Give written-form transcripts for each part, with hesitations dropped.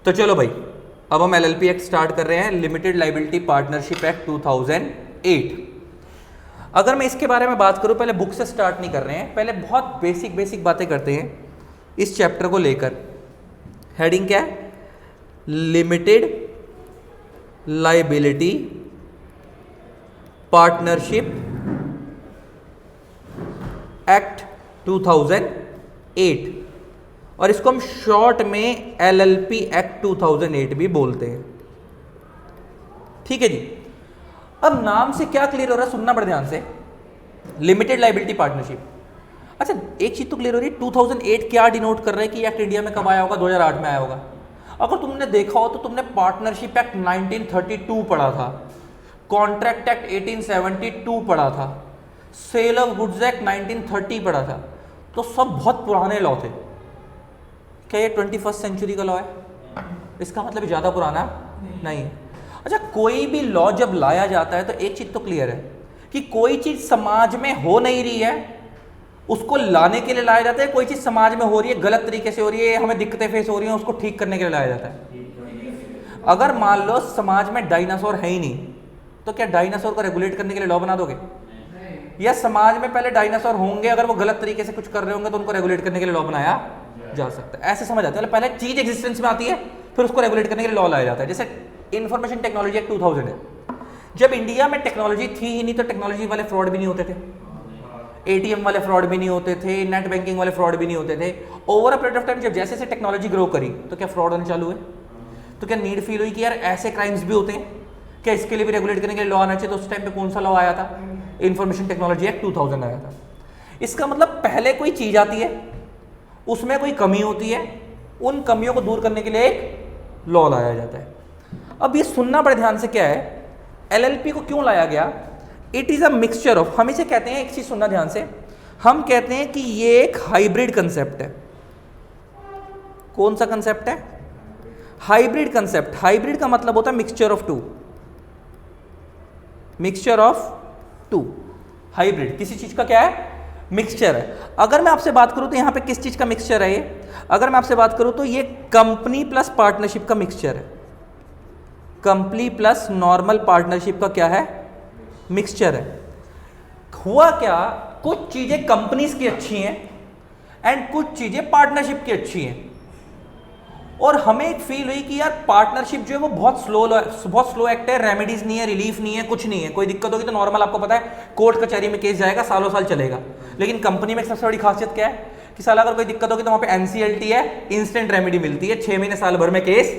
तो चलो भाई, अब हम एलएलपी एक्ट स्टार्ट कर रहे हैं, लिमिटेड लाइबिलिटी पार्टनरशिप एक्ट 2008। अगर मैं इसके बारे में बात करूं, पहले बुक से स्टार्ट नहीं कर रहे हैं, पहले बहुत बेसिक बातें करते हैं इस चैप्टर को लेकर। हेडिंग क्या है? लिमिटेड लाइबिलिटी पार्टनरशिप एक्ट 2008, और इसको हम शॉर्ट में एलएलपी एक्ट 2008 भी बोलते हैं। ठीक है जी। अब नाम से क्या क्लियर हो रहा है, सुनना बड़े ध्यान से। Limited liability partnership. अच्छा, एक चीज तो क्लियर हो रही है, 2008 क्या डिनोट कर रहा है कि एक्ट इंडिया में कब आया होगा? 2008 में आया होगा। अगर तुमने देखा हो तो तुमने पार्टनरशिप एक्ट 1932 पढ़ा था, कॉन्ट्रैक्ट एक्ट 1872 पढ़ा था, सेल ऑफ गुड्स एक्ट 1930 पढ़ा था। तो सब बहुत पुराने लॉ थे। क्या ये 21st सेंचुरी का लॉ है? इसका मतलब ज़्यादा पुराना नहीं है। अच्छा, कोई भी लॉ जब लाया जाता है तो एक चीज़ तो क्लियर है कि कोई चीज़ समाज में हो नहीं रही है, उसको लाने के लिए लाया जाता है। कोई चीज़ समाज में हो रही है, गलत तरीके से हो रही है, हमें दिक्कतें फेस हो रही हैं, उसको ठीक करने के लिए लाया जाता है। अगर मान लो समाज में डायनासोर है ही नहीं, तो क्या डायनासोर को रेगुलेट करने के लिए लॉ बना दोगे? या समाज में पहले डायनासोर होंगे, अगर वो गलत तरीके से कुछ कर रहे होंगे तो उनको रेगुलेट करने के लिए लॉ बनाया जा सकता है। ऐसे समझ आते हैं, पहले चीज एग्जिस्टेंस में आती है, फिर उसको रेगुलेट करने के लिए लॉ लाया जाता है। जैसे इंफॉर्मेशन टेक्नोलॉजी एक्ट 2000 है। जब इंडिया में टेक्नोलॉजी थी ही नहीं तो टेक्नोलॉजी वाले फ्रॉड भी नहीं होते थे, एटीएम वाले फ्रॉड भी नहीं होते थे, नेट बैंकिंग वाले फ्रॉड भी नहीं होते थे। Over a period of time जब जैसे जैसे टेक्नोलॉजी ग्रो करी तो क्या फ्रॉड होने चालू हुए? तो क्या नीड फील हुई कि यार ऐसे क्राइम्स भी होते हैं, क्या इसके लिए भी रेगुलेट करने के लिए लॉ आना चाहिए? तो उस टाइम पे कौन सा लॉ आया था? इंफॉर्मेशन टेक्नोलॉजी एक्ट 2000 आया था। इसका मतलब पहले कोई चीज आती है, उसमें कोई कमी होती है, उन कमियों को दूर करने के लिए एक लॉ लाया जाता है। अब ये सुनना बड़े ध्यान से, क्या है एलएलपी को क्यों लाया गया? It is a mixture of, हम इसे कहते हैं, एक चीज सुनना ध्यान से, हम कहते हैं कि ये एक हाइब्रिड कंसेप्ट है। कौन सा कंसेप्ट है? Hybrid concept. हाइब्रिड का मतलब होता है mixture of two, mixture of two. Hybrid किसी चीज का क्या है? मिक्सचर है। अगर मैं आपसे बात करूं तो यहां पे किस चीज का मिक्सचर है ये? अगर मैं आपसे बात करूं तो ये कंपनी प्लस पार्टनरशिप का मिक्सचर है। कंपनी प्लस नॉर्मल पार्टनरशिप का क्या है? मिक्सचर है। हुआ क्या, कुछ चीजें कंपनीज की अच्छी हैं एंड कुछ चीजें पार्टनरशिप की अच्छी हैं, और हमें एक फील हुई कि यार पार्टनरशिप जो है वो बहुत स्लो एक्ट है, रेमेडीज नहीं है, रिलीफ नहीं है, कुछ नहीं है। कोई दिक्कत होगी तो नॉर्मल आपको पता है कोर्ट कचहरी में केस जाएगा, सालों साल चलेगा। लेकिन कंपनी में एक सबसे बड़ी खासियत क्या है कि साला अगर कोई दिक्कत होगी तो वहां पे एनसीएलटी है, इंस्टेंट रेमेडी मिलती है, 6 महीने साल भर में केस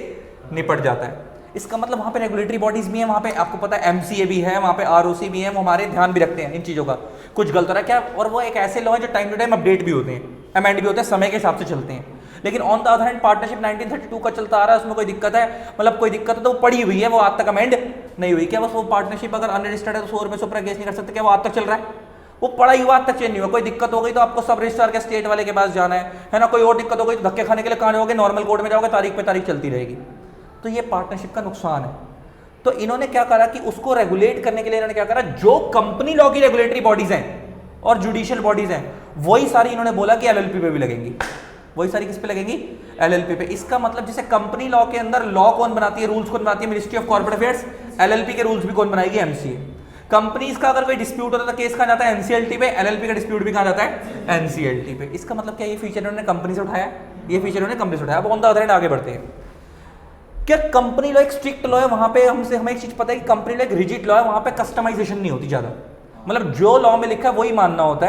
निपट जाता है। इसका मतलब वहां पे रेगुलेटरी बॉडीज भी हैं, वहां पे आपको पता है एमसीए भी है, वहां पे आरओसी भी है, वो हमारे ध्यान भी रखते हैं इन चीजों का, कुछ गलत हो रहा है क्या। और वो एक ऐसे लॉ है जो टाइम टू टाइम अपडेट भी होते हैं, अमेंड भी होते हैं, समय के हिसाब से चलते हैं। लेकिन on the other hand partnership 1932 का चलता आ रहा है, उसमें कोई दिक्कत है, मतलब कोई दिक्कत है तो वो पड़ी हुई है, वो आज तक अमेंड नहीं हुई। क्या बस वो पार्टनरशिप अगर अनरजिस्टर्ड है तो 100 रुपये से ऊपर केस नहीं कर सकते? क्या वो आज तक चल रहा है? वो पड़ा ही हुआ, आज तक चेंज नहीं हुआ। कोई दिक्कत हो गई तो आपको सब रजिस्ट्रार के स्टेट वाले के पास जाना है ना। कोई और दिक्कत हो गई तो धक्के खाने के लिए कहाँ जाओगे? नॉर्मल कोर्ट में जाओगे, तारीख पे तारीख चलती रहेगी। तो ये पार्टनरशिप का नुकसान है। तो इन्होंने क्या करा कि उसको रेगुलेट करने के लिए इन्होंने क्या करा, जो कंपनी लॉ की रेगुलेटरी बॉडीज हैं और जुडिशियल बॉडीज हैं वही सारी इन्होंने बोला कि एलएलपी पे भी लगेंगी। वही सारी किस पे लगेंगी? एलएलपी पे। इसका मतलब जैसे कंपनी लॉ के अंदर लॉ कौन बनाती है, रूल्स कौन बनाती है? Ministry of corporate affairs. LLP के रूल्स भी कौन बनाएगी? एमसीए। कंपनीज का अगर कोई डिस्प्यूट होता है तो केस कहां जाता है? एनसीएलटी पे। एलएलपी का डिस्प्यूट भी कहां जाता है? एनसीएलटी पे। इसका मतलब क्या, ये फीचर इन्होंने कंपनी से उठाया, ये फीचर इन्होंने कंपनी से उठाया। अब ऑन द अदर हैंड आगे बढ़ते हैं। क्या कंपनी लॉ एक स्ट्रिक्ट लॉ है? वहां पे हमें एक चीज पता है कि कंपनी लॉ एक रिजिड लॉ है, वहां पे कस्टमाइजेशन नहीं होती ज्यादा, मतलब जो लॉ में लिखा है वही मानना होता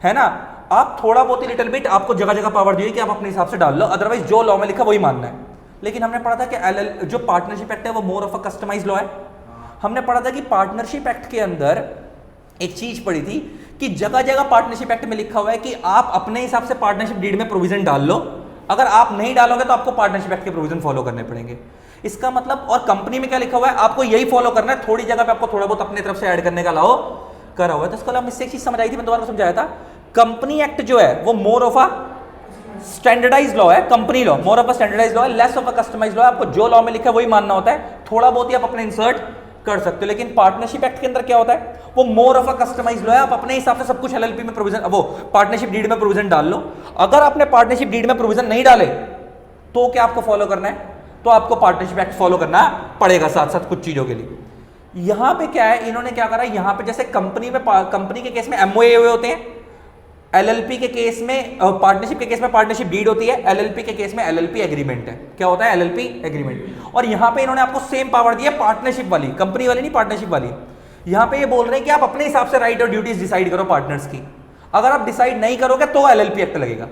है ना। आप थोड़ा बहुत ही लिटिल बिट आपको जगह जगह पावर दी कि आप अपने हिसाब से डाल लो, अदरवाइज जो लॉ में लिखा वही मानना है। लेकिन हमने पढ़ा था कि जो पार्टनरशिप एक्ट है वो more of a customize law है। हमने पढ़ा था कि पार्टनरशिप एक्ट के अंदर एक चीज पढ़ी थी कि जगह जगह पार्टनरशिप एक्ट में लिखा हुआ है कि आप अपने हिसाब से पार्टनरशिप डीड में प्रोविजन डाल लो, अगर आप नहीं डालोगे तो आपको पार्टनरशिप एक्ट के प्रोविजन फॉलो करने पड़ेंगे। इसका मतलब, और कंपनी में क्या लिखा हुआ है, आपको यही फॉलो करना है, थोड़ी जगह पे आपको थोड़ा बहुत अपनी तरफ से ऐड करने का लाओ करा हुआ है। तो इसको हम इससे एक चीज समझ आई थी, मैं दोबारा समझाया था। कंपनी एक्ट जो है वो more of a standardize law है, company law more of a standardize law है, less of a customize law है। आपको जो लॉ में लिखा है वही मानना होता है, थोड़ा बहुत ही आप अपने इंसर्ट कर सकते हो। लेकिन पार्टनरशिप एक्ट के अंदर क्या होता है, वो more of a customize law है, आप अपने हिसाब से सब कुछ एलएलपी में प्रोविजन, वो पार्टनरशिप डीड में प्रोविजन डाल लो। अगर आपने पार्टनरशिप डीड में प्रोविजन नहीं डाले तो क्या आपको फॉलो करना है? तो आपको पार्टनरशिप एक्ट फॉलो करना पड़ेगा साथ साथ कुछ चीजों के लिए। यहां पे क्या है, इन्होंने क्या करा, यहां पे जैसे कंपनी के केस में एमओए होते हैं, एलएलपी के केस में पार्टनरशिप के केस में पार्टनरशिप डीड होती है, एलएलपी के केस में एलएलपी एग्रीमेंट है। क्या होता है? LLP agreement. और यहां पे इन्होंने आपको सेम पावर दी है, पार्टनरशिप वाली, कंपनी वाली नहीं, पार्टनरशिप वाली। यहां पे ये बोल रहे हैं कि आप अपने हिसाब से राइट और ड्यूटीज डिसाइड करो पार्टनर्स की। अगर आप डिसाइड नहीं करोगे तो एलएलपी एक्ट लगेगा।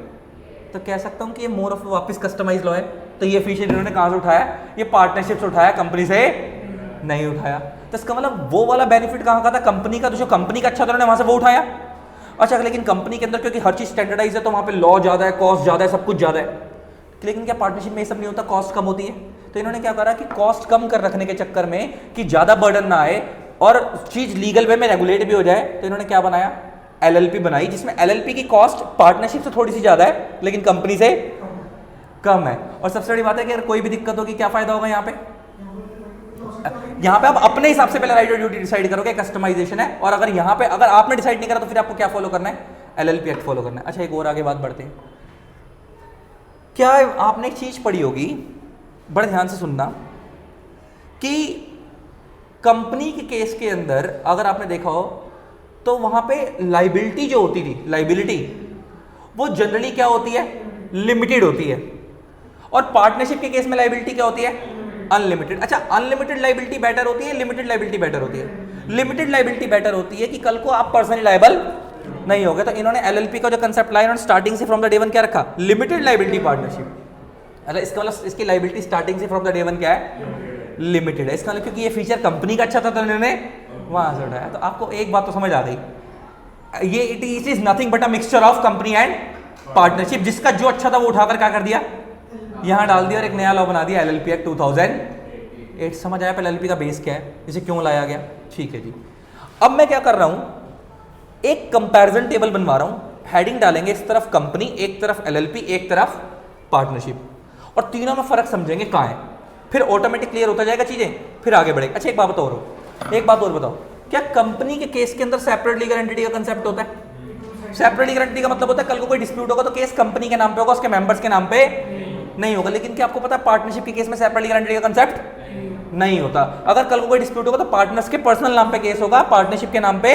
तो कह सकता हूं कि ये मोर ऑफ वापस कस्टमाइज लॉ है। तो ये फीचर इन्होंने कहां से उठाया? ये पार्टनरशिप से उठाया, कंपनी से नहीं उठाया। तो इसका मतलब वो वाला बेनिफिट कहां का था? कंपनी का। तो जो कंपनी का अच्छा था उन्होंने वहां से वो उठाया। अच्छा, लेकिन कंपनी के अंदर क्योंकि हर चीज स्टैंडर्डाइज है तो वहां पे लॉ ज्यादा है, कॉस्ट ज्यादा है, सब कुछ ज्यादा है। लेकिन क्या पार्टनरशिप में ये सब नहीं होता? कॉस्ट कम होती है। तो इन्होंने क्या करा कि कॉस्ट कम कर रखने के चक्कर में कि ज्यादा बर्डन ना आए और चीज लीगल वे में रेगुलेट भी हो जाए, तो इन्होंने क्या बनाया? एलएलपी बनाई, जिसमें एलएलपी की कॉस्ट पार्टनरशिप से थोड़ी सी ज्यादा है लेकिन कंपनी से कम है। और सबसे बड़ी बात है कि अगर कोई भी दिक्कत होगी क्या फायदा होगा यहाँ पे? यहां पे आप अपने हिसाब से पहले राइट और ड्यूटी डिसाइड करोगे, कस्टमाइजेशन है। और अगर यहां पे अगर आपने डिसाइड नहीं करा तो फिर आपको क्या फॉलो करना है? एलएलपी एक्ट फॉलो करना है। अच्छा, एक और आगे बात बढ़ते हैं। क्या आपने एक चीज पढ़ी होगी, बड़े ध्यान से सुनना, कि कंपनी के केस के अंदर अगर आपने देखा हो तो वहां पे लाइबिलिटी जो होती थी, लाइबिलिटी वो जनरली क्या होती है? लिमिटेड होती है। और पार्टनरशिप के केस में लाइबिलिटी क्या होती है? अनलिमिटेड। अच्छा, अनलिमिटेड लाइबिलिटी बेटर होती है, लिमिटेड लाइबिलिटी बेटर होती है? लिमिटेड लाइबिलिटी बेटर होती है कि कल को आप पर्सनली लायबल नहीं होगे। तो इन्होंने एलएलपी का जो कंसेप्ट लाया, इन्होंने स्टार्टिंग से फ्रॉम द डे वन क्या रखा? Limited liability partnership. अरे इसका मतलब इसकी लाइबिलिटी स्टार्टिंग से फ्रॉम द डे वन क्या है? लिमिटेड है। इसका मतलब क्योंकि ये फीचर कंपनी का अच्छा था तो इन्होंने वहां से उठाया। तो आपको एक बात तो समझ आ गई, ये it is nothing but a mixture of company and partnership. जिसका जो अच्छा था वो उठाकर क्या कर दिया? यहां डाल दिया और एक नया लॉ बना दिया, एलएलपी एक्ट 2008। समझ आया पहले एलएलपी का बेस क्या है, इसे क्यों लाया गया? ठीक है जी। अब मैं क्या कर रहा हूं, एक कंपैरिजन टेबल बनवा रहा हूं। हेडिंग डालेंगे, इस तरफ कंपनी, एक तरफ एलएलपी, एक तरफ पार्टनरशिप, और तीनों में फर्क समझेंगे कहां है। फिर ऑटोमेटिक क्लियर होता जाएगा चीजें, फिर आगे बढ़ेगा। अच्छा, एक बात बताओ, क्या कंपनी के केस के अंदर सेपरेट लीगल एंटिटी का कंसेप्ट होता है? सेपरेट लीगल एंटिटी का मतलब होता है कल को कोई डिस्प्यूट होगा तो केस कंपनी के नाम पे होगा, उसके मेंबर्स के नाम पे नहीं होगा। लेकिन क्या आपको पता है पार्टनरशिप के केस में सेपरेट लीगल एंटिटी का कंसेप्ट नहीं होता। अगर कल को कोई डिस्प्यूट होगा तो पार्टनर्स के पर्सनल नाम पे केस होगा, पार्टनरशिप के नाम पे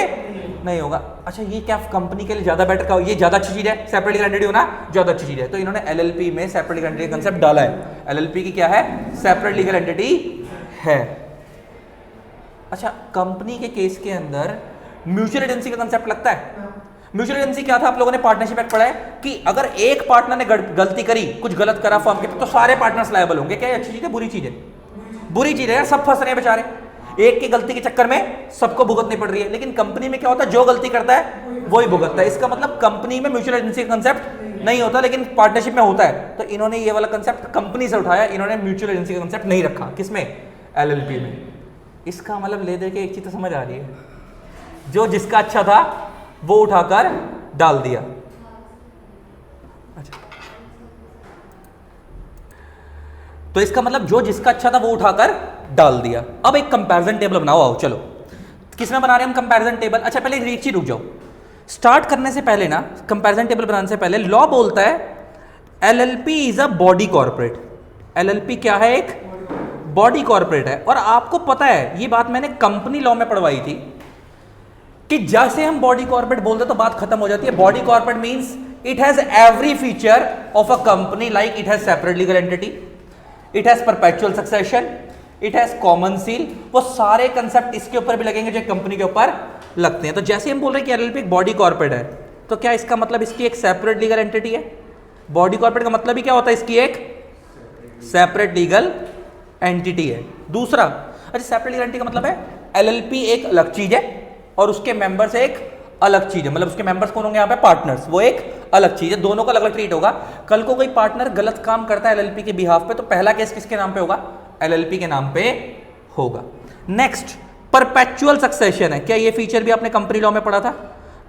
नहीं होगा। अच्छा, ये क्या कंपनी के लिए ज्यादा बेटर का, ये ज्यादा अच्छी चीज है? सेपरेट लीगल एंटिटी होना ज्यादा अच्छी चीज है। तो इन्होंने एलएलपी में सेपरेट लीगल एंटिटी कंसेप्ट डाला है। एलएलपी की क्या है? सेपरेट लीगल एंटिटी है। अच्छा, कंपनी के केस के अंदर म्यूचुअल एजेंसी का कंसेप्ट लगता है। म्यूचुअल एजेंसी क्या था? आप लोगों ने पार्टनरशिप एक्ट पढ़ा है कि अगर एक पार्टनर ने गलती करी, कुछ गलत करा फर्म के, तो सारे पार्टनर्स लायबल होंगे। क्या ये अच्छी चीज है? बुरी चीज है? बुरी चीज है यार, सब फंस रहे हैं बेचारे। एक की गलती के चक्कर में सबको भुगतनी पड़ रही है। लेकिन कंपनी में क्या होता है? जो गलती करता है वही भुगतता है। इसका मतलब कंपनी में म्यूचुअल एजेंसी का कंसेप्ट नहीं होता, लेकिन पार्टनरशिप में होता है। तो इन्होंने ये वाला कंसेप्ट कंपनी से उठाया, इन्होंने म्यूचुअल एजेंसी का कंसेप्ट नहीं रखा। किसमें? एलएलपी में। इसका मतलब ले दे के एक चीज तो समझ आ रही है, जो जिसका अच्छा था वो उठाकर डाल दिया। अच्छा, तो इसका मतलब जो जिसका अच्छा था वो उठाकर डाल दिया। अब एक कंपैरिजन टेबल बनाओ, आओ चलो। किसमें बना रहे हैं हम कंपैरिजन टेबल? अच्छा, पहले एक चीज रुक जाओ। स्टार्ट करने से पहले ना, कंपैरिजन टेबल बनाने से पहले लॉ बोलता है LLP is a body corporate. LLP क्या है? एक बॉडी कॉर्पोरेट है। और आपको पता है, ये बात मैंने कंपनी लॉ में पढ़वाई थी कि जैसे हम बॉडी कॉर्पोरेट बोलते तो बात खत्म हो जाती है। Body corporate means it has every feature of a company, like it has separate legal entity, it has perpetual succession, it has common seal. वो सारे कंसेप्ट इसके ऊपर भी लगेंगे जो कंपनी के ऊपर लगते हैं। तो जैसे हम बोल रहे हैं कि एलएलपी एक बॉडी कॉर्पोरेट है, तो क्या इसका मतलब इसकी एक सेपरेट लीगल एंटिटी है? बॉडी कॉर्पोरेट का मतलब ही क्या होता है? इसकी एक सेपरेट लीगल एंटिटी है। दूसरा, अच्छा, सेपरेट लीगल एंटिटी का मतलब है एलएलपी एक अलग चीज है और उसके मेंबर्स एक अलग चीज है। मतलब उसके मेंबर्स कौन होंगे यहाँ पे? पार्टनर्स। वो एक अलग चीज है, दोनों का अलग अलग ट्रीट होगा। कल को कोई पार्टनर गलत काम करता है एलएलपी के बिहाफ पे, तो पहला केस किसके नाम पे होगा? एलएलपी के नाम पे होगा। नेक्स्ट, परपेचुअल सक्सेशन है। क्या ये फीचर भी आपने कंपनी लॉ में पढ़ा था?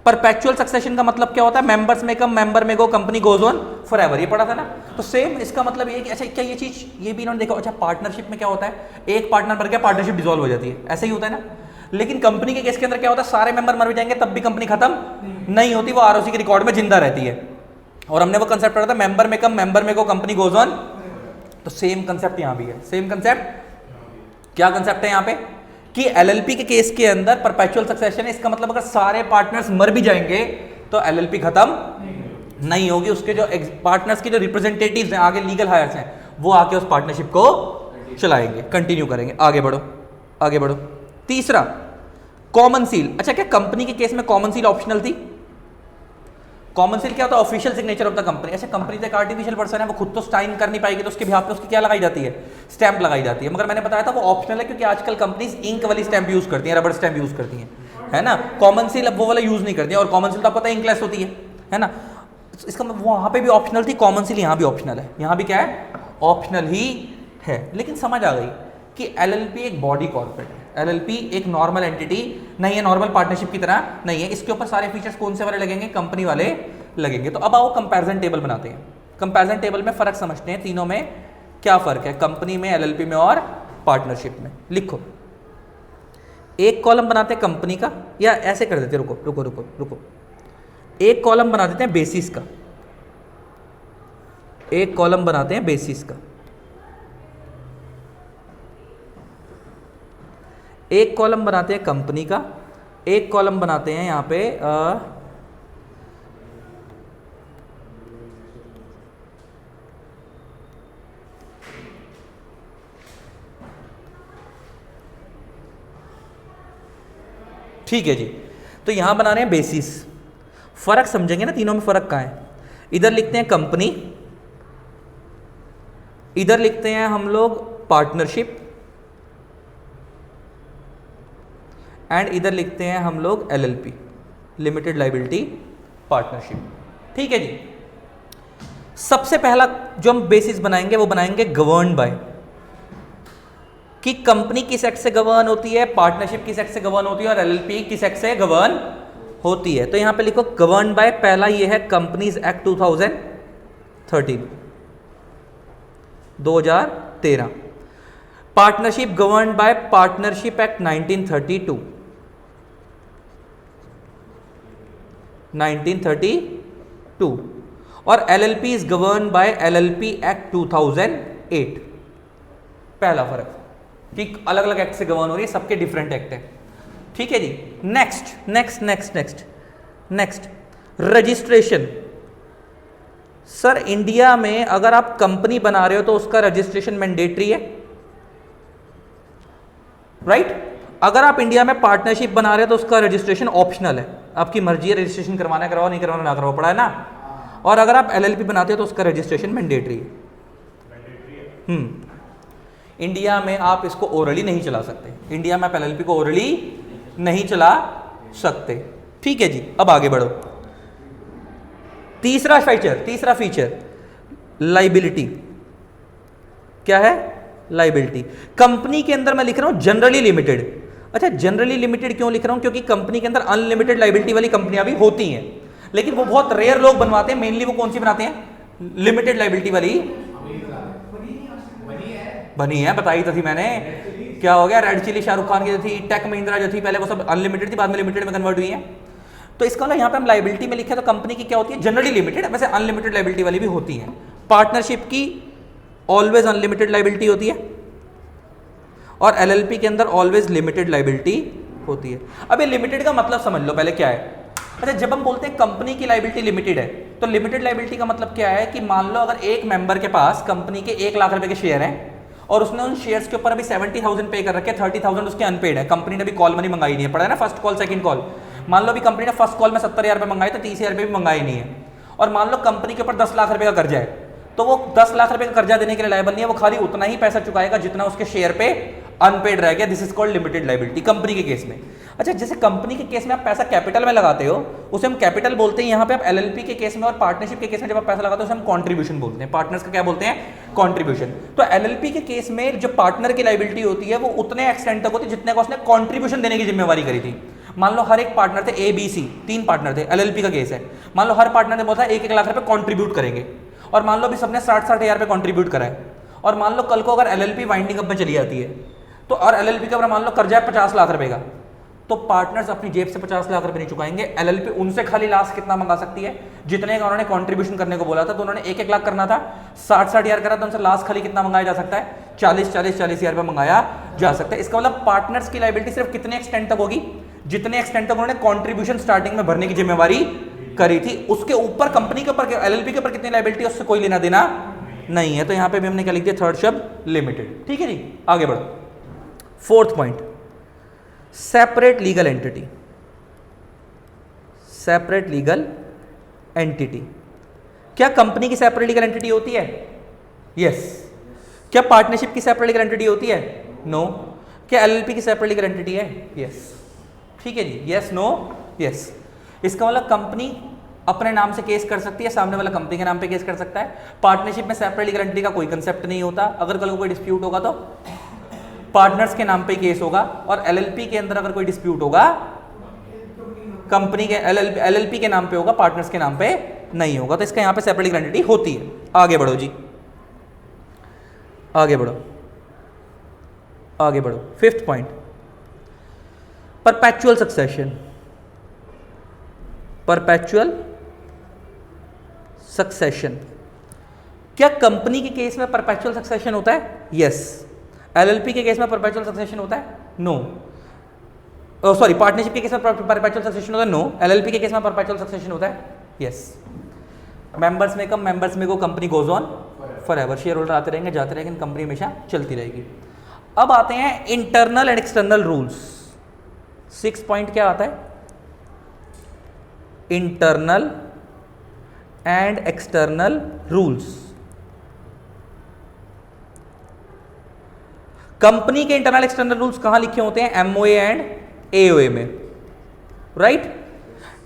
परपेचुअल सक्सेशन का मतलब क्या होता है? मेंबर्स में कम, मेंबर में गो, कंपनी गोज ऑन फॉरएवर। ये पढ़ा था ना? तो सेम इसका मतलब ये कि अच्छा, क्या ये चीज ये भी इन्होंने देखा? अच्छा, पार्टनरशिप में क्या होता है? एक पार्टनर मर गया, पार्टनरशिप डिसॉल्व हो जाती है, ऐसे ही होता है ना? लेकिन कंपनी के केस के अंदर क्या होता है? सारे मेंबर मर भी जाएंगे तब भी कंपनी खत्म नहीं होती, वो आरओसी के रिकॉर्ड में जिंदा रहती है। और हमने वो कंसेप्ट पढ़ा था, मेंबर में कम, मेंबर में गो, कंपनी गोज ऑन तो सेम कंसेप्ट यहां भी है, सेम कंसेप्ट। क्या कंसेप्ट है यहां पे कि एलएलपी के केस के अंदर परपेचुअल सक्सेशन है, इसका मतलब अगर सारे पार्टनर्स मर भी जाएंगे तो एलएलपी खत्म नहीं होगी, उसके जो पार्टनर्स के जो रिप्रेजेंटेटिव्स हैं, आगे लीगल हायर्स हैं, वो आके उस पार्टनरशिप को चलाएंगे, कंटिन्यू करेंगे। आगे बढ़ो, आगे बढ़ो। तीसरा, कॉमन सील। अच्छा, क्या कंपनी के केस में कॉमन सील ऑप्शनल थी? कॉमन सील क्या होता है? Official signature of the company. अच्छा, कंपनी तो एक आर्टिफिशियल पर्सन है, वो खुद तो साइन कर नहीं पाएगी, तो उसके बिहाफ पे उसकी क्या लगाई जाती है? स्टैंप लगाई जाती है। मगर मैंने बताया था वो ऑप्शनल है, क्योंकि आजकल कंपनीज इंक वाली स्टैंप यूज करती हैं, रबर स्टैंप यूज करती हैं, है ना। कॉमन सील अब वो वाला यूज नहीं करती है, और कॉमन सील तो आपको पता है इंकलेस होती है ना। इसका मतलब वहां पे भी ऑप्शनल थी, कॉमन सील यहां भी ऑप्शनल है, यहां भी क्या है? ऑप्शनल ही है। लेकिन समझ आ गई कि एलएलपी एक बॉडी कॉर्पोरेट है, एलएलपी एक नॉर्मल एंटिटी नहीं है, नॉर्मल पार्टनरशिप की तरह नहीं है। इसके ऊपर सारे फीचर्स कौन से वाले लगेंगे? कंपनी वाले लगेंगे। तो अब आओ कंपैरिजन टेबल बनाते हैं। कंपैरिजन टेबल में फर्क समझते हैं, तीनों में क्या फर्क है, कंपनी में, एलएलपी में और पार्टनरशिप में। लिखो, एक कॉलम बनाते हैं कंपनी का, या ऐसे कर देते, रुको रुको रुको रुको, एक कॉलम बना देते हैं बेसिस का, एक कॉलम बनाते हैं बेसिस का, एक कॉलम बनाते हैं कंपनी का, एक कॉलम बनाते हैं यहां पे ठीक है जी। तो यहां बना रहे हैं बेसिस। फर्क समझेंगे ना, तीनों में फर्क कहां है? इधर लिखते हैं कंपनी, इधर लिखते हैं हम लोग पार्टनरशिप, एंड इधर लिखते हैं हम लोग एलएलपी, लिमिटेड लायबिलिटी पार्टनरशिप। ठीक है जी। सबसे पहला जो हम बेसिस बनाएंगे वो बनाएंगे गवर्न बाय, कि कंपनी किस एक्ट से गवर्न होती है, पार्टनरशिप किस एक्ट से गवर्न होती है, और एलएलपी किस एक्ट से गवर्न होती है। तो यहां पे लिखो गवर्न बाय, पहला ये है companies act 2013, 2013। Partnership govern by partnership act 1932, 1932। और LLP is govern by LLP act 2008। पहला फर्क कि अलग अलग एक्ट से गवर्न हो रही है, सबके डिफरेंट एक्ट है। ठीक है जी। Next next next next next registration. Sir India में अगर आप कंपनी बना रहे हो तो उसका रजिस्ट्रेशन मैंडेटरी है, राइट? अगर आप इंडिया में पार्टनरशिप बना रहे हो तो उसका रजिस्ट्रेशन ऑप्शनल है, आपकी मर्जी है रजिस्ट्रेशन करवाना है करवाओ, नहीं करवाना ना करवाओ, पड़ा है ना। और अगर आप एलएलपी बनाते हो तो उसका रजिस्ट्रेशन मैंडेटरी है। इंडिया में आप इसको ओरली नहीं चला सकते, इंडिया में आप एलएलपी को ओरली नहीं चला सकते। ठीक है जी। अब आगे बढ़ो। तीसरा फीचर लाइबिलिटी। क्या है? लाइबिलिटी। कंपनी के अंदर मैं लिख रहा हूं जनरली लिमिटेड। अच्छा, जनरली लिमिटेड क्यों लिख रहा हूं? क्योंकि कंपनी के अंदर अनलिमिटेड लाइबिलिटी वाली कंपनियां भी होती हैं, लेकिन वो बहुत रेयर लोग बनवाते हैं। मेनली वो कौन सी बनाते हैं? लिमिटेड लाइबिलिटी वाली बनी है, बताई तो थी मैंने। क्या हो गया? रेड चिली शाहरुख खान की जो थी, टेक महिंद्रा जो थी, पहले वो सब अनलिमिटेड थी, बाद में लिमिटेड में कन्वर्ट हुई है। तो इसका मतलब यहाँ पे हम लाइबिलिटी में लिखे तो कंपनी की क्या होती है? Generally limited. वैसे अनलिमिटेड लाइबिलिटी वाली भी होती है। पार्टनरशिप की ऑलवेज अनलिमिटेड लाइबिलिटी होती है, और एलएलपी के अंदर ऑलवेज लिमिटेड लाइबिलिटी होती है। अब ये लिमिटेड का मतलब समझ लो पहले क्या है। अच्छा, जब हम बोलते हैं कंपनी की लाइबिलिटी लिमिटेड है, तो लिमिटेड लाइबिलिटी का मतलब क्या है कि मान लो अगर एक मेंबर के पास कंपनी के 1 लाख रुपए के शेयर हैं, और उसने उन शेयर्स के ऊपर अभी 70,000 पे कर रखे, 30,000 उसके अनपेड है, कंपनी ने भी कॉल मनी मंगाई नहीं है, पड़ा है ना, फर्स्ट कॉल सेकंड कॉल। मान लो अभी कंपनी ने फर्स्ट कॉल में 70,000 रुपए मंगाए, तो 30,000 रुपए भी मंगाए नहीं है। और मान लो कंपनी के ऊपर 10 लाख रुपए का कर्जा है, तो वो 10 लाख रुपए का कर्जा देने के लिए लायबल नहीं है, वो खाली उतना ही पैसा चुकाएगा जितना उसके शेयर पे अनपेड रह गया। This is called limited liability company के केस में। अच्छा, जैसे कंपनी के केस में आप पैसा कैपिटल में लगाते हो, उसे हम कैपिटल बोलते हैं। यहाँ पे आप एलएलपी के केस में और पार्टनरशिप के केस में जब आप पैसा लगाते हो उसे हम कॉन्ट्रीब्यूशन बोलते हैं। पार्टनर्स का क्या बोलते हैं? कॉन्ट्रीब्यूशन। तो एलएलपी के केस में जो पार्टनर की लायबिलिटी होती है वो उतने एक्सटेंट तक होती है जितने का उसने कॉन्ट्रीब्यूशन देने की जिम्मेवारी करी थी। मान लो हर एक पार्टनर थे ए बी सी, 3 पार्टनर थे, एलएलपी का केस है। मान लो हर पार्टनर ने बोला 1-1 लाख रुपए कॉन्ट्रीब्यूट करेंगे, और मान लो भी सबने 60-60 हज़ार रुपए कॉन्ट्रीब्यूट करा है। और मान लो कल को अगर एलएलपी वाइंडिंग अप में चली जाती है, तो और एलएलपी का मान लो कर्जा है 50 लाख रुपए का, तो पार्टनर्स अपनी जेब से 50 लाख रुपए नहीं चुकाएंगे, एलएलपी उनसे खाली लास्ट कितना मंगा सकती है, जितने का उन्होंने कंट्रीब्यूशन करने को बोला था, तो उन्होंने 1-1 लाख करना था, 60-60 हजार करा तो उनसे लास्ट खाली कितना मंगाया जा सकता है, 40-40 हजार रुपए मंगाया जा सकता है। इसका मतलब पार्टनर्स की लायबिलिटी सिर्फ कितने एक्सटेंट तक होगी, जितने एक्सटेंट तक उन्होंने कंट्रीब्यूशन स्टार्टिंग में भरने की जिम्मेवारी करी थी, उसके ऊपर कंपनी के ऊपर एलएलपी के ऊपर कितनी लायबिलिटी उससे कोई लेना देना नहीं है। तो यहां पे भी हमने क्या लिख दिया, थर्ड शब्द लिमिटेड। ठीक है जी, आगे बढ़ो। Fourth point, separate legal entity. Separate legal entity, क्या कंपनी की सेपरेट लीगल एंटिटी होती है? यस। क्या पार्टनरशिप की सेपरेट लीगल एंटिटी होती है? नो। क्या एलएलपी की सेपरेट लीगल एंटिटी है? यस। ठीक है जी, यस नो यस। इसका मतलब कंपनी अपने नाम से केस कर सकती है, सामने वाला कंपनी के नाम पे केस कर सकता है। पार्टनरशिप में सेपरेट लीगल एंटिटी का कोई कंसेप्ट नहीं होता। अगर कल को कोई डिस्प्यूट होगा तो पार्टनर्स के नाम पे केस होगा, और एलएलपी के अंदर अगर कोई डिस्प्यूट होगा कंपनी के एलएलपी के नाम पे होगा, पार्टनर्स के नाम पे नहीं होगा। तो इसका यहां पे सेपरेट लीगल एंटिटी होती है। आगे बढ़ो जी, आगे बढ़ो, आगे बढ़ो। Fifth point, perpetual succession. Perpetual succession, क्या कंपनी के केस में परपेचुअल सक्सेशन होता है? यस। एलएलपी के केस में परपेचुअल सक्सेशन होता है? नो। सॉरी, पार्टनरशिप के केस में परपेचुअल सक्सेशन होता है? नो। एलएलपी के केस में परपेचुअल सक्सेशन होता है? यस। मेंबर्स में कम, मेंबर्स में को, company goes on forever. Share holder आते रहेंगे जाते रहेंगे, कंपनी हमेशा चलती रहेगी। अब आते हैं internal and external rules. 6 point क्या आता है? Internal and external rules. Company के इंटरनल एक्सटर्नल रूल्स कहां लिखे होते हैं? एमओए एंड एओए में, राइट।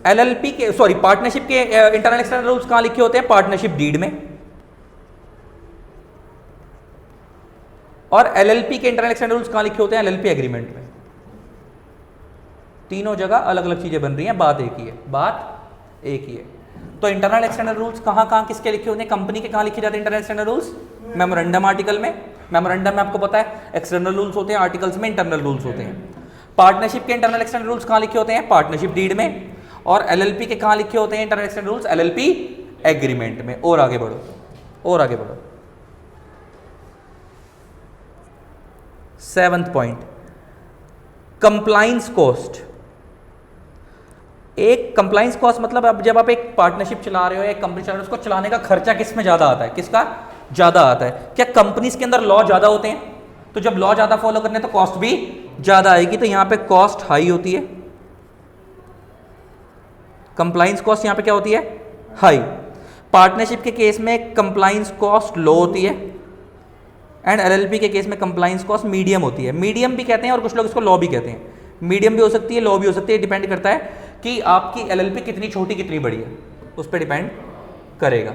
एलएलपी के, सॉरी, पार्टनरशिप के इंटरनल एक्सटर्नल रूल्स कहां लिखे होते हैं? पार्टनरशिप डीड में। और एलएलपी के इंटरनल एक्सटर्नल रूल्स कहां लिखे होते हैं? एलएलपी एग्रीमेंट में। तीनों जगह अलग अलग चीजें बन रही हैं, बात एक ही है, बात एक ही है। तो इंटरनल एक्सटर्नल रूल्स कहां कहां किसके लिखे होते हैं? कंपनी के कहां लिखे जाते हैं internal external rules? Memorandum article में। मेमोरेंडम में आपको पता है एक्सटर्नल रूल्स होते हैं, आर्टिकल्स में इंटरनल रूल्स होते हैं। पार्टनरशिप के इंटरनल एक्सटर्नल रूल्स कहां लिखे होते हैं? पार्टनरशिप डीड में। और एलएलपी के कहां लिखे होते हैं internal external rules? LLP agreement में। और आगे बढ़ो, और आगे बढ़ो। 7th point, compliance cost. एक कंप्लाइंस कॉस्ट मतलब अब जब आप एक पार्टनरशिप चला रहे हो, एक कंपनी चला रहे हो, उसको चलाने का खर्चा किस में ज्यादा आता है? किसका ज्यादा आता है? क्या कंपनीज के अंदर लॉ ज्यादा होते हैं? तो जब लॉ ज्यादा फॉलो करने तो कॉस्ट भी ज्यादा आएगी, तो यहां पे कॉस्ट हाई होती है। कंप्लाइंस कॉस्ट यहां पे क्या होती है? हाई। पार्टनरशिप के केस में कंप्लाइंस कॉस्ट लो होती है, एंड एलएलपी के केस में कंप्लाइंस कॉस्ट मीडियम होती है। मीडियम भी कहते हैं और कुछ लोग इसको लॉ भी कहते हैं। मीडियम भी हो सकती है, लॉ भी हो सकती है, डिपेंड करता है कि आपकी एलएलपी कितनी छोटी कितनी बड़ी है, उस पर डिपेंड करेगा।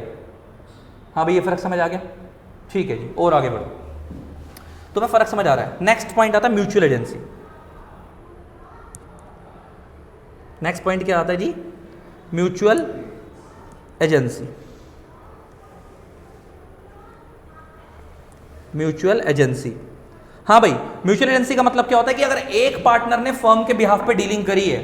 हाँ भाई, ये फर्क समझ आ गया? ठीक है जी, और आगे बढ़ो। तुम्हें फर्क समझ आ रहा है? नेक्स्ट पॉइंट आता है म्यूचुअल एजेंसी। नेक्स्ट पॉइंट क्या आता है जी? Mutual agency. म्यूचुअल एजेंसी, हाँ भाई, म्यूचुअल एजेंसी का मतलब क्या होता है कि अगर एक पार्टनर ने फर्म के बिहाफ पे डीलिंग करी है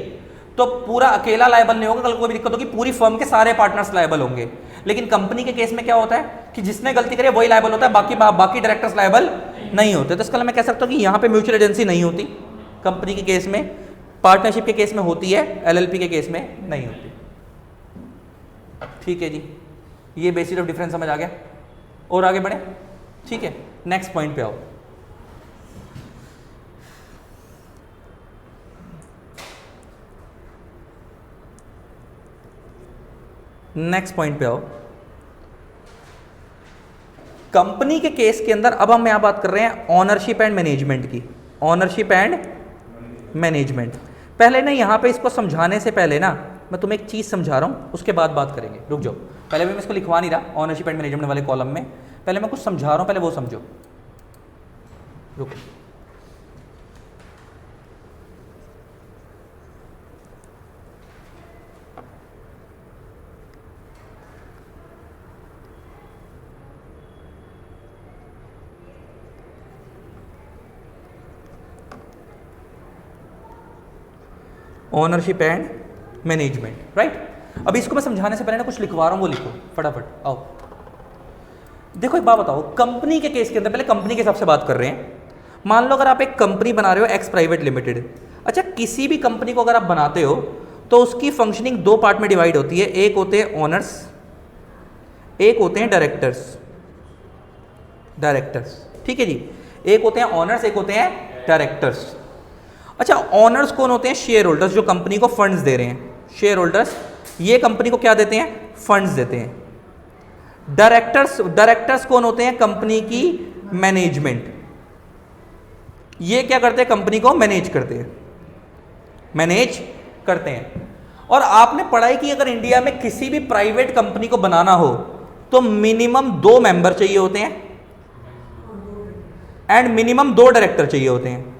तो पूरा अकेला लायबल नहीं होगा, कल कोई भी दिक्कत होगी पूरी फर्म के सारे पार्टनर्स लायबल होंगे। लेकिन कंपनी के केस में क्या होता है कि जिसने गलती करी वही लायबल होता है, बाकी डायरेक्टर्स लायबल नहीं होते। तो इसका मैं कह सकता हूं कि यहां पे म्यूचुअल एजेंसी नहीं होती कंपनी के केस में, पार्टनरशिप के केस में होती है, एलएलपी के केस में नहीं होती। ठीक है जी, ये बेसिस ऑफ डिफरेंस समझ आ गया? और आगे बढ़े? ठीक है, नेक्स्ट पॉइंट पे आओ। नेक्स्ट पॉइंट पे आओ। कंपनी के केस के अंदर अब हम यहां बात कर रहे हैं ऑनरशिप एंड मैनेजमेंट की। ऑनरशिप एंड मैनेजमेंट, पहले ना यहां पे इसको समझाने से पहले ना मैं तुम्हें एक चीज समझा रहा हूं, उसके बाद बात करेंगे। रुक जाओ, पहले मैं इसको लिखवा नहीं रहा ऑनरशिप एंड मैनेजमेंट वाले कॉलम में, पहले मैं कुछ समझा रहा हूं, पहले वो समझो। रुको, ओनरशिप एंड मैनेजमेंट, राइट। अभी इसको मैं समझाने से पहले ना कुछ लिखवा रहा हूँ, वो लिखो फटाफट। आओ देखो एक बात बताओ, कंपनी के केस के अंदर, पहले कंपनी के हिसाब से बात कर रहे हैं। मान लो अगर आप एक कंपनी बना रहे हो, एक्स प्राइवेट लिमिटेड। अच्छा, किसी भी कंपनी को अगर आप बनाते हो तो उसकी फंक्शनिंग दो पार्ट में डिवाइड होती है। एक होते हैं ओनर्स, एक होते हैं डायरेक्टर्स। ठीक है जी, एक होते हैं ओनर्स, एक होते हैं डायरेक्टर्स। अच्छा, ओनर्स कौन होते हैं? शेयर होल्डर्स, जो कंपनी को फंड्स दे रहे हैं। शेयर होल्डर्स ये कंपनी को क्या देते हैं? फंड्स देते हैं। डायरेक्टर्स कौन होते हैं? कंपनी की मैनेजमेंट। ये क्या करते हैं? कंपनी को मैनेज करते हैं। और आपने पढ़ाई की, अगर इंडिया में किसी भी प्राइवेट कंपनी को बनाना हो तो मिनिमम 2 मेंबर चाहिए होते हैं एंड मिनिमम 2 डायरेक्टर चाहिए होते हैं।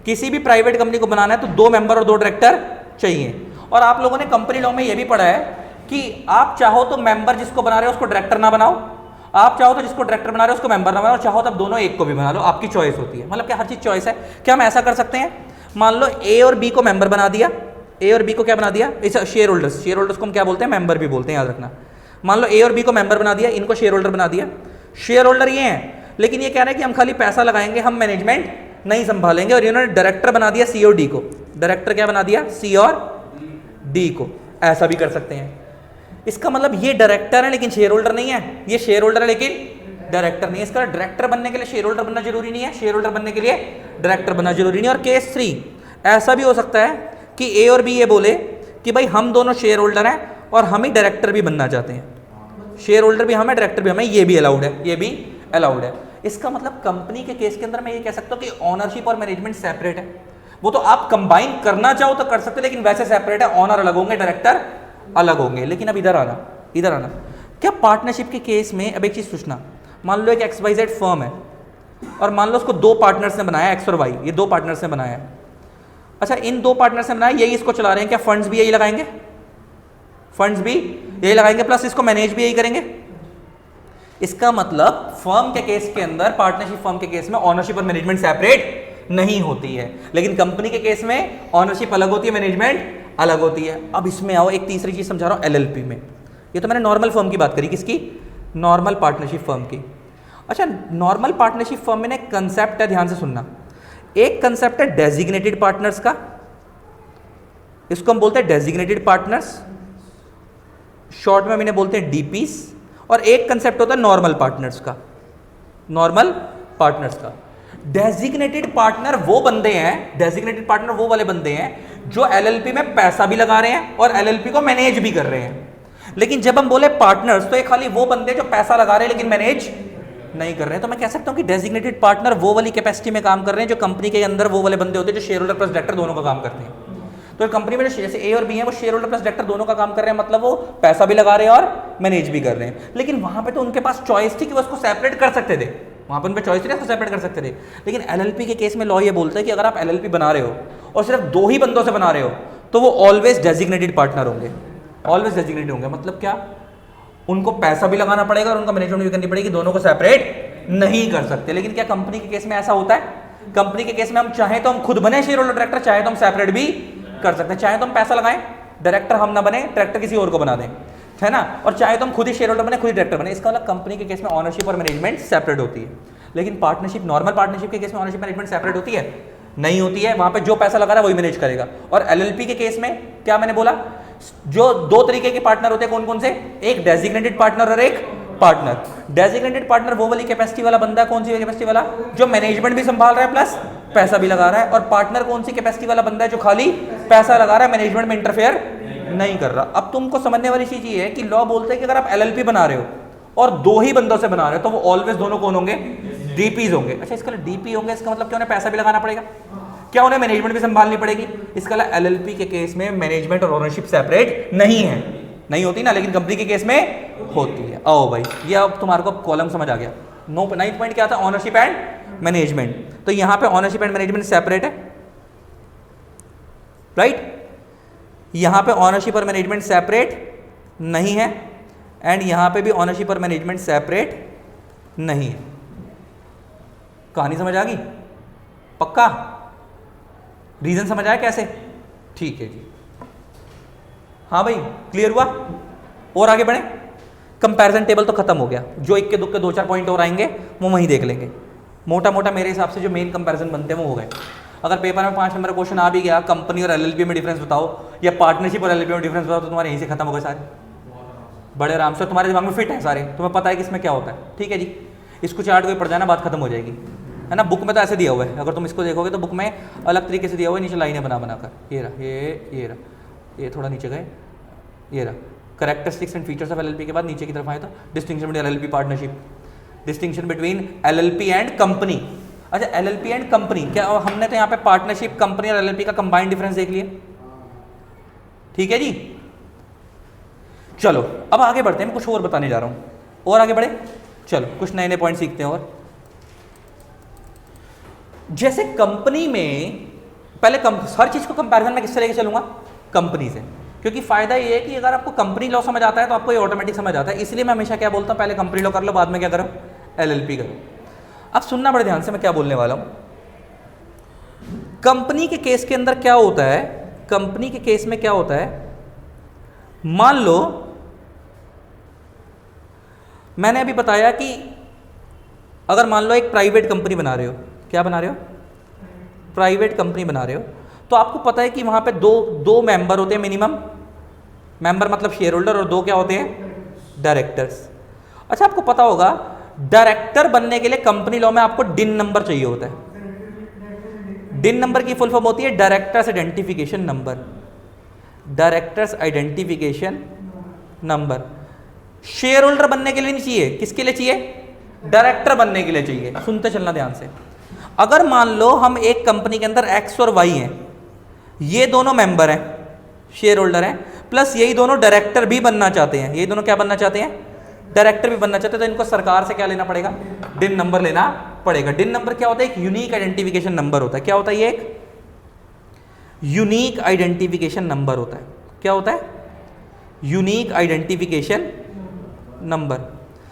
किसी भी प्राइवेट कंपनी को बनाना है तो 2 मेंबर और 2 डायरेक्टर चाहिए। और आप लोगों ने कंपनी लॉ में यह भी पढ़ा है कि आप चाहो तो मेंबर जिसको बना रहे हो उसको डायरेक्टर ना बनाओ, आप चाहो तो जिसको डायरेक्टर बना रहे हो उसको मेंबर ना बनाओ, चाहो तब दोनों एक को भी बना लो, आपकी चॉइस होती है। मतलब क्या हर चीज चॉइस है? क्या हम ऐसा कर सकते हैं? मान लो ए और बी को मेंबर बना दिया, ए और बी को क्या बना दिया? इस शेयर होल्डर्स को हम क्या बोलते हैं? मेंबर भी बोलते हैं, याद रखना। मान लो ए और बी को मेंबर बना दिया, इनको शेयर होल्डर बना दिया। शेयर होल्डर ये हैं, लेकिन ये कह रहे हैं कि हम खाली पैसा लगाएंगे, हम मैनेजमेंट नहीं संभालेंगे। और इन्होंने डायरेक्टर बना दिया सी और डी को। डायरेक्टर क्या बना दिया? सी और डी को। ऐसा भी कर सकते हैं। इसका मतलब ये डायरेक्टर है लेकिन शेयर होल्डर नहीं है, ये शेयर होल्डर है लेकिन डायरेक्टर नहीं है। इसका डायरेक्टर बनने के लिए शेयर होल्डर बनना जरूरी नहीं है, शेयर होल्डर बनने के लिए डायरेक्टर बनना जरूरी नहीं है। और केस 3 ऐसा भी हो सकता है कि ए और बी ये बोले कि भाई हम दोनों शेयर होल्डर हैं और हम ही डायरेक्टर भी बनना चाहते हैं। शेयर होल्डर भी हम है, डायरेक्टर भी हम है, ये भी अलाउड है, ये भी अलाउड है। इसका मतलब कंपनी के केस के अंदर मैं ये कह सकता हूँ कि ओनरशिप और मैनेजमेंट सेपरेट है। वो तो आप कंबाइन करना चाहो तो कर सकते, लेकिन वैसे सेपरेट है। ओनर अलग होंगे, डायरेक्टर अलग होंगे। लेकिन अब इधर आना, क्या पार्टनरशिप के केस में अब एक चीज पूछना, मान लो एक XYZ फर्म है और मान लो उसको 2 पार्टनर्स ने बनाया, एक्स और वाई, ये 2 पार्टनर्स ने बनाया है। अच्छा, इन 2 पार्टनर्स ने बनाया, यही इसको चला रहे हैं, क्या फंड्स भी यही लगाएंगे? फंड्स भी यही लगाएंगे, प्लस इसको मैनेज भी यही करेंगे। इसका मतलब फर्म के केस के अंदर, पार्टनरशिप फर्म के केस में ऑनरशिप और मैनेजमेंट सेपरेट नहीं होती है, लेकिन कंपनी के केस में ऑनरशिप अलग होती है, मैनेजमेंट अलग होती है। अब इसमें आओ, एक तीसरी चीज समझा रहा हूं, LLP में। ये तो मैंने नॉर्मल फर्म की बात करी, किसकी? नॉर्मल पार्टनरशिप फर्म की। अच्छा, नॉर्मल पार्टनरशिप फर्म में एक कंसेप्ट है, ध्यान से सुनना। एक कंसेप्ट है डेजिग्नेटेड पार्टनर्स का, इसको हम बोलते हैं डेजिग्नेटेड पार्टनर्स, शॉर्ट में हम इन्हें बोलते हैं DPs। और एक कंसेप्ट होता है नॉर्मल पार्टनर्स का, नॉर्मल पार्टनर्स का। डेजिग्नेटेड पार्टनर वो बंदे हैं, डेजिग्नेटेड पार्टनर वो वाले बंदे हैं जो LLP में पैसा भी लगा रहे हैं और LLP को मैनेज भी कर रहे हैं। लेकिन जब हम बोले पार्टनर्स तो ये खाली वो बंदे जो पैसा लगा रहे हैं लेकिन मैनेज नहीं कर रहे हैं। तो मैं कह सकता हूं कि डेजिग्नेटेड पार्टनर वो वाली कैपेसिटी में काम कर रहे हैं जो कंपनी के अंदर वो वाले बंदे होते हैं जो शेयर होल्डर प्लस डायरेक्टर दोनों का काम करते हैं। तो कंपनी में जैसे ए और बी है, वो शेयर होल्डर प्लस डायरेक्टर दोनों का काम कर रहे हैं, मतलब वो पैसा भी लगा रहे हैं और मैनेज भी कर रहे हैं। लेकिन वहां पे तो उनके पास चॉइस थी कि वो उसको सेपरेट कर सकते थे, वहां पर उन पे चॉइस थी, उसको सेपरेट कर सकते थे। लेकिन LLP के केस में लॉ ये बोलता है कि अगर आप LLP बना रहे हो और सिर्फ 2 ही बंदों से बना रहे हो तो वो ऑलवेज डेजिग्नेटेड पार्टनर होंगे, ऑलवेज डेजिग्नेटेड होंगे। मतलब क्या? उनको पैसा भी लगाना पड़ेगा और उनका मैनेजमेंट भी करनी पड़ेगी, दोनों को सेपरेट नहीं कर सकते। लेकिन क्या कंपनी के केस में ऐसा होता है? कंपनी के केस में हम चाहे तो हम खुद बने शेयर होल्डर डायरेक्टर, चाहे तो हम सेपरेट भी कर सकते हैं। चाहे तो हम पैसा लगाएं, डायरेक्टर हम ना बने, डायरेक्टर किसी और को बना दें, है ना। और चाहे तो हम खुद ही शेयर होल्डर बने, खुद ही डायरेक्टर बने। इसका मतलब कंपनी के केस में ऑनरशिप और मैनेजमेंट सेपरेट होती है। लेकिन पार्टनरशिप, नॉर्मल पार्टनरशिप के केस में ऑनरशिप मैनेजमेंट सेपरेट होती है? नहीं होती है। वहां पे जो पैसा लगा रहा है वही मैनेज करेगा। और LLP के केस में क्या मैंने बोला, जो 2 तरीके के पार्टनर होते हैं, कौन कौन से? एक डेजिग्नेटेड पार्टनर और एक पार्टनर। डेजिग्नेटेड पार्टनर वो वाली कैपेसिटी वाला बंदा है, कौन सी कैपेसिटी वाला? जो मैनेजमेंट भी संभाल रहा है प्लस पैसा भी लगा रहा है। और पार्टनर कौन सी कैपेसिटी वाला बंदा है? जो खाली पैसा लगा रहा है, मैनेजमेंट में इंटरफेयर नहीं कर रहा। अब तुमको समझने वाली चीज ये है कि लॉ बोलते हैं कि अगर आप LLP बना रहे हो और 2 ही बंदों से बना रहे हो तो वो ऑलवेज दोनों कौन होंगे? DPs होंगे। अच्छा, इसका DP होंगे, इसका मतलब क्या उन्हें पैसा भी लगाना पड़ेगा, क्या उन्हें मैनेजमेंट भी संभालनी पड़ेगी? इसका LLP के केस में मैनेजमेंट और ओनरशिप सेपरेट नहीं है, नहीं होती ना, लेकिन कंपनी के केस में होती है। आओ भाई, ये अब तुम्हारे को कॉलम समझ आ गया। 9th पॉइंट क्या था? Ownership and management. तो यहां पे ओनरशिप एंड मैनेजमेंट सेपरेट है, राइट? यहां पे ओनरशिप और मैनेजमेंट सेपरेट नहीं है एंड यहां पे भी ओनरशिप और मैनेजमेंट सेपरेट नहीं है। कहानी समझ आ गई? पक्का? रीजन समझ आया कैसे? ठीक है जी। हाँ भाई, क्लियर हुआ? और आगे बढ़े, कंपैरिजन टेबल तो खत्म हो गया, जो इक्के दुक्के 2-4 पॉइंट और आएंगे वो वहीं देख लेंगे। मोटा मोटा मेरे हिसाब से जो मेन कंपैरिजन बनते हैं वो हो गए। अगर पेपर में 5 नंबर क्वेश्चन आ भी गया, कंपनी और एलएलपी में डिफरेंस बताओ या पार्टनरशिप और एलएलपी में डिफरेंस बताओ, तो तुम्हारे यहीं से खत्म हो गए सारे, बड़े आराम से। तुम्हारे दिमाग में फिट है सारे, तुम्हें पता है कि इसमें क्या होता है। ठीक है जी, इसको चार्ट को पढ़ जाना, बात खत्म हो जाएगी, है ना। बुक में तो ऐसे दिया हुआ है, अगर तुम इसको देखोगे तो बुक में अलग तरीके से दिया हुआ है, नीचे लाइनें बना कर, ये रहा, ये रहा, ये थोड़ा नीचे गए, ये रहा characteristics and features of LLP के बाद नीचे की तरफ आए तो distinction between LLP partnership, distinction between LLP and company. अच्छा, एलएलपी एंड कंपनी, क्या हमने तो यहाँ पे पार्टनरशिप, कंपनी और एलएलपी का कंबाइंड डिफरेंस देख लिया। ठीक है जी, चलो अब आगे बढ़ते हैं, मैं कुछ और बताने जा रहा हूँ, और आगे बढ़े, चलो कुछ नए नए पॉइंट सीखते हैं। और जैसे कंपनी में पहले हर चीज को कंपैरिजन में किससे लेके चलूंगा? कंपनी से, क्योंकि फायदा ये है कि अगर आपको कंपनी लॉ समझ आता है तो आपको ये ऑटोमेटिक समझ आता है। इसलिए मैं हमेशा क्या बोलता हूँ, पहले कंपनी लॉ कर लो, बाद में क्या करो, एलएलपी करो। अब सुनना बड़े ध्यान से, मैं क्या बोलने वाला हूं। कंपनी के केस के अंदर क्या होता है, कंपनी के केस में क्या होता है, मान लो मैंने अभी बताया कि अगर मान लो एक प्राइवेट कंपनी बना रहे हो, क्या बना रहे हो, प्राइवेट कंपनी बना रहे हो, तो आपको पता है कि वहां पे दो मेंबर होते हैं मिनिमम, मेंबर मतलब शेयर होल्डर, और 2 क्या होते हैं, डायरेक्टर्स। अच्छा, आपको पता होगा डायरेक्टर बनने के लिए कंपनी लॉ में आपको डिन नंबर चाहिए होता है। डिन नंबर की फुल फॉर्म होती है directors identification number, directors identification number. Share holder बनने के लिए नहीं चाहिए, किसके लिए चाहिए, डायरेक्टर बनने के लिए चाहिए। सुनते चलना ध्यान से। अगर मान लो हम एक कंपनी के अंदर एक्स और वाई हैं, ये दोनों मेंबर हैं, शेयर होल्डर हैं, प्लस यही दोनों डायरेक्टर भी बनना चाहते हैं, ये दोनों क्या बनना चाहते हैं, डायरेक्टर भी बनना चाहते हैं, तो इनको सरकार से क्या लेना पड़ेगा, डिन नंबर लेना पड़ेगा। डिन नंबर क्या होता है, एक यूनिक आइडेंटिफिकेशन नंबर होता है। क्या होता है ये, एक यूनिक आइडेंटिफिकेशन नंबर होता है। क्या होता है, यूनिक आइडेंटिफिकेशन नंबर।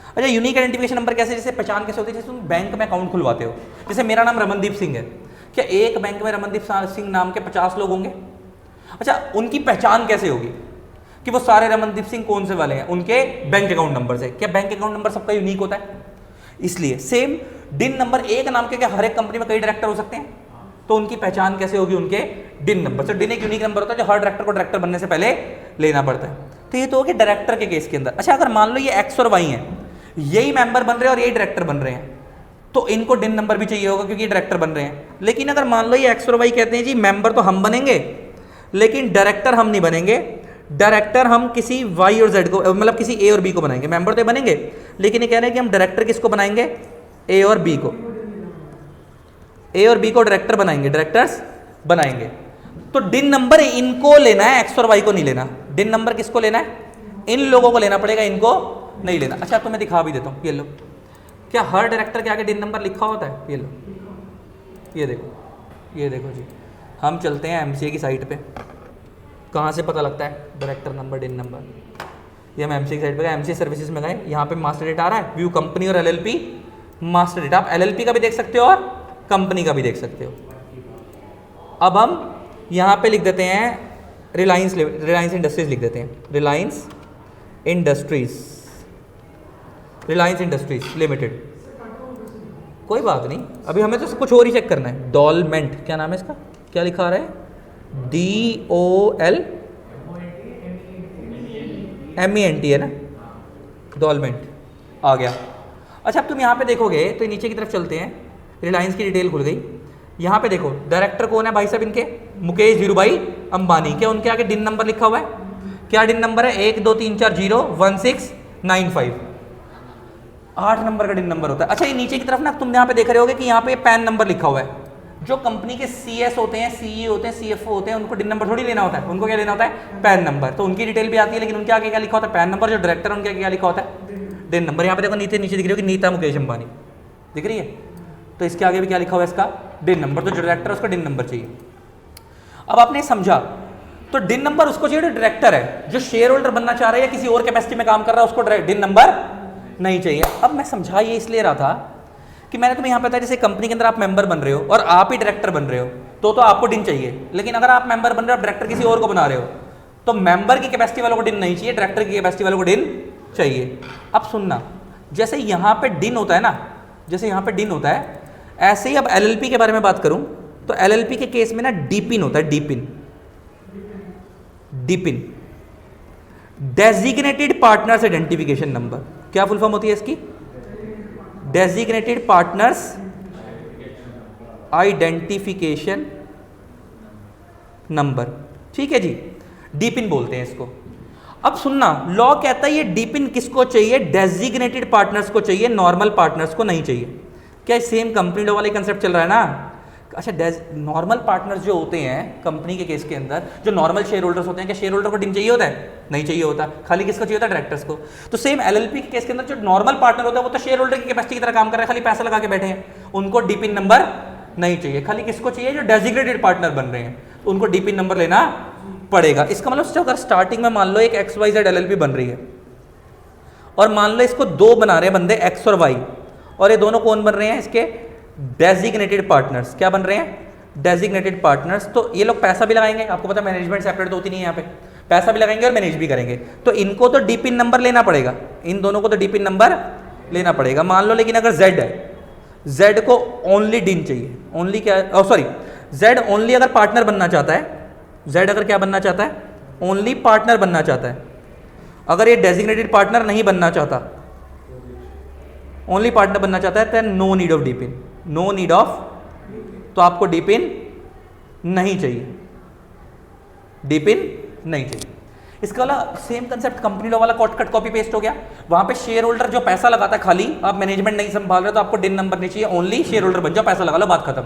अच्छा, यूनिक आइडेंटिफिकेशन नंबर कैसे, जैसे पहचान कैसे होती है, जैसे तुम बैंक में अकाउंट खुलवाते हो, जैसे मेरा नाम रमनदीप सिंह है, क्या एक बैंक में रमनदीप सिंह नाम के 50 लोग होंगे? अच्छा, उनकी पहचान कैसे होगी कि वो सारे रमनदीप सिंह कौन से वाले हैं, उनके बैंक अकाउंट नंबर से। क्या बैंक अकाउंट नंबर सबका यूनिक होता है? इसलिए सेम डिन नंबर, एक नाम के क्या हर एक कंपनी में कई डायरेक्टर हो सकते हैं, तो उनकी पहचान कैसे होगी, उनके डिन नंबर से। डिन एक यूनिक नंबर होता है जो हर डायरेक्टर को डायरेक्टर बनने से पहले लेना पड़ता है। तो ये तो हो गया डायरेक्टर के केस के अंदर। अच्छा, अगर मान लो ये एक्स और वाई हैं, यही मेंबर बन रहे हैं और यही डायरेक्टर बन रहे हैं, तो इनको डिन नंबर भी चाहिए होगा क्योंकि ये डायरेक्टर बन रहे हैं। लेकिन अगर मान लो ये एक्स और वाई कहते हैं जी मेंबर तो हम बनेंगे लेकिन डायरेक्टर हम नहीं बनेंगे, डायरेक्टर हम किसी वाई और जेड को, मतलब किसी ए और बी को बनाएंगे। मेंबर तो बनेंगे लेकिन ये कह रहे हैं कि हम डायरेक्टर किसको बनाएंगे, ए और बी को, ए और बी को डायरेक्टर बनाएंगे, डायरेक्टर्स बनाएंगे। तो डिन नंबर इनको लेना है, एक्स और वाई को नहीं लेना। डिन नंबर किसको लेना है, इन लोगों को लेना पड़ेगा, इनको नहीं लेना। अच्छा, तो मैं दिखा भी देता हूँ, ये लो, क्या हर डायरेक्टर के आगे डिन नंबर लिखा होता है? ये लो, ये देखो, ये देखो जी। हम चलते हैं एमसीए की साइट पे, कहाँ से पता लगता है डायरेक्टर नंबर, डिन नंबर? ये हम एमसीए की साइट पे गए, एमसीए सर्विसेज में गए, यहाँ पे मास्टर डेटा आ रहा है, व्यू कंपनी और एलएलपी मास्टर डेटा। आप एलएलपी का भी देख सकते हो और कंपनी का भी देख सकते हो। अब हम यहाँ पे लिख देते हैं रिलायंस इंडस्ट्रीज लिख देते हैं, रिलायंस इंडस्ट्रीज लिमिटेड। कोई बात नहीं, अभी हमें तो कुछ और ही चेक करना है। डॉलमेंट, क्या नाम है इसका, क्या लिखा रहा है, DOLMENT है ना, डॉलमेंट आ गया। अच्छा, अब तुम यहाँ पे देखोगे तो नीचे की तरफ चलते हैं, रिलायंस की डिटेल खुल गई। यहाँ पे देखो डायरेक्टर कौन है भाई साहब, इनके मुकेश धीरूभाई अंबानी। क्या उनके आगे डिन नंबर लिखा हुआ है? क्या डिन नंबर है? 123401695, 8 नंबर का डिन नंबर होता है। अच्छा, ये नीचे की तरफ ना तुम यहाँ पे देख रहे होगे कि यहाँ पे पैन नंबर लिखा हुआ है। जो कंपनी के CS होते हैं, CE होते हैं, CFO होते हैं, उनको डिन नंबर थोड़ी लेना होता है, उनको क्या लेना होता है, पैन नंबर। तो उनकी डिटेल भी आती है, लेकिन उनके आगे क्या लिखा होता है, पैन नंबर। जो डायरेक्टर है उनके आगे क्या लिखा होता है, डिन नंबर। यहाँ पे देखो नीचे दिख रही होगी नीता मुकेश अंबानी, दिख रही है, तो इसके आगे भी क्या लिखा हुआ है, इसका डिन नंबर। तो जो डायरेक्टर है उसका डिन नंबर चाहिए। अब आपने समझा, तो डिन नंबर उसको चाहिए जो डायरेक्टर है, जो शेयर होल्डर बनना चाह रहा है या किसी और कैपेसिटी में काम कर रहा है उसको डिन नंबर नहीं चाहिए। अब मैं समझा ये इसलिए रहा था कि मैंने तुम्हें यहाँ पे बताया, जैसे कंपनी के अंदर आप मेंबर बन रहे हो और आप ही डायरेक्टर बन रहे हो, तो आपको डिन चाहिए। लेकिन अगर आप मेंबर बन रहे हो, आप डायरेक्टर किसी और को बना रहे हो, तो मेंबर की कैपेसिटी वालों को डिन नहीं चाहिए, डायरेक्टर की कैपेसिटी वालों को डिन चाहिए। अब सुनना, जैसे यहां पे डिन होता है ना, जैसे यहां पे डिन होता है, ऐसे ही अब एलएलपी के बारे में बात करूं तो एलएलपी के केस में ना डीपिन होता है, डीपिन, डीपिन, डेजिग्नेटेड पार्टनर्स आइडेंटिफिकेशन नंबर। क्या फुल फॉर्म होती है इसकी? डेजिग्नेटेड पार्टनर्स आइडेंटिफिकेशन नंबर, ठीक है जी, डीपिन बोलते हैं इसको। अब सुनना, लॉ कहता है ये डीपिन किसको चाहिए? डेजिग्नेटेड पार्टनर्स को चाहिए, नॉर्मल पार्टनर्स को नहीं चाहिए। क्या सेम कंपनी लॉ वाला कंसेप्ट चल रहा है ना? अच्छा, नॉर्मल पार्टनर्स जो होते हैं कंपनी के केस के अंदर, जो नॉर्मल शेयर होल्डर्स होते हैं, क्या शेयर होल्डर को डिन चाहिए होता है? नहीं चाहिए होता, खाली किसको चाहिए होता है? डायरेक्टर्स को। तो सेम एलएलपी के केस के अंदर जो नॉर्मल पार्टनर होता है वो तो शेयर होल्डर की कैपेसिटी की तरह काम कर रहा है, खाली पैसा लगा के बैठे हैं, उनको डीपिन नंबर नहीं चाहिए। खाली किसको चाहिए? जो डेजिग्नेटेड पार्टनर बन रहे हैं, तो उनको डीपिन नंबर लेना पड़ेगा। इसका मतलब अगर स्टार्टिंग में मान लो एक XYZ एलएलपी बन रही है और मान लो इसको दो बना रहे हैं बंदे X और Y, और ये दोनों कौन बन रहे हैं? इसके डेजिग्नेटेड पार्टनर्स। क्या बन रहे हैं? Designated partners. तो ये लोग पैसा भी लगाएंगे, आपको पता है मैनेजमेंट सेपरेट तो होती नहीं है यहाँ पे, पैसा भी लगाएंगे और मैनेज भी करेंगे, तो इनको तो डीपिन नंबर लेना पड़ेगा, इन दोनों को तो डीपिन नंबर लेना पड़ेगा। मान लो लेकिन अगर Z है, Z को ओनली डिन चाहिए, ओनली क्या, सॉरी, Z ओनली अगर पार्टनर बनना चाहता है, Z अगर क्या बनना चाहता है? ओनली पार्टनर बनना चाहता है। अगर ये डेजिग्नेटेड पार्टनर नहीं बनना चाहता, ओनली पार्टनर बनना चाहता है, तो no need of DPIN, no need of, तो आपको डीपिन नहीं चाहिए, डीपिन नहीं चाहिए। इसका वाला सेम कंसेप्ट कंपनी लॉ वाला कट कॉपी पेस्ट हो गया। वहां पे शेयर होल्डर जो पैसा लगाता है, खाली आप मैनेजमेंट नहीं संभाल रहे तो आपको डिन नंबर नहीं चाहिए, ओनली शेयर होल्डर बन जाओ, पैसा लगा लो, बात खत्म।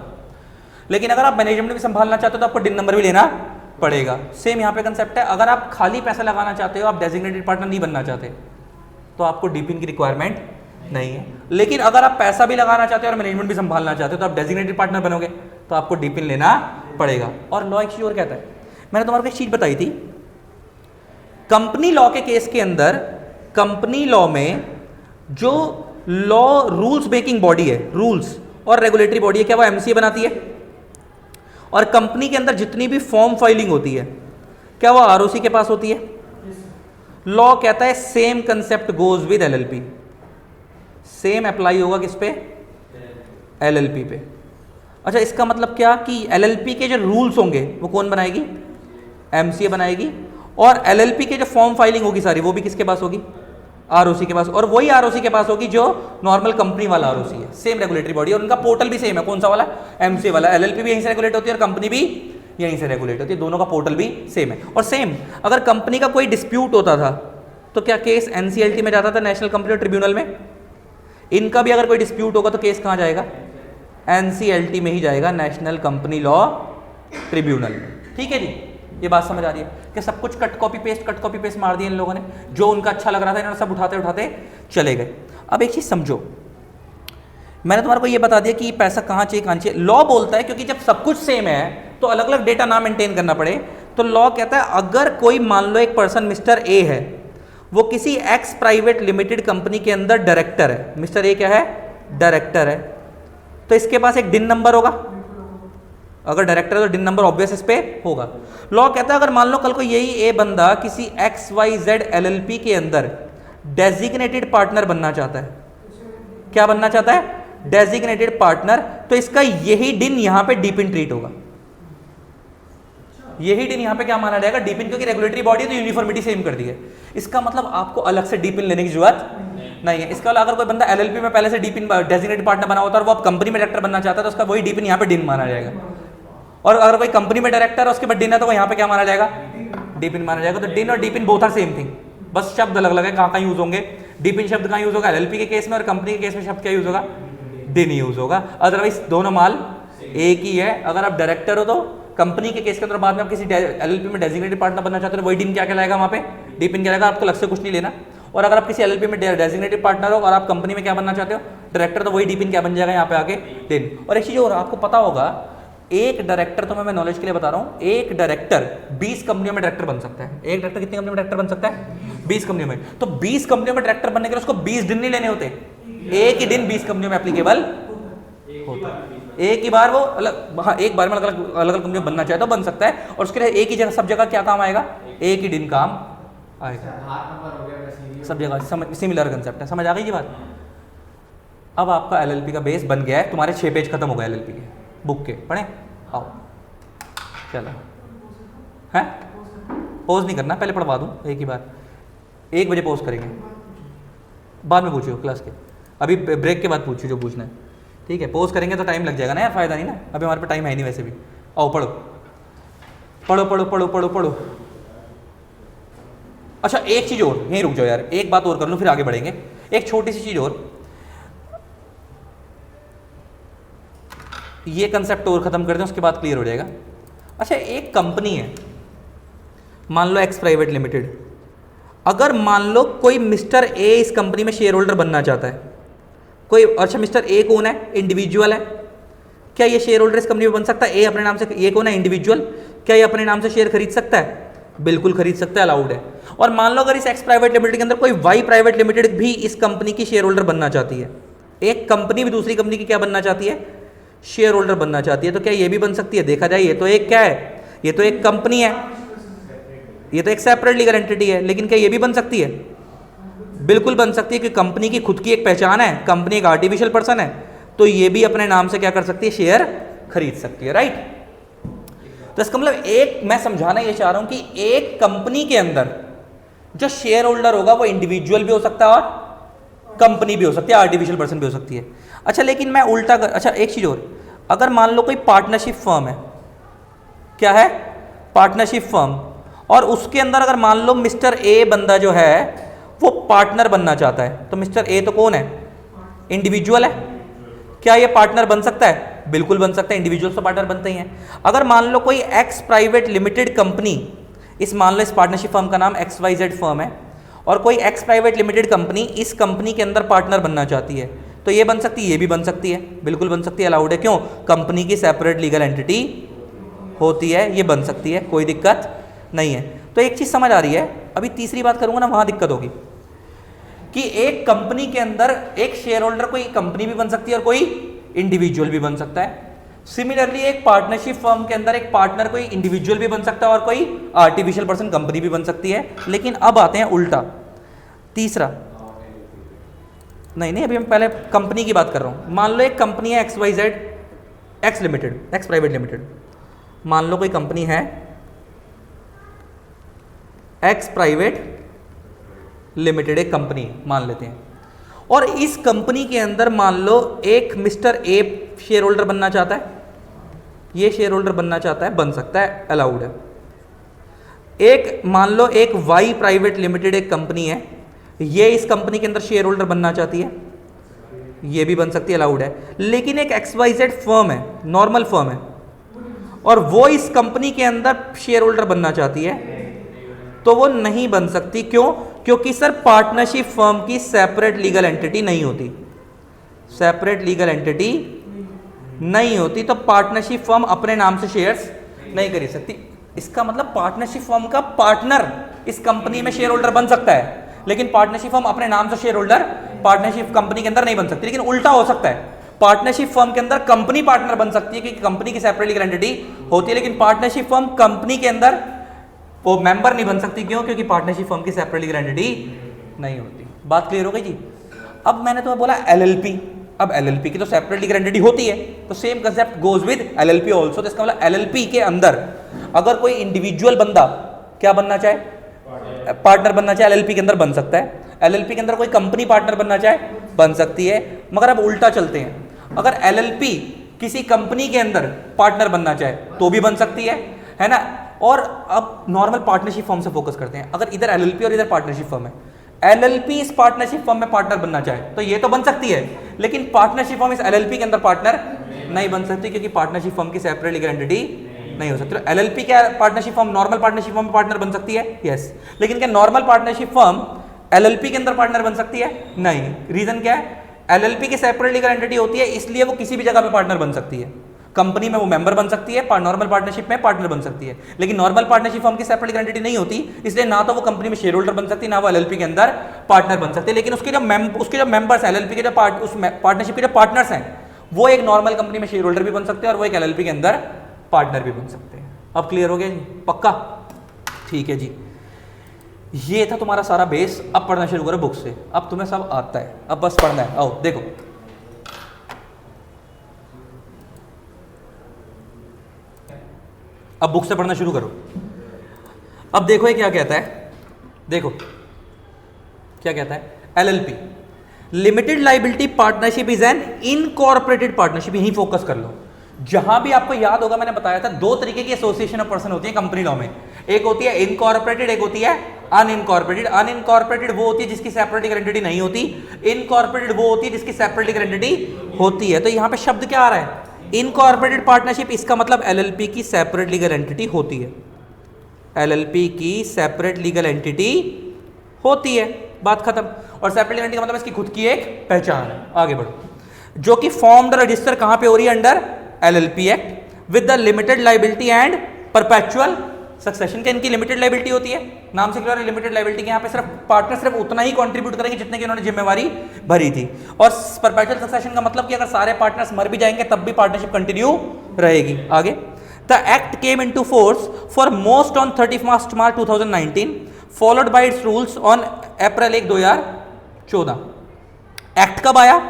लेकिन अगर आप मैनेजमेंट भी संभालना चाहते हो तो आपको डिन नंबर भी लेना पड़ेगा। सेम यहाँ पे कंसेप्ट है, अगर आप खाली पैसा लगाना चाहते हो, आप डेजिग्नेटेड पार्टनर नहीं बनना चाहते, तो आपको डीपिन की रिक्वायरमेंट नहीं है। लेकिन अगर आप पैसा भी लगाना चाहते हो और मैनेजमेंट भी संभालना चाहते हो, तो आप डेजिग्नेटेड पार्टनर बनोगे, तो आपको डीपिन लेना पड़ेगा। और लॉ एक चीज और कहता है, मैंने तुम्हारे को एक चीज बताई थी, कंपनी लॉ के केस के अंदर, कंपनी लॉ में जो लॉ रूल्स मेकिंग बॉडी है, रूल्स और रेगुलेटरी बॉडी है, क्या वो एमसीए बनाती है? और कंपनी के अंदर जितनी भी फॉर्म फाइलिंग होती है, क्या वो आरओसी के पास होती है? लॉ कहता है same concept goes with LLP, same apply होगा किस पे? एलएलपी पे। अच्छा, इसका मतलब क्या कि एलएलपी के जो रूल्स होंगे वो कौन बनाएगी? एमसीए बनाएगी, और एलएलपी के जो फॉर्म फाइलिंग होगी सारी, वो भी किसके पास होगी? आरओसी के पास, और वही आरओसी के पास होगी जो नॉर्मल कंपनी वाला आरओसी है, सेम रेगुलेटरी बॉडी, और उनका पोर्टल भी सेम है, कौन सा वाला? एमसीए वाला। एलएलपी भी यहीं से रेगुलेट होती है और कंपनी भी यहीं से रेगुलेट होती है, दोनों का पोर्टल भी सेम है। और सेम अगर कंपनी का कोई डिस्प्यूट होता था तो क्या केस एनसीएलटी में जाता था, नेशनल कंपनी ट्रिब्यूनल में? इनका भी अगर कोई डिस्प्यूट होगा तो केस कहाँ जाएगा? एनसीएलटी में ही जाएगा, नेशनल कंपनी लॉ ट्रिब्यूनल में। ठीक है जी, ये बात समझ आ रही है कि सब कुछ कट कॉपी पेस्ट मार दिया इन लोगों ने, जो उनका अच्छा लग रहा था इन्होंने सब उठाते उठाते चले गए। अब एक चीज समझो, मैंने तुम्हारे को ये बता दिया कि पैसा कहाँ चाहिए कहाँ चाहिए। लॉ बोलता है क्योंकि जब सब कुछ सेम है तो अलग अलग डेटा ना मेंटेन करना पड़े, तो लॉ कहता है अगर कोई मान लो एक पर्सन मिस्टर ए है, वो किसी एक्स प्राइवेट लिमिटेड कंपनी के अंदर डायरेक्टर है, मिस्टर ए क्या है? डायरेक्टर है, तो इसके पास एक डिन नंबर होगा, अगर डायरेक्टर है तो डिन नंबर ऑब्वियस इस पे होगा। लॉ कहता है अगर मान लो कल को यही ए बंदा किसी XYZ एलएलपी के अंदर डेजिग्नेटेड पार्टनर बनना चाहता है, क्या बनना चाहता है? डेजिग्नेटेड पार्टनर, तो इसका यही डिन यहां पे डीपिन ट्रीट होगा, यही डिन यहां पे क्या माना जाएगा? डीपिन, क्योंकि रेगुलेटरी बॉडी है तो यूनिफॉर्मिटी सेम कर दी है। इसका मतलब आपको अलग से डीपिन लेने की जरूरत नहीं है। इसका अगर कोई बंदा एलएलपी में पहले से डीपिन डेजिग्नेटेड पार्टनर बना होता है और वो आप कंपनी में डायरेक्टर बनना चाहता है, तो उसका वही डीपिन यहाँ पे डिन माना जाएगा। और अगर कोई कंपनी में डायरेक्टर है उसके बाद डिन है, तो यहाँ पे क्या माना जाएगा? डीपिन माना जाएगा। तो डिन और डीपिन बोथ आर सेम थिंग, बस शब्द अलग अलग है, कहाँ यूज होंगे। डीपिन शब्द कहाँ यूज होगा? एलएलपी के केस में, और कंपनी के केस में शब्द क्या यूज होगा? डिन यूज होगा। अदरवाइज दोनों माल एक ही है। अगर आप डायरेक्टर हो तो कंपनी के केस के अंदर बाद में आप किसी एलएलपी में डेजिग्नेटेड पार्टनर बनना चाहते हो, वही डिन क्या कहलाएगा? वहाँ पे डीपिन कहलाएगा, आपको अलग से कुछ नहीं लेना। और अगर आप किसी एलएलपी में डेजिग्नेटेड पार्टनर हो और आप कंपनी में क्या बनना चाहते हो? डायरेक्टर, तो वही डीपिन क्या बन जाएगा यहाँ पे आके? डिन। और एक चीज और आपको पता होगा, एक डायरेक्टर, तो मैं नॉलेज के लिए बता रहा हूँ, एक डायरेक्टर 20 कंपनियों में डायरेक्टर बन सकता है। एक डायरेक्टर कितनी कंपनी में डायरेक्टर बन सकता है? 20 कंपनियों में। तो 20 कंपनियों में डायरेक्टर बनने के लिए उसको 20 दिन नहीं लेने होते, एक ही दिन 20 कंपनियों में एप्लीकेबल होता है। एक ही बार वो अलग, हाँ, एक बार में अलग अलग कंपनी बनना चाहे तो बन सकता है, और उसके लिए एक ही जगह सब जगह क्या काम आएगा? एक ही दिन काम आएगा। सब जगह सिमिलर कंसेप्ट है, समझ आ गई ये बात। अब आपका एलएलपी का बेस बन गया है, तुम्हारे 6 पेज खत्म हो गए एलएलपी के बुक के, पढ़े आओ चलो। हैं पोज नहीं करना, पहले पढ़वा दूँ एक ही बार, 1 बजे पोज करेंगे, बाद में पूछियो क्लास के, अभी ब्रेक के बाद पूछियो जो पूछना है, ठीक है। पोज करेंगे तो टाइम लग जाएगा ना यार, फायदा नहीं ना, अभी हमारे पास टाइम है नहीं वैसे भी। आओ पढ़ो पढ़ो पढ़ो पढ़ो पढ़ो पढ़ो। अच्छा एक चीज़ और, यहीं रुक जाओ यार, एक बात और कर लूँ फिर आगे बढ़ेंगे। एक छोटी सी चीज़ और, ये कंसेप्ट और खत्म कर दें उसके बाद क्लियर हो जाएगा। अच्छा एक कंपनी है, मान लो एक्स प्राइवेट लिमिटेड, अगर मान लो कोई मिस्टर ए इस कंपनी में शेयर होल्डर बनना चाहता है, कोई, अच्छा मिस्टर ए कौन है? इंडिविजुअल है, क्या ये शेयर होल्डर इस कंपनी में बन सकता है? ए अपने नाम से, ये कौन है? इंडिविजुअल, क्या ये अपने नाम से शेयर खरीद सकता है? बिल्कुल खरीद सकता है, अलाउड है। और मान लो अगर इस एक्स प्राइवेट लिमिटेड के अंदर कोई वाई प्राइवेट लिमिटेड भी इस कंपनी की शेयर होल्डर बनना चाहती है, एक कंपनी भी दूसरी कंपनी की क्या बनना चाहती है? शेयर होल्डर बनना चाहती है, तो क्या ये भी बन सकती है? देखा जाए ये तो एक क्या है, ये तो एक कंपनी है, ये तो एक सेपरेट लीगल एंटिटी है, लेकिन क्या ये भी बन सकती है? बिल्कुल बन सकती है, कि कंपनी की खुद की एक पहचान है, कंपनी एक आर्टिफिशियल पर्सन है, तो ये भी अपने नाम से क्या कर सकती है? शेयर खरीद सकती है, राइट। तो इसका मतलब एक मैं समझाना ये चाह रहा हूं कि एक कंपनी के अंदर जो शेयर होल्डर होगा वो इंडिविजुअल भी हो सकता है और कंपनी भी हो सकती है, आर्टिफिशियल पर्सन भी हो सकती है। अच्छा लेकिन मैं उल्टा कर, अच्छा एक चीज और, अगर मान लो कोई पार्टनरशिप फर्म है, क्या है? पार्टनरशिप फर्म, और उसके अंदर अगर मान लो मिस्टर ए बंदा जो है वो पार्टनर बनना चाहता है, तो मिस्टर ए तो कौन है? इंडिविजुअल है, क्या ये पार्टनर बन सकता है? बिल्कुल बन सकता है, इंडिविजुअल तो पार्टनर बनते ही हैं। अगर मान लो कोई एक्स प्राइवेट लिमिटेड कंपनी, इस मान लो इस पार्टनरशिप फर्म का नाम XYZ फर्म है, और कोई एक्स प्राइवेट लिमिटेड कंपनी इस कंपनी के अंदर पार्टनर बनना चाहती है, तो ये बन सकती है, ये भी बन सकती है, बिल्कुल बन सकती है, अलाउड है। क्यों? कंपनी की सेपरेट लीगल एंटिटी होती है, ये बन सकती है, कोई दिक्कत नहीं है। तो एक चीज समझ आ रही है, अभी तीसरी बात करूंगा ना वहां दिक्कत होगी, कि एक कंपनी के अंदर एक शेयर होल्डर कोई कंपनी भी बन सकती है और कोई इंडिविजुअल भी बन सकता है। सिमिलरली एक पार्टनरशिप फर्म के अंदर एक पार्टनर कोई इंडिविजुअल भी बन सकता है और कोई आर्टिफिशियल पर्सन कंपनी भी बन सकती है। लेकिन अब आते हैं उल्टा, तीसरा, नहीं अभी हम पहले कंपनी की बात कर रहा हूं। मान लो एक कंपनी है XYZ x limited, x private limited, मान लो कोई कंपनी है एक्स प्राइवेट लिमिटेड, एक कंपनी मान लेते हैं, और इस कंपनी के अंदर मान लो एक मिस्टर ए शेयर होल्डर बनना चाहता है, ये शेयर होल्डर बनना चाहता है, बन सकता है, अलाउड है। एक मान लो एक वाई प्राइवेट लिमिटेड एक कंपनी है, ये इस कंपनी के अंदर शेयर होल्डर बनना चाहती है, ये भी बन सकती है, अलाउड है। लेकिन एक XYZ फर्म है, नॉर्मल फर्म है, और वो इस कंपनी के अंदर शेयर होल्डर बनना चाहती है, तो वो नहीं बन सकती। क्यों? क्योंकि सर पार्टनरशिप फर्म की सेपरेट लीगल एंटिटी नहीं होती, सेपरेट लीगल एंटिटी नहीं होती, तो पार्टनरशिप फर्म अपने नाम से शेयर्स नहीं खरीद सकती। इसका मतलब पार्टनरशिप फर्म का पार्टनर इस कंपनी में शेयर होल्डर बन सकता है, लेकिन पार्टनरशिप फर्म अपने नाम से शेयर होल्डर पार्टनरशिप कंपनी के अंदर नहीं बन सकती। लेकिन उल्टा हो सकता है, पार्टनरशिप फर्म के अंदर कंपनी पार्टनर बन सकती है, क्योंकि कंपनी की सेपरेट लीगल एंटिटी होती है, लेकिन पार्टनरशिप फर्म कंपनी के अंदर वो मेंबर नहीं बन सकती। क्यों? क्योंकि पार्टनरशिप फर्म की सेपरेट लीगल एंटिटी नहीं होती। बात क्लियर हो गई जी? अब मैंने तुम्हें बोला LLP, अब LLP की तो सेपरेट लीगल एंटिटी होती है, तो same concept goes with LLP also. तो इसका मतलब LLP के अंदर अगर कोई इंडिविजुअल बंदा क्या बनना चाहे, पार्टनर बनना चाहे, LLP के अंदर बन सकता है। LLP के अंदर कोई कंपनी पार्टनर बनना चाहे, बन सकती है। मगर अब उल्टा चलते हैं, अगर LLP किसी कंपनी के अंदर पार्टनर बनना चाहे तो भी बन सकती है ना। और अब नॉर्मल पार्टनरशिप फर्म से फोकस करते हैं, अगर इधर LLP और इधर पार्टनरशिप फर्म है, LLP इस पार्टनरशिप फर्म में पार्टनर बनना चाहे तो ये तो बन सकती है, लेकिन पार्टनरशिप फर्म इस LLP के अंदर पार्टनर नहीं बन सकती, क्योंकि पार्टनरशिप फर्म की सेपरेट लीगल एंटिटी नहीं हो सकती। तो LLP क्या partnership firm, normal partnership firm में पार्टनर बन सकती है? यस। लेकिन क्या नॉर्मल पार्टनरशिप फर्म LLP के अंदर पार्टनर बन सकती है? नहीं। रीजन क्या है? LLP की सेपरेट लीगल एंटिटी होती है, इसलिए वो किसी भी जगह पे पार्टनर बन सकती है। कंपनी में वो मेंबर बन सकती है, नॉर्मल पार्टनरशिप में पार्टनर बन सकती है, लेकिन नॉर्मल पार्टनरशिप फर्म की सेपरेट लीगल एंटिटी नहीं होती, इसलिए ना तो वो कंपनी में शेयर होल्डर बन सकती, ना वो LLP के अंदर पार्टनर बन सकते। लेकिन उसके जो मेंबर्स हैं, LLP के जो उस पार्टनरशिप के जो पार्टनर्स हैं, वो एक नॉर्मल कंपनी में शेयर होल्डर भी बन सकते हैं और वो एक LLP के अंदर पार्टनर भी बन सकते हैं। अब क्लियर हो गया जी? पक्का? ठीक है जी। ये था तुम्हारा सारा बेस। अब पढ़ना शुरू करो बुक से, अब तुम्हें सब आता है, अब बस पढ़ना है। आओ देखो, अब बुक से पढ़ना शुरू करो। अब देखो ये क्या कहता है, देखो क्या कहता है, LLP limited liability partnership is an incorporated partnership. यहीं फोकस कर लो। जहां भी आपको याद होगा मैंने बताया था दो तरीके की एसोसिएशन ऑफ पर्सन होती है कंपनी लॉ में, एक होती है इनकॉर्पोरेटेड, एक होती है अनइनकॉर्पोरेटेड। अनइनकॉर्पोरेटेड वो होती है जिसकी सेपरेट लीगल एंटिटी नहीं होती, इनकॉर्पोरेटेड वो होती है जिसकी सेपरेट लीगल एंटिटी होती है। तो यहां पे शब्द क्या आ रहा है, इनकॉर्पोरेटेड पार्टनरशिप, इसका मतलब एलएलपी की सेपरेट लीगल एंटिटी होती है, एलएलपी की सेपरेट लीगल एंटिटी होती है, बात खत्म। और सेपरेट लीगल एंटिटी का मतलब इसकी खुद की एक पहचान है। आगे बढ़ो, जो कि फॉर्म्ड और रजिस्टर कहां पे हो रही है, under LLP act with the limited liability and perpetual succession. के इनकी लिमिटेड लाइबिलिटी होती है, नाम से क्लियर है लिमिटेड लाइबिलिटी के, यहाँ पे सिर्फ पार्टनर सिर्फ उतना ही कंट्रीब्यूट करेंगे जितने की उन्होंने जिम्मेवारी भरी थी। और परपेचुअल सक्सेशन का मतलब कि अगर सारे पार्टनर्स मर भी जाएंगे तब भी पार्टनरशिप कंटिन्यू रहेगी। आगे, the act came into force for most on 31 March 2019 followed by it's rules on April 1, 2014। Act कब आया,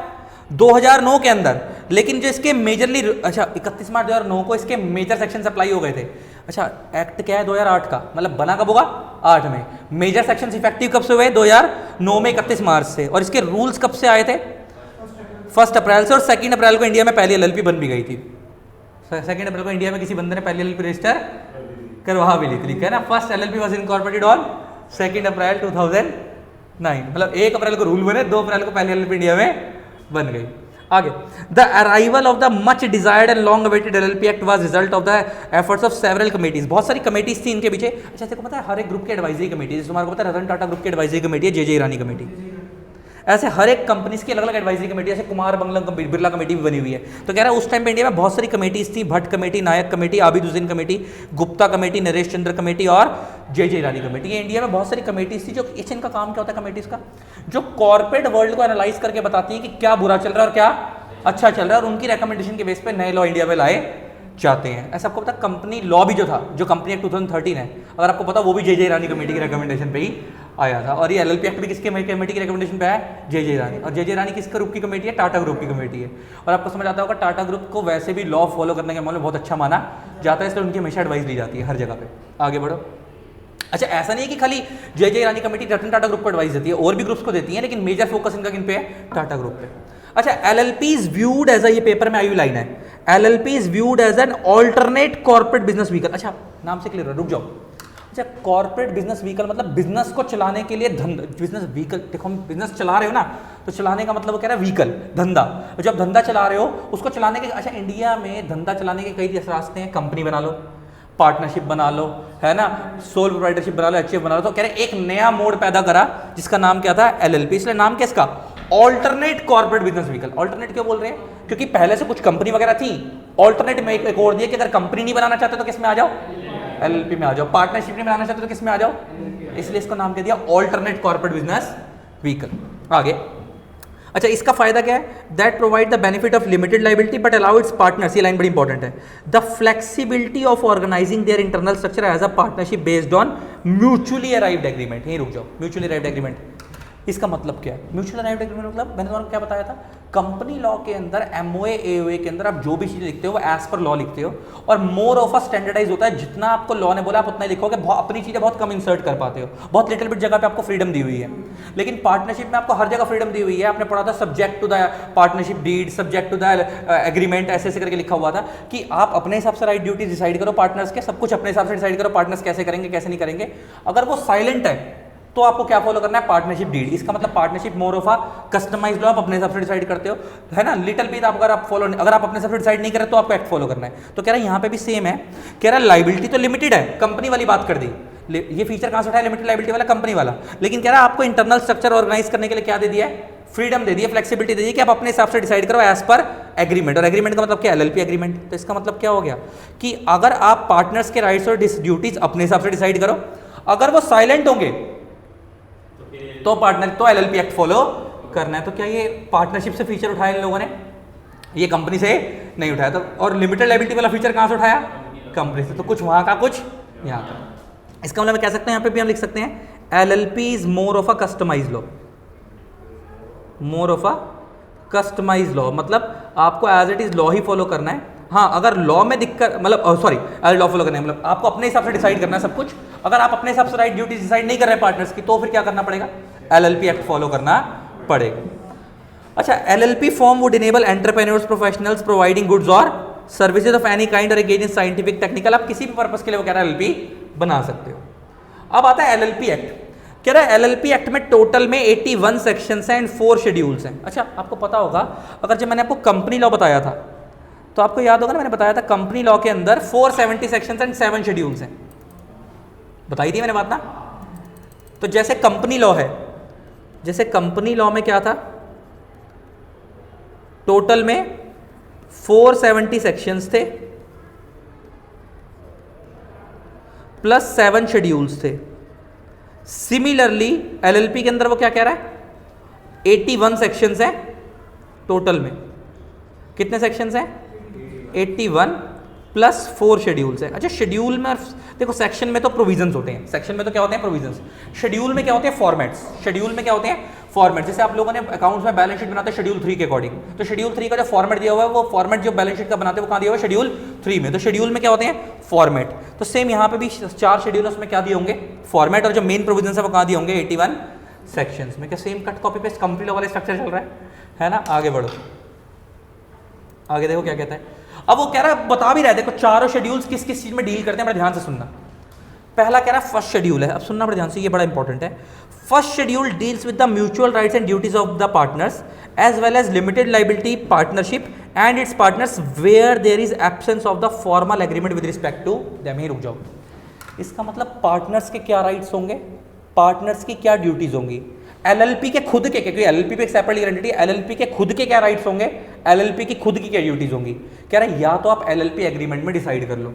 2009 के अंदर, लेकिन जो इसके मेजरली, अच्छा 31 मार्च 2009 को इसके मेजर सेक्शन अप्लाई हो गए थे। अच्छा एक्ट क्या है 2008 का, मतलब बना कब होगा 8 में, मेजर सेक्शंस इफेक्टिव कब से हुए 2009 में 31 मार्च से, और इसके रूल्स कब से आए थे 1 अप्रैल से, और 2 अप्रैल को इंडिया में पहली एलएलपी बन भी गई थी। 2 अप्रैल को इंडिया में किसी बंदे ने पहली एलएलपी रजिस्टर करवा भी ली थी, लिखा है ना, first LLP was incorporated on 2 अप्रैल 2009, मतलब 1 अप्रैल को रूल बने, 2 अप्रैल को पहली एलएलपी इंडिया में बन गई। आगे, the arrival of the much desired and long awaited LLP act was result of the efforts of several committees. बहुत सारी कमिटीज थी इनके पीछे। अच्छा तेरे को पता है हर एक ग्रुप की एडवाइजरी कमेटी, जैसे तुम्हारे को पता है रतन टाटा ग्रुप की एडवाइजरी कमेटी है, जे ईरानी कमेटी, ऐसे हर एक कंपनीज की अलग अलग एडवाइजरी कमेटी, जैसे कुमार बंगला बिरला कमेटी भी बनी हुई है। तो कह रहा है उस टाइम पे इंडिया में बहुत सारी कमेटीज थी, Bhatt committee, Naik committee, Abiduddin committee, Gupta committee, Naresh Chandra committee और जे ईरानी कमेटी। ये इंडिया में बहुत सारी कमेटीज थी। जो इनका काम क्या होता है कमेटीज का, जो कॉर्पोरेट वर्ल्ड को एनालाइज करके बताती है कि क्या बुरा चल रहा है और क्या अच्छा चल रहा है, और उनकी रिकमेंडेशन के बेस पे नए लॉ इंडिया में लाए जाते हैं। ऐसा आपको पता कंपनी लॉ भी जो था, जो कंपनी एक्ट 2013 है, अगर आपको पता वो भी जे ईरानी कमेटी की रिकमेंडेशन पे ही आया था। और ये एलएलपी एक्ट भी किसके कमेटी की रिकमेंडेशन पे आया, जे ईरानी। और जे ईरानी किस ग्रुप की कमेटी है, टाटा ग्रुप की कमेटी है। और आपको समझ आता होगा टाटा ग्रुप को वैसे भी लॉ फॉलो करने के मामले में बहुत अच्छा माना जाता है, इसलिए उनकी हमेशा एडवाइस ली जाती है हर जगह पे। आगे बढ़ो। अच्छा ऐसा नहीं है कि खाली जे ईरानी कमेटी रतन टाटा ग्रुप को एडवाइस देती है, और भी ग्रुप्स को देती है, लेकिन मेजर फोकस इनका किन पे है, टाटा ग्रुप पे। अच्छा एलएलपी इज व्यूड एज, ये पेपर में आई हुई लाइन है, LLP is viewed as an alternate corporate business vehicle. अच्छा नाम से क्लियर, रुक जाओ। अच्छा कॉर्पोरेट बिजनेस व्हीकल मतलब बिजनेस को चलाने के लिए बिजनेस व्हीकल, देखो हम बिजनेस चला रहे हो ना, तो चलाने का मतलब वो कह रहा है व्हीकल, धंधा। जब धंधा चला रहे हो उसको चलाने के, अच्छा इंडिया में धंधा चलाने के कई रास्ते हैं, कंपनी बना लो, पार्टनरशिप बना लो, है ना, सोल प्रोप्राइटरशिप बना लो, एचएफ बना लो। तो कह रहे एक नया मोड पैदा करा जिसका नाम क्या था, एलएलपी। इसलिए नाम क्या इसका, alternate corporate business vehicle. Alternate क्यों बोल रहे हैं, क्योंकि पहले से कुछ कंपनी वगैरह थी, ऑल्टरनेट में एक और दिया कि अगर कंपनी नहीं बनाना चाहते तो किस में आ जाओ, एलएलपी में आ जाओ, पार्टनरशिप नहीं बनाना चाहते तो किस में आ जाओ, इसलिए इसको नाम क्या दिया, ऑल्टरनेट कॉर्पोरेट बिजनेस व्हीकल। आगे, अच्छा इसका फायदा क्या है, that provide the benefit of limited liability but allow its partners, ये लाइन बड़ी इंपॉर्टेंट है, the flexibility of organizing their internal structure as a partnership based on mutually arrived agreement. यहीं रुक जाओ, म्यूचुअली अराइव्ड एग्रीमेंट इसका मतलब क्या है, म्यूचुअल अराइव्ड एग्रीमेंट मतलब मैंने तुम्हारा क्या बताया था, कंपनी लॉ के अंदर एमओए एओए के अंदर आप जो भी चीज़ लिखते हो वो एज पर लॉ लिखते हो, और मोर ऑफ अ स्टैंडर्डाइज होता है, जितना आपको लॉ ने बोला आप उतना ही लिखोगे, अपनी चीज़ें बहुत कम इंसर्ट कर पाते हो, बहुत लिटिल बिट जगह पे आपको फ्रीडम दी हुई है। लेकिन पार्टनरशिप में आपको हर जगह फ्रीडम दी हुई है। आपने पढ़ा था subject to the partnership deed, subject to the agreement, ऐसे ऐसे करके लिखा हुआ था कि आप अपने हिसाब से राइट ड्यूटी डिसाइड करो पार्टनर्स के, सब कुछ अपने हिसाब से डिसाइड करो पार्टनर्स कैसे करेंगे कैसे नहीं करेंगे। अगर वो साइलेंट है तो आपको क्या फॉलो करना है, पार्टनरशिप डीड। इसका मतलब partnership more of a customized law, आप अपने हिसाब से डिसाइड करते हो, है ना, लिटिल बिट आप अगर आप फॉलो, अगर आप अपने हिसाब से डिसाइड नहीं करें तो आपको एक्ट फॉलो करना है। तो कह रहा है यहाँ पे भी सेम है, कह रहा है लाइबिलिटी तो लिमिटेड है, कंपनी वाली बात कर दी, ये फीचर कहाँ से उठाया, लिमिटेड लाइबिलिटी वाला कंपनी वाला, लेकिन कह रहा है आपको इंटरनल स्ट्रक्चर ऑर्गेनाइज करने के लिए क्या दे दिया है, फ्रीडम दे दी है, फ्लेक्सिबिलिटी दे दी कि आप अपने हिसाब से डिसाइड करो एज पर एग्रीमेंट। और एग्रीमेंट का मतलब क्या, एलएलपी एग्रीमेंट। तो इसका मतलब क्या हो गया कि अगर आप पार्टनर्स के राइट्स और ड्यूटीज अपने हिसाब से डिसाइड करो, अगर वो साइलेंट होंगे तो पार्टनर तो एलएलपी एक्ट फॉलो करना है। तो क्या ये पार्टनरशिप से फीचर उठाया इन लोगों ने, ये कंपनी से नहीं उठाया। तो और लिमिटेड लायबिलिटी वाला फीचर कहाँ से उठाया, कंपनी से। तो कुछ वहाँ का कुछ यहाँ का। इसका मतलब कह सकते हैं यहाँ पे भी हम लिख सकते हैं LLP is more of a customize law, more of a customize law, मतलब आपको एज इट इज लॉ ही फॉलो करना है। हाँ, अगर लॉ में दिक्कत, मतलब सॉरी, लॉ फॉलो करना है मतलब आपको अपने हिसाब से डिसाइड करना है सब कुछ। अगर आप अपने हिसाब से राइट ड्यूटी डिसाइड नहीं कर रहे पार्टनर्स की, तो फिर क्या करना पड़ेगा, LLP एक्ट फॉलो करना पड़ेगा। अच्छा, LLP form would enable entrepreneurs professionals providing goods और सर्विसेज ऑफ एनी काइंड और एंगेज इन साइंटिफिक टेक्निकल, आप किसी भी पर्पस के लिए वो कह रहा है LLP बना सकते हो। अब आता है LLP एक्ट, कह रहा है LLP एक्ट में टोटल में 81 सेक्शंस हैं एंड 4 शेड्यूल्स हैं। अच्छा, आपको पता होगा, अगर जब मैंने आपको कंपनी लॉ बताया था तो आपको याद होगा ना, मैंने बताया था कंपनी लॉ के अंदर 470 सेक्शंस एंड 7 शेड्यूल्स हैं, बताई थी मैंने बात ना। तो जैसे कंपनी लॉ है, जैसे कंपनी लॉ में क्या था, टोटल में 470 सेक्शंस थे प्लस 7 शेड्यूल्स थे। सिमिलरली LLP के अंदर वो क्या कह रहा है, 81 सेक्शंस हैं टोटल में। कितने सेक्शंस हैं, 81 प्लस 4 शेड्यूल्स हैं। अच्छा, शेड्यूल में देखो, सेक्शन में तो प्रोविजंस होते हैं, सेक्शन में तो क्या होते हैं, प्रोविजंस। शेड्यूल में क्या होते हैं, फॉर्मेट्स। शेड्यूल में क्या होते हैं, फॉर्मेट। जैसे आप लोगों ने अकाउंट्स में बैलेंस शीट बनाते हैं शेड्यूल 3 के अकॉर्डिंग, तो शेड्यूल 3 का जो फॉर्मेट दिया हुआ है, वो फॉर्मेट जो बैलेंस शीट का बनाते हैं वो कहाँ दिया हुआ है, शेड्यूल 3 में। तो शेड्यूल में क्या होते हैं, फॉर्मेट। तो सेम यहाँ पे भी 4 शेड्यूल, उसमें क्या दिए होंगे, फॉर्मेट, और जो मेन प्रोविजन है वो कहाँ दिए होंगे, 81 सेक्शंस में। क्या same cut copy paste company law वाला स्ट्रक्चर चल रहा है ना। आगे बढ़ो, आगे देखो क्या कहता है। अब वो कह रहा है, बता भी रहा है, देखो चारों शेड्यूल्स किस किस चीज में डील करते हैं, बड़ा ध्यान से सुनना। पहला कह रहा है फर्स्ट शेड्यूल है, अब सुनना बड़े ध्यान से, ये बड़ा इंपॉर्टेंट है। First schedule deals with the mutual rights and duties of the partners as well as limited liability partnership and its partners where there is absence of the formal agreement with respect to them. ही रुक जाओ, इसका मतलब partners के क्या rights होंगे, partners की क्या ड्यूटीज होंगी, LLP के खुद के, क्योंकि LLP पे एक सेपरेट लीगल एंटिटी है, LLP के खुद के क्या राइट्स होंगे, LLP की खुद की क्या ड्यूटीज होंगी। कह रहा है या तो आप LLP एग्रीमेंट में डिसाइड कर लो,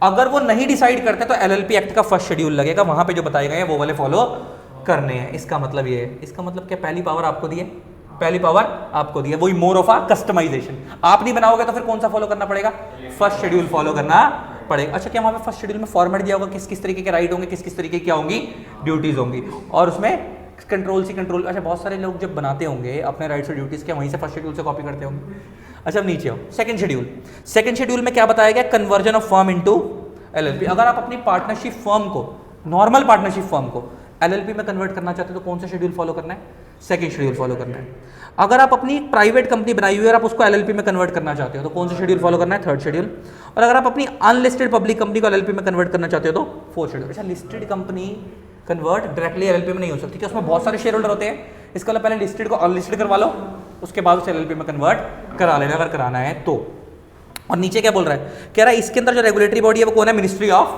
अगर वो नहीं डिसाइड करते तो LLP एक्ट का फर्स्ट शेड्यूल लगेगा, वहां पे जो बताए गए हैं वो वाले फॉलो करने हैं। इसका मतलब ये है, इसका मतलब क्या, पहली पावर आपको दी है, पहली पावर आपको दी है, वही मोर ऑफ आ कस्टमाइजेशन। आप नहीं बनाओगे तो फिर कौन सा फॉलो करना पड़ेगा, फर्स्ट शेड्यूल फॉलो करना पड़ेगा। अच्छा, क्या वहां पे फर्स्ट शेड्यूल में फॉर्मेट दिया होगा, किस किस तरीके के राइट होंगे, किस किस तरीके की क्या होंगी, ड्यूटीज होंगी, और उसमें कंट्रोल सी कंट्रोल। अच्छा, बहुत सारे लोग जब बनाते होंगे अपने राइट्स और ड्यूटीज के, वहीं से फर्स्ट शेड्यूल से कॉपी करते होंगे। अच्छा, अब नीचे आओ, सेकंड शेड्यूल। सेकंड शेड्यूल में क्या बताया गया, conversion of firm into LLP। अगर आप अपनी पार्टनरशिप फर्म को, नॉर्मल पार्टनरशिप फर्म को LLP में कन्वर्ट करना चाहते हो तो कौन सा शेड्यूल फॉलो करना है, सेकंड शेड्यूल फॉलो करना है। अगर आप अपनी प्राइवेट कंपनी बनाई हुई है और आप उसको LLP में कन्वर्ट करना चाहते हो तो कौन सा शेड्यूल फॉलो करना है, थर्ड शेड्यूल। और अगर आप अपनी अनलिस्टेड पब्लिक कंपनी को LLP में कन्वर्ट करना चाहते हो तो फोर्थ शेड्यूल। अच्छा, listed company convert directly LLP में नहीं हो सकती, क्योंकि उसमें बहुत सारे शेयर होल्डर होते हैं। इसका मतलब पहले लिस्टेड को अनलिस्टेड करवा लो, उसके बाद उसे LLP में कन्वर्ट करा लेना अगर कराना है तो। और नीचे क्या बोल रहा है, कह रहा है इसके अंदर जो रेगुलेटरी बॉडी है वो कौन है, मिनिस्ट्री ऑफ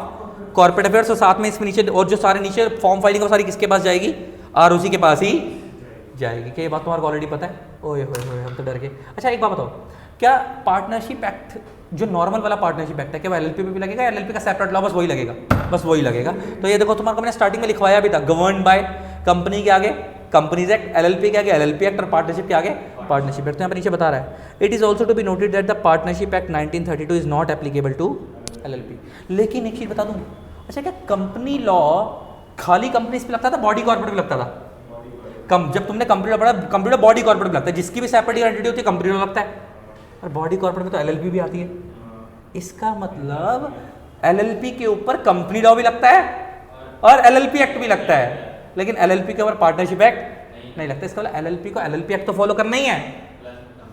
कॉर्पोरेट अफेयर्स। और साथ में इसमें नीचे और जो सारे नीचे फॉर्म फाइलिंग और सारी किसके पास जाएगी, ROC के पास ही जाएगी। क्या ये बात तुम्हारे ऑलरेडी पता है, ओए होए हम तो डर गए। अच्छा, एक बात बताओ, क्या पार्टनरशिप एक्ट जो नॉर्मल वाला पार्टनरशिप एक्ट है, क्या वो LLP पे भी लगेगा, LLP का सेपरेट लॉ बस वही लगेगा, बस वही लगेगा। तो ये देखो तुम्हारे को मैंने स्टार्टिंग में लिखवाया भी था, गवर्न बाय कंपनी के आगे कंपनीज एक्ट, LLP के आगे LLP एक्ट, और पार्टनरशिप के आगे पार्टनरशिप एक्ट। तो यहाँ पर नीचे बता रहा है, it is also to be noted that the partnership act 1932 is not applicable to LLP। लेकिन एक चीज बता दूँ, अच्छा, क्या कंपनी लॉ खाली कंपनीज पे लगता था, बॉडी कॉर्पोरेट पे लगता था? जब तुमने कंपनी लॉ पढ़ा, कंपनी लॉ बॉडी कॉर्पोरेट पे लगता है, जिसकी भी सेपरेट एंटिटी होती है कंपनी लॉ लगता है, और बॉडी कॉर्पोरेट में तो LLP भी आती है। इसका मतलब LLP के ऊपर कंपनी लॉ भी लगता है और LLP एक्ट भी लगता है, लेकिन LLP के ऊपर पार्टनरशिप एक्ट नहीं लगता। इसका मतलब LLP को LLP एक्ट तो फॉलो करना ही है,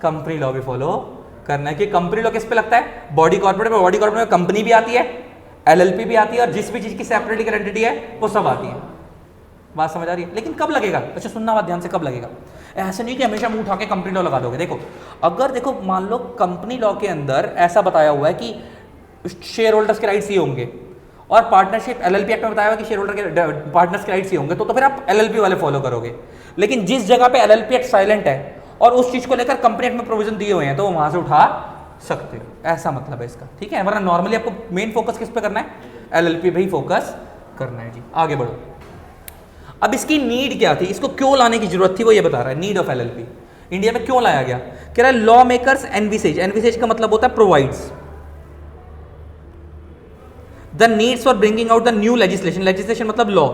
कंपनी लॉ भी फॉलो करना है। कि कंपनी लॉ किस पे लगता है, बॉडी कॉर्पोरेट में। बॉडी कॉर्पोरेट में कंपनी भी आती है, LLP भी आती है, और जिस भी चीज की सेपरेट लीगल एंटिटी है वो सब आती है। बात समझ आ रही है? लेकिन कब लगेगा, अच्छा सुनना बात ध्यान से, कब लगेगा। ऐसा नहीं कि हमेशा मुंह उठा के कंपनी लॉ लगा दोगे। देखो, अगर देखो मान लो कंपनी लॉ के अंदर ऐसा बताया हुआ है कि शेयर होल्डर्स के राइट्स ये होंगे, और पार्टनरशिप LLP एक्ट में बताया हुआ कि शेयर होल्डर के पार्टनर्स के राइट्स ये होंगे, तो फिर आप LLP वाले फॉलो करोगे। लेकिन जिस जगह पे LLP एक्ट साइलेंट है और उस चीज को लेकर कंपनी एक्ट में प्रोविजन दिए हुए हैं, तो वो वहां से उठा सकते हो, ऐसा मतलब है इसका। ठीक है, वरना नॉर्मली आपको मेन फोकस किस पे करना है, LLP पे ही फोकस करना है जी। आगे बढ़ो। अब इसकी नीड क्या थी, इसको क्यों लाने की जरूरत थी, वो ये बता रहा है। नीड ऑफ LLP, इंडिया में क्यों लाया गया। कह रहा है लॉ मेकर्स एनविसेज, एनविसेज का मतलब होता है provides the needs for bringing out the new legislation, legislation मतलब law,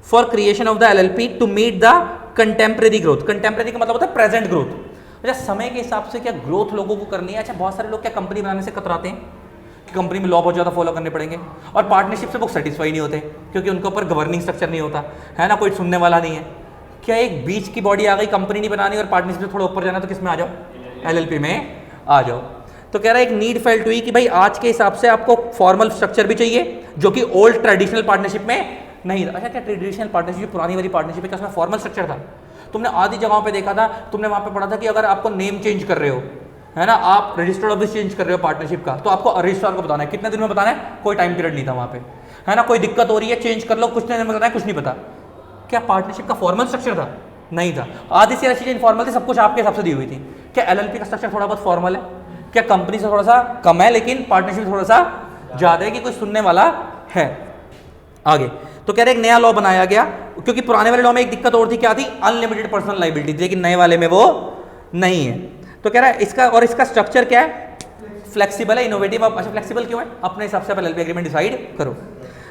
for creation of the LLP to meet the contemporary growth. Contemporary का मतलब होता है प्रेजेंट ग्रोथ। अच्छा, समय के हिसाब से क्या ग्रोथ लोगों को करनी है। अच्छा, बहुत सारे लोग क्या कंपनी बनाने से कतराते हैं कि कंपनी में लॉ बहुत ज़्यादा फॉलो करने पड़ेंगे, और पार्टनरशिप से वो सेटिस्फाई नहीं होते क्योंकि उनके ऊपर गवर्निंग स्ट्रक्चर नहीं होता है ना, कोई सुनने वाला नहीं है। क्या एक बीच की बॉडी आ गई, कंपनी नहीं बनानी और पार्टनरशिप से थोड़ा ऊपर जाना, तो किस में आ जाओ, एलएलपी में आ जाओ। तो कह रहा है एक नीड फेल्ट हुई कि भाई आज के हिसाब से आपको फॉर्मल स्ट्रक्चर भी चाहिए जो कि ओल्ड ट्रेडिशनल पार्टनरशिप में नहीं था। अच्छा, क्या ट्रेडिशनल पार्टनरशिप, पुरानी वाली पार्टनरशिप है, क्या उसमें फॉर्मल स्ट्रक्चर था? तुमने आधी जगहों पे देखा था, तुमने वहां पे पढ़ा था कि अगर आपको नेम चेंज कर रहे हो, है ना, आप रजिस्टर्ड ऑफिस चेंज कर रहे हो पार्टनरशिप का, तो आपको रजिस्ट्रार को बताना है कितने दिन में बताना है, कोई टाइम पीरियड नहीं था वहां पे, है ना। कोई दिक्कत हो रही है, चेंज कर लो, कुछ दिन में बताना है, कुछ नहीं पता। क्या पार्टनरशिप का फॉर्मल स्ट्रक्चर था? नहीं था। आधी से चीजें इनफॉर्मल थी, सब कुछ आपके हिसाब से दी हुई थी। क्या एलएलपी का स्ट्रक्चर थोड़ा बहुत फॉर्मल है? क्या कंपनी से थोड़ा सा कम है लेकिन पार्टनरशिप थोड़ा सा ज्यादा है कि कोई सुनने वाला है? आगे तो कह रहे एक नया लॉ बनाया गया, क्योंकि पुराने वाले लॉ में एक दिक्कत और थी, क्या थी, अनलिमिटेड पर्सनल लायबिलिटी, लेकिन नए वाले में वो नहीं है। तो कह रहा है इसका, और इसका स्ट्रक्चर क्या है, फ्लेक्सिबल है, इनोवेटिव। अच्छा, फ्लेक्सिबल क्यों है? अपने हिसाब से आप एलएलपी एग्रीमेंट डिसाइड करो।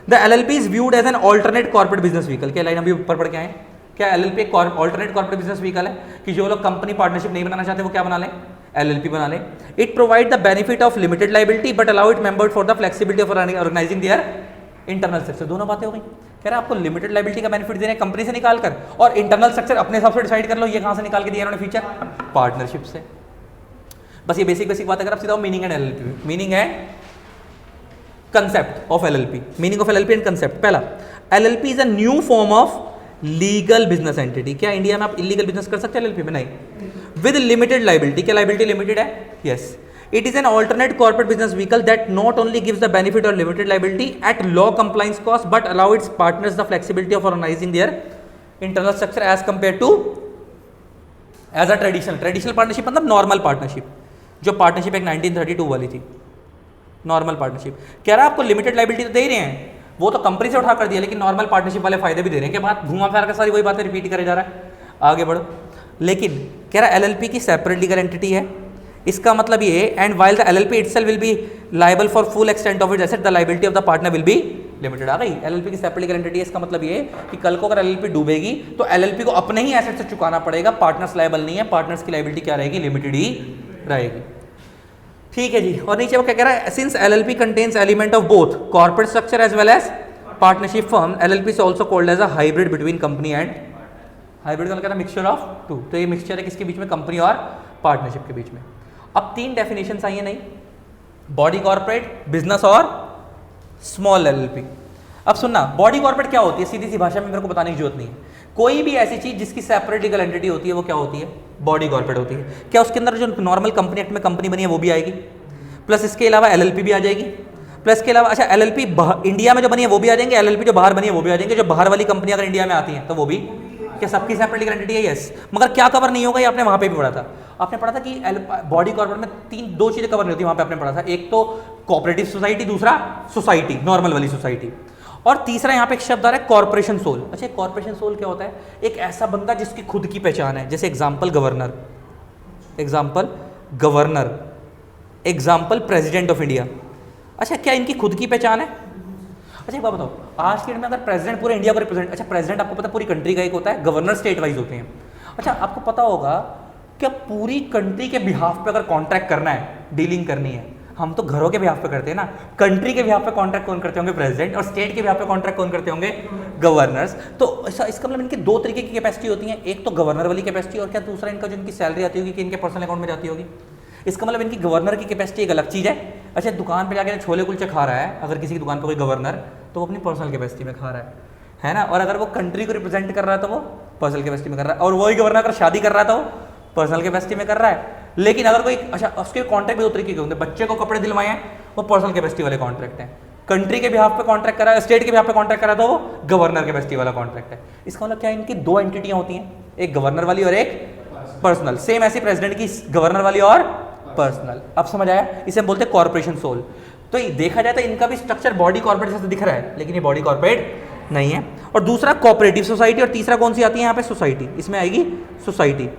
The LLP is viewed as an alternate corporate business vehicle. क्या लाइन अभी ऊपर पढ़ के आए? क्या एलएलपी एक ऑल्टरनेट कॉर्पोरेट बिजनेस व्हीकल है कि जो लोग कंपनी पार्टनरशिप नहीं बनाना चाहते वो क्या बना लें, एलएलपी बना लें। It provide the benefit of limited liability but allow it members for the flexibility of organizing their internal structure. दोनों बातें हो गई। कह रहा है आपको लिमिटेड लायबिलिटी का बेनिफिट दे रहे हैं कंपनी से निकाल कर, और इंटरनल स्ट्रक्चर अपने हिसाब से डिसाइड कर लो। ये कहां से निकाल के दिया इन्होंने फीचर? पार्टनरशिप से। बस ये बेसिक बात। अगर आप सीधा मीनिंग एंड एलएलपी, मीनिंग है concept of LLP, meaning of LLP and concept. पहला, LLP is a new form of legal business entity. क्या इंडिया में आप इलीगल बिजनेस कर सकते हैं एलएलपी में? नहीं। With limited liability. क्या लायबिलिटी लिमिटेड है? Yes. It is an alternate corporate business vehicle that not only gives the benefit of limited liability at law compliance cost but allow its partners the flexibility of organizing their internal structure as compared to as a traditional partnership, मतलब normal partnership, जो partnership एक 1932 वाली थी, normal partnership. कह रहा है आपको limited liability तो दे ही रहे हैं, वो तो कंपनी से उठा कर दिया, लेकिन नॉर्मल पार्टनरशिप वाले फायदे भी दे रहे हैं। क्या बात घुमा फिरा कर सारी वही बातें रिपीट करे जा रहा है। आगे बढ़ो। लेकिन कह रहा है एलएलपी की सेपरेट लीगल एंटिटी है। इसका मतलब ये, and while the LLP itself will be liable for full extent of its asset the liability of the partner will be limited. आ गई एलएलपी की सेपरेट लीगल एंटिटी है। इसका मतलब ये कि कल को अगर एलएलपी डूबेगी तो एलएलपी को अपने ही एसेट से चुकाना पड़ेगा, पार्टनर्स लायबल नहीं है, पार्टनर्स की लायबिलिटी क्या रहेगी, लिमिटेड ही रहेगी। ठीक है जी। और नीचे वो क्या कह रहा है, since LLP contains element of both corporate structure as well as partnership firm, LLP is also called as a hybrid between company and, hybrid का मतलब मिक्सचर ऑफ टू। तो ये मिक्सचर है किसके बीच में, कंपनी और पार्टनरशिप के बीच में। अब 3 डेफिनेशन आई है, नहीं, बॉडी कॉर्पोरेट, बिजनेस और स्मॉल एलएलपी। अब सुनना, बॉडी कॉर्पोरेट क्या होती है, सीधी सी भाषा में मेरे को बताने की जरूरत नहीं है। कोई भी ऐसी चीज जिसकी सेपरेट लीगल एंटिटी होती है वो क्या होती है, बॉडी कॉर्पोरेट होती है। क्या उसके अंदर जो नॉर्मल कंपनी एक्ट में कंपनी बनी है वो भी आएगी, प्लस इसके अलावा एलएलपी भी आ जाएगी, प्लस इसके अलावा अच्छा एलएलपी इंडिया में जो बनी है वो भी आ जाएंगे, एलएलपी जो बाहर बनी है वो भी आ जाएंगे। जो बाहर वाली कंपनी अगर इंडिया में आती है तो वो भी, क्या सबकी सेपरेट लीगल एंटिटी है? यस। मगर क्या कवर नहीं होगा, ये आपने वहां पे भी पढ़ा था। आपने पढ़ा था कि बॉडी कॉर्पोरेट में 2 चीजें कवर नहीं होती, वहां पे आपने पढ़ा था। एक तो कोऑपरेटिव सोसाइटी, दूसरा सोसाइटी, नॉर्मल वाली सोसाइटी, और तीसरा यहाँ पे एक शब्द आ रहा है कॉर्पोरेशन सोल। अच्छा, कॉर्पोरेशन सोल क्या होता है? एक ऐसा बंदा जिसकी खुद की पहचान है, जैसे example governor, example president of India. अच्छा, क्या इनकी खुद की पहचान है? अच्छा एक बात बताओ, आज के डेट में अगर प्रेसिडेंट पूरे इंडिया को रिप्रेजेंट, अच्छा प्रेसिडेंट आपको पता है पूरी कंट्री का एक होता है, गवर्नर स्टेट वाइज होते हैं। अच्छा आपको पता होगा क्या पूरी कंट्री के बिहाफ पे अगर कॉन्ट्रैक्ट करना है, डीलिंग करनी है, हम तो घरों के बिहाफ पे करते हैं ना, कंट्री के बिहाफ पे कॉन्ट्रैक्ट कौन करते होंगे, प्रेसिडेंट, और स्टेट के बिहाफ पे कॉन्ट्रैक्ट कौन करते होंगे, गवर्नर्स। तो इसका मतलब इनके 2 तरीके की कैपेसिटी होती है, एक तो गवर्नर वाली कैपेसिटी, और क्या दूसरा इनका जो इनकी सैलरी आती होगी कि इनके पर्सनल अकाउंट में जाती होगी। इसका मतलब इनकी गवर्नर की कैपेसिटी एक अलग चीज़ है। अच्छा दुकान पे जाके छोले कुलचे खा रहा है, अगर किसी की दुकान पे कोई गवर्नर, तो वो अपनी पर्सनल कैपेसिटी में खा रहा है ना, और अगर वो कंट्री को रिप्रेजेंट कर रहा है तो वो पर्सनल कैपेसिटी में कर रहा है, और वही गवर्नर अगर शादी कर रहा था वो पर्सनल कैपेसिटी में कर रहा है। लेकिन अगर कोई, अच्छा उसके कॉन्ट्रैक्ट भी 2 तरीके के होते हैं, बच्चे को कपड़े दिलवाए हैं वो पर्सनल कैपेसिटी वाले कॉन्ट्रैक्ट हैं, कंट्री के बिहाफ पे कॉन्ट्रैक्ट करा है, स्टेट के बिहाफ पे कॉन्ट्रैक्ट करा तो वो गवर्नर कैपेसिटी वाला कॉन्ट्रैक्ट है। इसका मतलब क्या, इनकी 2 एंटिटियां होती हैं, एक गवर्नर वाली और एक पर्सनल। सेम ऐसी प्रेसिडेंट की गवर्नर वाली और पर्सनल। अब समझ आया, इसे हम बोलते हैं कॉर्पोरेशन सोल। तो देखा जाए तो इनका भी स्ट्रक्चर बॉडी कॉर्पोरेट जैसे दिख रहा है, लेकिन ये बॉडी कॉर्पोरेट नहीं है। और दूसरा कोऑपरेटिव सोसाइटी, और तीसरा कौन सी आती है यहाँ पे, सोसाइटी। इसमें आएगी सोसाइटी।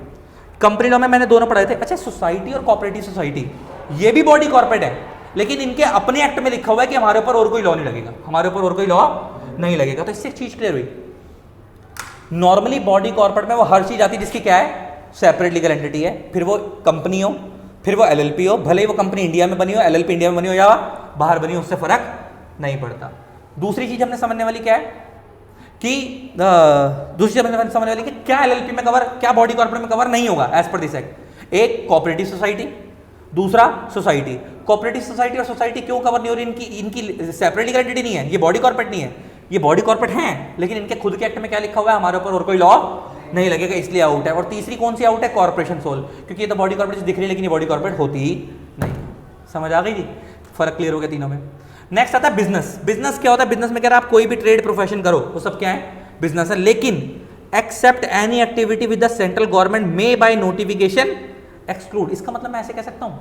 कंपनी लॉ में मैंने दोनों पढ़ाए थे। अच्छा सोसाइटी और कोऑपरेटिव सोसाइटी ये भी बॉडी कॉर्पोरेट है, लेकिन इनके अपने एक्ट में लिखा हुआ है कि हमारे ऊपर और कोई लॉ नहीं लगेगा, हमारे ऊपर और कोई लॉ नहीं लगेगा। तो इससे एक चीज क्लियर हुई, नॉर्मली बॉडी कॉर्पोरेट में वो हर चीज आती है जिसकी क्या है, सेपरेट लीगल एंटिटी है, फिर वो कंपनी हो, फिर वो एलएलपी हो, भले ही वो कंपनी इंडिया में बनी हो, एलएलपी इंडिया में बनी हो या बाहर बनी हो, उससे फर्क नहीं पड़ता। दूसरी चीज हमने समझने वाली क्या है कि दूसरी चीज हमने समझने वाली कि क्या एलएलपी में कवर, क्या बॉडी कॉर्पोरेट में कवर नहीं होगा एज पर दिस एक्ट। एक कोऑपरेटिव सोसाइटी, दूसरा सोसाइटी। कोऑपरेटिव सोसाइटी और सोसाइटी क्यों कवर नहीं हो रही, इनकी सेपरेट लीगल एंटिटी नहीं है, ये बॉडी कॉर्पोरेट नहीं है, ये बॉडी कॉर्पोरेट हैं, लेकिन इनके खुद के एक्ट में क्या लिखा हुआ है, हमारे ऊपर और कोई लॉ नहीं लगेगा, इसलिए आउट है। और तीसरी कौन सी आउट है, कॉर्पोरेशन सोल, क्योंकि ये तो बॉडी कॉर्पोरेट दिख रही है लेकिन ये बॉडी कॉर्पोरेट होती ही नहीं। समझ आ गई जी, फर्क क्लियर हो गया तीनों में। नेक्स्ट आता है बिजनेस। बिजनेस क्या होता है, बिजनेस में कह रहा है आप कोई भी ट्रेड प्रोफेशन करो वो सब क्या है, बिजनेस है, लेकिन except any activity with the central government may by notification exclude. इसका मतलब मैं ऐसे कह सकता हूं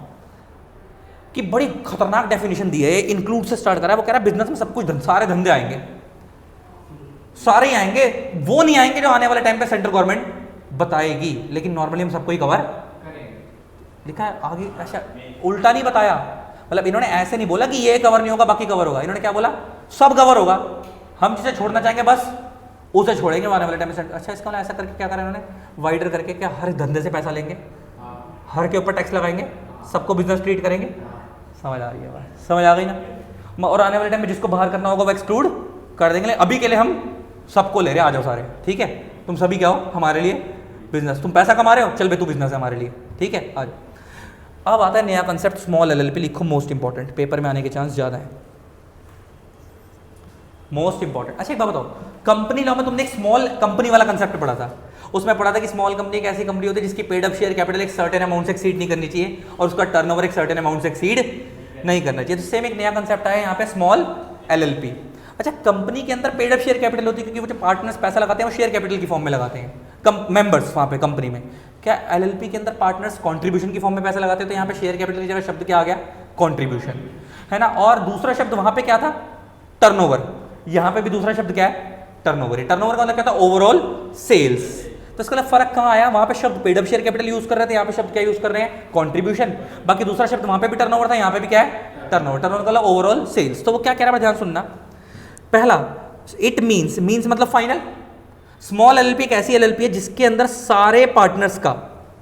कि बड़ी खतरनाक डेफिनेशन दी है, इंक्लूड से स्टार्ट करा है। वो कह रहा है बिजनेस में सब कुछ सारे धंधे आएंगे, सारे ही आएंगे, वो नहीं आएंगे जो आने वाले टाइम पे सेंट्रल गवर्नमेंट बताएगी, लेकिन नॉर्मली हम सबको ही कवर लिखा है आगे। अच्छा, उल्टा नहीं बताया, मतलब इन्होंने ऐसे नहीं बोला कि ये कवर नहीं होगा बाकी कवर होगा, इन्होंने क्या बोला, सब कवर होगा, हम जिसे छोड़ना चाहेंगे बस उसे छोड़ेंगे आने वाले टाइम में। अच्छा, इसका मतलब ऐसा करके क्या करा इन्होंने, वाइडर करके, क्या हर धंधे से पैसा लेंगे, हर के ऊपर टैक्स लगाएंगे, सबको बिजनेस ट्रीट करेंगे। समझ आ रही है बात, समझ आ गई ना। और आने वाले टाइम में जिसको बाहर करना होगा वो एक्सक्लूड कर देंगे। अभी के लिए हम सबको ले रहे हैं, आ जाओ सारे, ठीक है, तुम सभी क्या हो हमारे लिए बिजनेस, तुम पैसा कमा रहे हो, चल बे तू बिजनेस है हमारे लिए, ठीक है, आ जाओ। अब आता है नया कंसेप्ट स्मॉल एलएलपी, लिखो मोस्ट इंपॉर्टेंट, पेपर में आने के चांस ज्यादा है, मोस्ट इंपॉर्टेंट। अच्छा एक बात बताओ, कंपनी लॉ में तुमने एक स्मॉल कंपनी वाला कंसेप्ट पढ़ा था, उसमें पढ़ा था कि स्मॉल कंपनी एक ऐसी कंपनी होती है जिसकी पेड अप शेयर कैपिटल एक सर्टेन अमाउंट से एक्सीड नहीं करनी चाहिए और उसका टर्नओवर एक सर्टेन अमाउंट से एक्सीड नहीं करना चाहिए। तो सेम एक नया कंसेप्ट आया यहाँ पे स्मॉल एलएलपी। अच्छा, कंपनी के अंदर पेड अप शेयर कैपिटल होती है क्योंकि वो जो पार्टनर्स पैसा लगाते हैं वो शेयर कैपिटल की फॉर्म में लगाते हैं, मेंबर्स वहाँ पे कंपनी में। क्या एलएलपी के अंदर पार्टनर्स कंट्रीब्यूशन की फॉर्म में पैसा लगाते हैं, तो यहाँ पे शेयर कैपिटल की जगह शब्द क्या आ गया, कंट्रीब्यूशन, है ना। और दूसरा शब्द वहाँ पे क्या था, टर्नओवर, यहाँ पे भी दूसरा शब्द क्या है, टर्नओवर। टर्नओवर का मतलब क्या था, ओवरऑल सेल्स। तो इसका फर्क कहाँ आया, वहाँ पे शब्द paid up share capital use कर रहे थे, यहाँ पे शब्द क्या यूज कर रहे हैं, कंट्रीब्यूशन। बाकी दूसरा शब्द वहाँ पे भी टर्नओवर था, यहाँ पे भी क्या है, टर्नओवर। टर्नओवर का मतलब ओवरऑल सेल्स। तो वो क्या कह रहा है, ध्यान सुनना। पहला, इट मीन्स, मीन्स मतलब फाइनल। स्मॉल एलएलपी एक ऐसी एलएलपी है जिसके अंदर सारे पार्टनर्स का,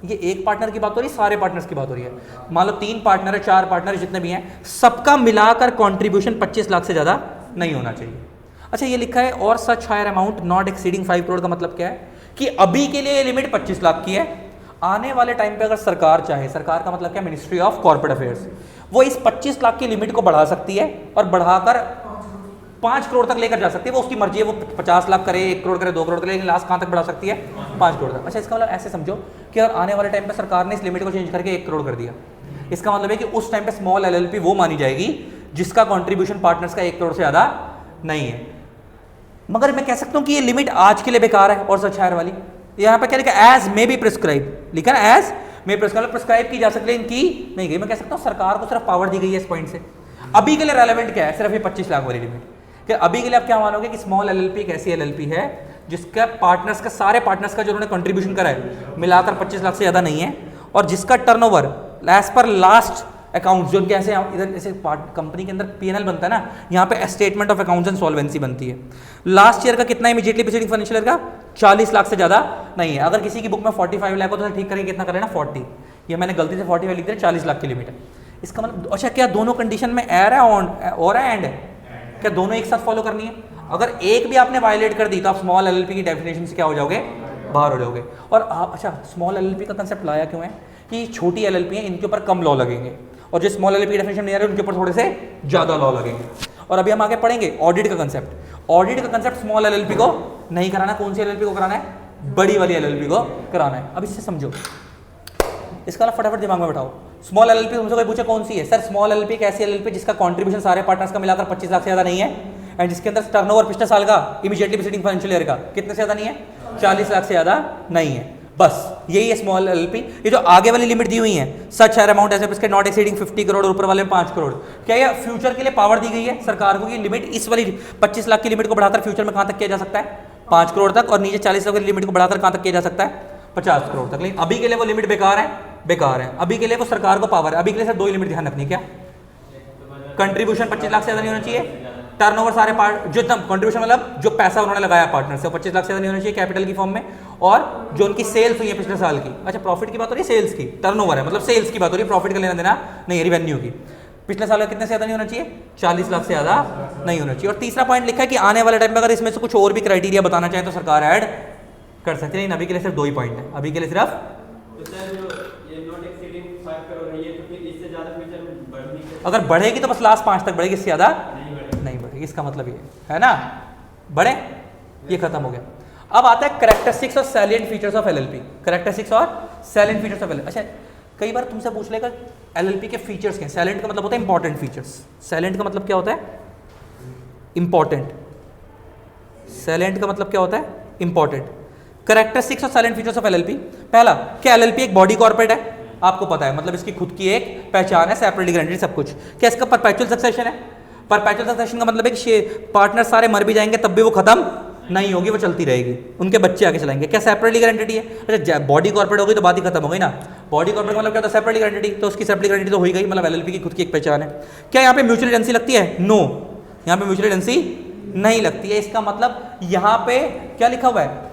ये एक पार्टनर की बात हो रही है, सारे पार्टनर्स की बात हो रही है, मान लो 3 पार्टनर है, 4 पार्टनर जितने भी हैं, सबका मिलाकर कंट्रीब्यूशन 25 लाख से ज्यादा नहीं होना चाहिए। अच्छा, ये लिखा है और such higher amount not exceeding 5 crore का मतलब क्या है कि अभी के लिए लिमिट 25 लाख की है, आने वाले टाइम पे अगर सरकार चाहे, सरकार का मतलब क्या, मिनिस्ट्री ऑफ कॉर्पोरेट अफेयर्स, वो इस 25 लाख की लिमिट को बढ़ा सकती है और बढ़ाकर 5 करोड़ तक लेकर जा सकती है, वो उसकी मर्जी है, वो 50 लाख करे, 1 करोड़ करे, 2 करोड़ करे, लेकिन लास्ट कहाँ तक बढ़ा सकती है, 5 करोड़ तक। अच्छा, इसका मतलब ऐसे समझो कि अगर आने वाले टाइम पे सरकार ने इस लिमिट को चेंज करके 1 करोड़ कर दिया, इसका मतलब है कि उस टाइम पे स्मॉल एलएलपी वो मानी जाएगी जिसका कॉन्ट्रीब्यूशन पार्टनर्स का 1 करोड़ से ज्यादा नहीं है। मगर मैं कह सकता हूं कि ये लिमिट आज के लिए बेकार है और सच हायर वाली। यहाँ पे क्या लिखा, एज मे बी प्रिस्क्राइब, लिखा ना एज मे प्रिस्क्राइब, प्रिस्क्राइब की जा सकती है, इनकी नहीं गई। मैं कह सकता हूँ सरकार को सिर्फ पावर दी गई है इस पॉइंट से। अभी के लिए रेलेवेंट क्या है, सिर्फ ये 25 लाख वाली लिमिट। कि अभी के लिए आप क्या मानोगे कि स्मॉल एलएलपी एक ऐसी एलएलपी है जिसका पार्टनर्स का, सारे पार्टनर्स का जो उन्होंने कंट्रीब्यूशन करा है मिलाकर 25 लाख से ज्यादा नहीं है, और जिसका turnover as per last account, जो उनके ऐसे इधर जैसे कंपनी के अंदर पीएनएल बनता है ना, यहाँ पे statement of accounts and solvency बनती है, लास्ट ईयर का कितना इमीडिएटली प्रीसीडिंग फाइनेंशियल ईयर का 40 लाख से ज्यादा नहीं है। अगर किसी की बुक में 45 लाख हो तो ठीक करेंगे, कितना करें ना 40, ये मैंने गलती से 45 लिख दिया, 40 लाख की लिमिट है। इसका मतलब, अच्छा क्या दोनों कंडीशन में एर है और एंड है, क्या दोनों एक साथ फॉलो करनी है? अगर एक भी आपने वायलेट कर दी तो आप स्मॉल एलएलपी की डेफिनेशन से क्या हो जाओगे, बाहर हो जाओगे। और आप, अच्छा स्मॉल एलएलपी का कंसेप्ट लाया क्यों है कि छोटी एलएलपी है, इनके ऊपर कम लॉ लगेंगे, और जो स्मॉल एलएलपी डेफिनेशन नहीं आ रहे उनके ऊपर थोड़े से ज्यादा लॉ लगेंगे। और अभी हम आगे पढ़ेंगे ऑडिट का कंसेप्ट। ऑडिट का कंसेप्ट स्मॉल एलएलपी को नहीं कराना, कौन सी एलएलपी को कराना है, बड़ी वाली एलएलपी को कराना है। अब इससे समझो, इसका ना फटाफट दिमाग में बैठाओ। स्मॉल एलएलपी तुमसे कोई पूछे कौन सी है, सर स्मॉल एलएलपी एक ऐसी एलएलपी जिसका कंट्रीब्यूशन सारे पार्टनर्स का मिलाकर 25 लाख से ज्यादा नहीं है, एंड जिसके अंदर टर्नओवर पिछले साल का इमीडिएटली प्रीसीडिंग फाइनेंशियल ईयर का कितने से ज्यादा नहीं है, 40 लाख से ज्यादा नहीं है। बस यही है स्मॉल एलएलपी। ये जो आगे वाली लिमिट दी हुई है, सच हायर अमाउंट ऐसे इसके नॉट एक्सीडिंग 50 करोड़, ऊपर वाले में 5 करोड़, क्या ये फ्यूचर के लिए पावर दी गई है सरकार को कि लिमिट इस वाली 25 लाख की लिमिट को बढ़ाकर फ्यूचर में कहां तक किया जा सकता है, 5 करोड़ तक, और नीचे 40 लाख की लिमिट को बढ़ाकर कहां तक किया जा सकता है, 50 करोड़ तक। लेकिन अभी के लिए वो लिमिट बेकार है, बेकार है। अभी के लिए वो सरकार को पावर है, अभी के लिए सिर्फ 2 ही लिमिट ध्यान रखनी है, क्या कंट्रीब्यूशन 25 लाख से ज्यादा नहीं होना चाहिए, टर्नओवर सारे पार्ट जो कंट्रीब्यूशन मतलब जो पैसा उन्होंने लगाया पार्टनर से 25 लाख से ज़्यादा नहीं होना चाहिए कैपिटल की फॉर्म में, और जो उनकी सेल्स हुई है पिछले साल की। अच्छा प्रॉफिट की बात हो रही है, सेल्स की, टर्नओवर है मतलब सेल्स की बात हो रही है, प्रॉफिट का लेना देना नहीं, रिवेन्यू की। पिछले साल कितने से ज़्यादा नहीं होना चाहिए, 40 लाख से ज़्यादा नहीं होना चाहिए। और तीसरा पॉइंट लिखा है कि आने वाले टाइम में अगर इसमें से कुछ और भी क्राइटेरिया बताना चाहे तो सरकार ऐड कर सकती है। लेकिन अभी के लिए सिर्फ 2 ही पॉइंट है, अभी के लिए सिर्फ। अगर बढ़ेगी तो बस लास्ट 5 तक बढ़ेगी, इससे ज़्यादा नहीं बढ़ेगी, इसका मतलब ये है ना, बढ़े, ये खत्म हो गया। अब आता है कैरेक्टरिस्टिक्स और salient features of LLP. Characteristics और सैलिएंट फीचर्स ऑफ एलएलपी। अच्छा कई बार तुमसे पूछ लेगा एलएलपी के फीचर्स क्या हैं। सैलिएंट का मतलब होता है इंपॉर्टेंट फीचर्स। सैलिएंट का मतलब क्या होता है, इंपॉर्टेंट। सैलिएंट का मतलब क्या होता है, इंपॉर्टेंट। कैरेक्टरिस्टिक्स और सैलिएंट फीचर्स ऑफ एलएलपी। पहला, क्या एलएलपी एक बॉडी कॉर्पोरेट है, आपको पता है, मतलब इसकी खुद की एक पहचान है, सेपरेटली गारंटेड सब कुछ। क्या इसका परपेचुअल सक्सेशन है। परपेचुअल सक्सेशन का मतलब है कि पार्टनर सारे मर भी जाएंगे तब भी वो खत्म नहीं होगी, वो चलती रहेगी, उनके बच्चे आगे चलाएंगे। क्या सेपरेटली गारंटेड है। अच्छा बॉडी कॉर्पोरेट होगी तो बात ही खत्म हो गई ना। बॉडी कॉर्पोरेट मतलब क्या होता है, सेपरेटली गारंटेड, तो उसकी सेपरेटली गारंटेड तो हो ही गई, मतलब एलएलपी की खुद की एक पहचान है। क्या यहाँ पे म्यूचुअल एजेंसी लगती है, नो, यहाँ पे म्यूचुअल एजेंसी नहीं लगती है। इसका मतलब यहाँ पे क्या लिखा हुआ है,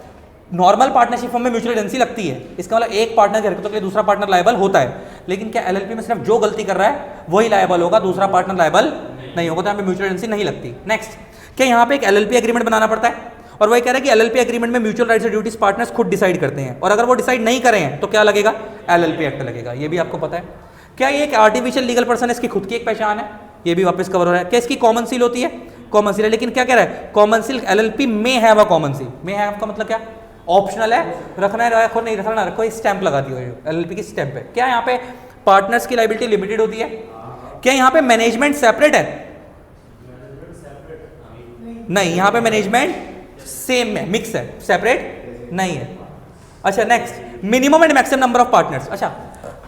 नॉर्मल पार्टनरशिप में म्यूचुअल एजेंसी लगती है, इसका मतलब एक पार्टनर की हरकतों के लिए दूसरा पार्टनर लायबल होता है। लेकिन क्या एलएलपी में सिर्फ जो गलती कर रहा है वही लायबल होगा, दूसरा पार्टनर लायबल नहीं होगा, तो यहाँ पे म्यूचुअल एजेंसी नहीं लगती। नेक्स्ट, क्या यहाँ पे एक एलएलपी एग्रीमेंट बनाना पड़ता है, और वही कह रहा है कि एलएलपी एग्रीमेंट में म्यूचुअल राइट्स और ड्यूटीज पार्टनर्स खुद डिसाइड करते हैं, और अगर वो डिसाइड नहीं करें हैं तो क्या लगेगा, एलएलपी एक्ट लगेगा, ये भी आपको पता है। क्या ये एक आर्टिफिशियल लीगल पर्सन है, इसकी खुद की एक पहचान है, ये भी वापस कवर हो रहा है। क्या इसकी कॉमन सील होती है, कॉमन सील है, लेकिन क्या कह रहा है, कॉमन सील एलएलपी में हैव अ कॉमन सील। में हैव का मतलब क्या, ऑप्शनल है, रखना है रखो, नहीं रखना रखो, स्टैंप लगा दी हुई एलएलपी की स्टैंप है। क्या यहाँ पे पार्टनर्स की लायबिलिटी लिमिटेड होती है। क्या यहाँ पे मैनेजमेंट सेपरेट है, नहीं, यहाँ पे मैनेजमेंट सेम है, मिक्स है, सेपरेट नहीं है। अच्छा next, minimum and maximum number of partners. अच्छा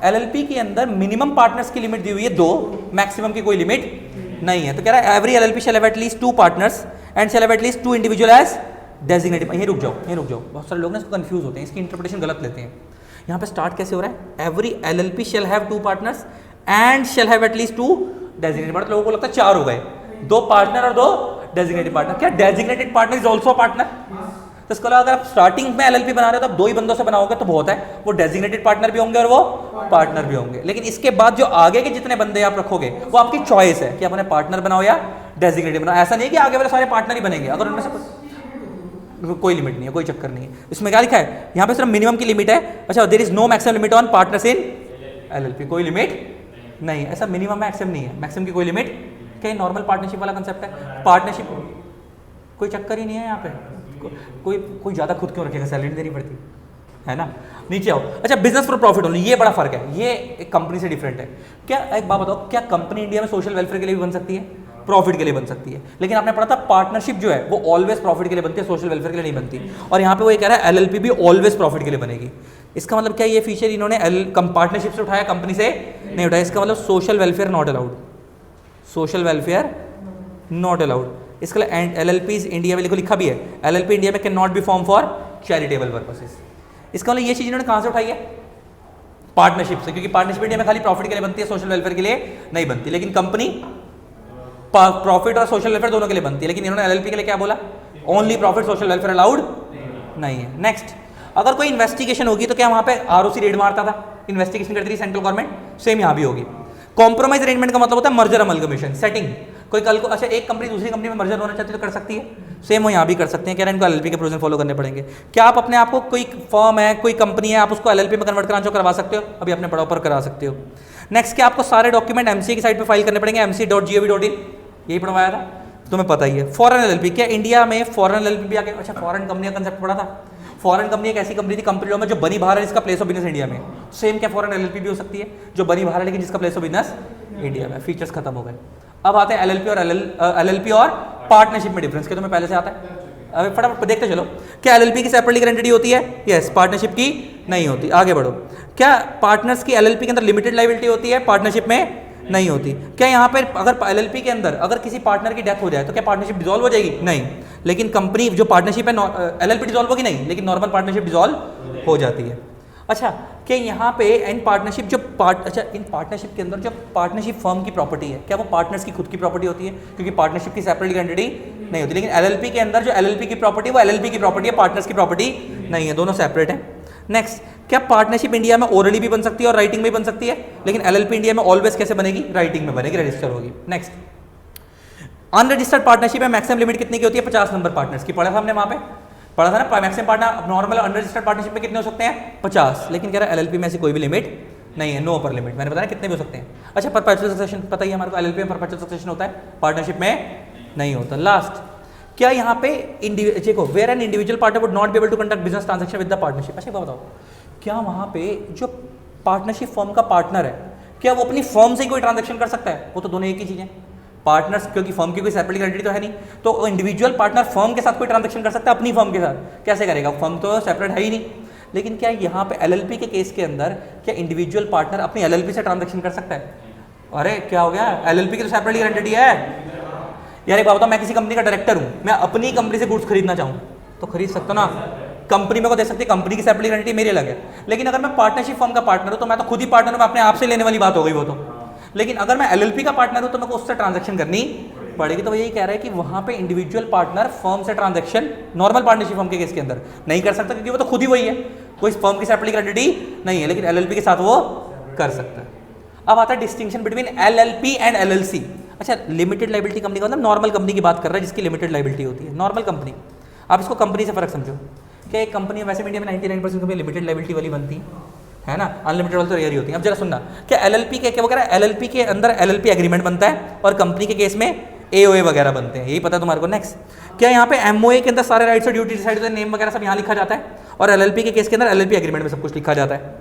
एलएलपी के अंदर मिनिमम पार्टनर्स की लिमिट दी हुई है 2, मैक्सिमम की कोई लिमिट नहीं है। तो कह रहा है every LLP shall have at least 2 partners and shall have at least 2 individual as designated. यहीं रुक जाओ, यहीं रुक जाओ, बहुत सारे लोग ना इसको कंफ्यूज होते हैं, इसकी इंटरप्रिटेशन गलत लेते हैं। यहाँ पे स्टार्ट कैसे हो रहा है, every LLP shall have 2 partners and shall have at least 2 designated partner. लोगों को लगता है 4 हो गए, 2 पार्टनर और 2 डेजिग्नेटेड पार्टनर। क्या designated partner is also partner. तो इसको अगर आप स्टार्टिंग में एलएलपी बना रहे हो तो आप 2 ही बंदों से बनाओगे तो बहुत है, वो डेजिग्नेटेड पार्टनर भी होंगे और वो पार्टनर भी होंगे। लेकिन इसके बाद जो आगे के जितने बंदे आप रखोगे वो आपकी चॉइस है कि आप उन्हें पार्टनर बनाओ या डेजिग्नेटेड बनाओ। ऐसा नहीं है कि आगे वाले सारे पार्टनर ही बनेंगे, अगर उनमें से कोई लिमिट नहीं है, कोई चक्कर नहीं है। इसमें क्या लिखा है, यहाँ पे सिर्फ मिनिमम की लिमिट है। अच्छा there is no maximum limit on partners in LLP, कोई लिमिट नहीं है, ऐसा मिनिमम मैक्सिमम नहीं है, मैक्सिमम की कोई लिमिट। क्या नॉर्मल पार्टनरशिप वाला कंसेप्ट है, पार्टनरशिप कोई चक्कर ही नहीं है यहाँ पे, कोई ज़्यादा खुद क्यों रखेगा, सैलरी देनी पड़ती है ना। नीचे आओ। अच्छा बिजनेस फॉर प्रॉफिट ओनली, ये बड़ा फर्क है, ये एक कंपनी से डिफरेंट है। क्या एक बात बताओ, क्या कंपनी इंडिया में सोशल वेलफेयर के लिए भी बन सकती है, प्रॉफिट के लिए बन सकती है, लेकिन आपने पढ़ा था पार्टनरशिप जो है वो ऑलवेज प्रॉफिट के लिए बनती है, सोशल वेलफेयर के लिए नहीं बनती। और यहाँ पे वो ये कह रहा है एलएलपी भी ऑलवेज प्रॉफिट के लिए बनेगी। इसका मतलब क्या, ये फीचर इन्होंने पार्टनरशिप से उठाया, कंपनी से नहीं उठाया। इसका मतलब social welfare not allowed, social welfare not allowed. इसका एलएलपीज इंडिया में लिखा भी है, एलएलपी इंडिया में can not be form for charitable purposes. इसका मतलब ये चीज इन्होंने कहां से उठाई है, पार्टनरशिप से, क्योंकि पार्टनरशिप इंडिया में खाली प्रॉफिट के लिए बनती है, सोशल वेलफेयर के लिए नहीं बनती। लेकिन कंपनी प्रॉफिट और सोशल वेलफेयर दोनों के लिए बनती है, लेकिन इन्होंने एलएलपी के लिए क्या बोला, only profit, social welfare allowed नहीं है। नेक्स्ट, अगर कोई इन्वेस्टिगेशन होगी तो क्या वहां पे आरओसी रेड मारता था, इन्वेस्टिगेशन करती थी सेंट्रल गवर्नमेंट, सेम यहाँ भी होगी। कॉम्प्रोमाइज अरेंजमेंट का मतलब होता है मर्जर अमलगमेशन, सेटिंग। कोई कल को अच्छा एक कंपनी दूसरी कंपनी में मर्जर होना चाहती है तो कर सकती है, सेम वो यहाँ भी कर सकते हैं। कह रहे हैं इनको एलएलपी के प्रोविजन फॉलो करने पड़ेंगे। क्या आप अपने आप को, कोई फर्म है, कोई कंपनी है, आप उसको एलएलपी में कन्वर्ट कराना चाहो करवा सकते हो, अभी अपने पड़ाव पर करा सकते हो। नेक्स्ट, क्या आपको सारे डॉक्यूमेंट एमसीए की साइट पर फाइल करने पड़ेंगे, mc.gov.in, यही पढ़वाया था, तुम्हें पता ही है। फॉरेन एलएलपी, क्या इंडिया में फॉरेन एलएलपी भी आगे, अच्छा फॉरेन कंपनी का कंसेप्ट पढ़ा था। फॉरेन कंपनी एक ऐसी कंपनी थी कंपनी लॉ में जो बनी बाहर है, जिसका प्लेस ऑफ बिजनेस इंडिया में। सेम क्या फॉरेन एलएलपी भी हो सकती है जो बनी बाहर है लेकिन जिसका प्लेस ऑफ बिजनेस इंडिया में। फीचर्स खत्म हो गए। अब आते हैं एलएलपी और पार्टनरशिप में डिफरेंस, क्या तुम्हें पहले से आता है, अभी फटाफट देखते चलो। क्या एलएलपी की सेपरेटली गारंटेड होती है, यस, पार्टनरशिप की नहीं होती। आगे बढ़ो। क्या पार्टनर्स की एलएलपी के अंदर लिमिटेड लायबिलिटी होती है, पार्टनरशिप में नहीं होती। क्या यहाँ पर अगर एलएलपी के अंदर अगर किसी पार्टनर की डेथ हो जाए तो क्या पार्टनरशिप डिसॉल्व हो जाएगी, नहीं। लेकिन कंपनी जो पार्टनरशिप है, एलएलपी डिसॉल्व होगी नहीं, लेकिन नॉर्मल पार्टनरशिप डिसॉल्व हो जाती है। अच्छा, कि यहाँ पे इन पार्टनरशिप जो इन पार्टनरशिप के अंदर जो पार्टनरशिप फर्म की प्रॉपर्टी है, क्या वो पार्टनर्स की खुद की प्रॉपर्टी होती है? क्योंकि पार्टनरशिप की सेपरेट एंटिटी नहीं होती। लेकिन एलएलपी के अंदर जो एलएलपी की प्रॉपर्टी, वो एलएलपी की प्रॉपर्टी है, पार्टनर्स की प्रॉपर्टी नहीं है, दोनों सेपरेट है। नेक्स्ट, क्या पार्टनरशिप इंडिया में ओरली भी बन सकती है और राइटिंग में भी बन सकती है? लेकिन एलएलपी इंडिया में ऑलवेज कैसे बनेगी? राइटिंग में बनेगी, रजिस्टर होगी। नेक्स्ट, अनरजिस्टर्ड पार्टनरशिप में मैक्सिमम लिमिट कितनी की होती है? 50 नंबर पार्टनर्स की। पढ़ा था हमने वहां पे, पढ़ा था ना, maximum partner normal unregistered partnership में कितने हो सकते हैं? 50। लेकिन कह रहा है एलएलपी में ऐसी कोई भी लिमिट नहीं है, नो अपर लिमिट। मैंने बताया कितने भी हो सकते हैं। अच्छा, परपेचुअल सक्सेशन पता ही है हमारे को, एलएलपी में परपेचुअल सक्सेशन होता है, पार्टनरशिप में नहीं होता। लास्ट, क्या यहाँ पे देखो, where an individual partner would not be able to conduct business transaction with the partnership. अच्छा बताओ, क्या वहाँ पे जो पार्टनरशिप फर्म का पार्टनर है, क्या वो अपनी फर्म से ही कोई ट्रांजैक्शन कर सकता है? वो तो दोनों एक ही चीज़ है, पार्टनर्स, क्योंकि फर्म की कोई सेपरेट आइडेंटिटी तो है नहीं। तो इंडिविजुअल पार्टनर फर्म के साथ कोई ट्रांजैक्शन कर सकता है? अपनी फर्म के साथ कैसे करेगा? फर्म तो सेपरेट है ही नहीं। लेकिन क्या यहाँ पे एलएलपी के केस के अंदर क्या इंडिविजुअल पार्टनर अपनी एलएलपी से ट्रांजैक्शन कर सकता है? अरे क्या हो गया, एलएलपी की तो सेपरेट आइडेंटिटी है यार। एक बात बताओ, मैं किसी कंपनी का डायरेक्टर हूँ, मैं अपनी कंपनी से गुड्स खरीदना चाहूँ तो खरीद सकता ना, कंपनी मेरे को दे सकती है, कंपनी की सेपरेट आइडेंटिटी मेरी अलग है। लेकिन अगर मैं पार्टनरशिप फर्म का पार्टनर हूँ तो मैं तो खुद ही पार्टनर हूँ, मैं अपने आप से लेने वाली बात हो गई वो तो। लेकिन अगर मैं एलएलपी का पार्टनर हूँ तो मेरे को उससे ट्रांजैक्शन करनी पड़ेगी। तो यही कह रहा है कि वहाँ पे इंडिविजुअल पार्टनर फर्म से ट्रांजैक्शन नॉर्मल पार्टनरशिप फर्म के केस के अंदर नहीं कर सकता, क्योंकि वो तो खुद ही वही है, कोई फर्म की सेपरेट आइडेंटिटी नहीं है। लेकिन एलएलपी के साथ वो कर सकता है। अब आता है distinction between LLP and LLC. अच्छा, लिमिटेड लायबिलिटी कंपनी का मतलब नॉर्मल कंपनी की बात कर रहा है जिसकी लिमिटेड लायबिलिटी होती है, नॉर्मल कंपनी। आप इसको कंपनी से फर्क समझो। क्या एक कंपनी वैसे इंडिया में 99% कंपनी लिमिटेड लायबिलिटी वाली बनती है ना, अनलिमिटेड वाली तो रेयर ही होती है। अब जरा सुनना, क्या एलएलपी के क्या वगैरह, एलएलपी के अंदर एलएलपी एग्रीमेंट बनता है और कंपनी के केस में एओए वगैरह बनते हैं, यही पता है तुम्हारे को। नेक्स्ट, क्या यहाँ पे एमओए के अंदर सारे राइट्स और ड्यूटी डिसाइड होते हैं, नेम वगैरह सब यहाँ लिखा जाता है, और एलएलपी के केस के अंदर एलएलपी एग्रीमेंट में सब कुछ लिखा जाता है।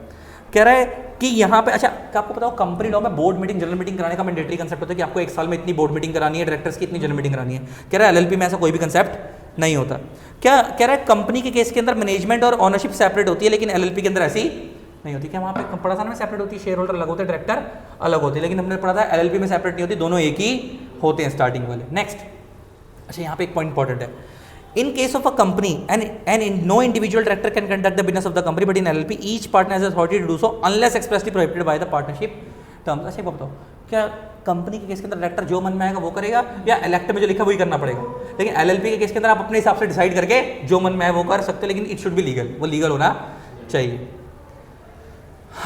कह रहा है कि यहाँ पे, अच्छा आपको बताओ, कंपनी लॉ में बोर्ड मीटिंग, जनरल मीटिंग कराने का मैंडेटरी कंसेप्ट होता है कि आपको एक साल में इतनी बोर्ड मीटिंग करानी है, डायरेक्टर्स की इतनी जनरल मीटिंग करानी है। कह रहा है एलएलपी में ऐसा कोई भी कंसेप्ट नहीं होता। क्या कह रहा है, कंपनी के केस के अंदर मैनेजमेंट और ओनरशिप सेपरेट होती है, लेकिन एलएलपी के अंदर ऐसी नहीं होती। क्या वहाँ पे पढ़ा था ना, सेपरेट होती है, शेयर होल्डर अलग होते हैं, डायरेक्टर अलग होते हैं, लेकिन हमने पढ़ा था एलएलपी में सेपरेट नहीं होती, दोनों एक ही होते हैं स्टार्टिंग वाले। नेक्स्ट, अच्छा यहाँ पे एक पॉइंट इंपॉर्टेंट है, in case of a company and no individual director can conduct the business of the company, but in LLP each partner has authority to do so unless expressly prohibited by the partnership terms। अच्छा बताओ, क्या company के case के अंदर director जो मन में आएगा वो करेगा, या इलेक्ट में जो लिखा वही करना पड़ेगा? लेकिन एलएलपी के केस के अंदर आप अपने हिसाब से डिसाइड करके जो मन में आए वो कर सकते हो, लेकिन इट शुड बी लीगल, वो लीगल होना चाहिए।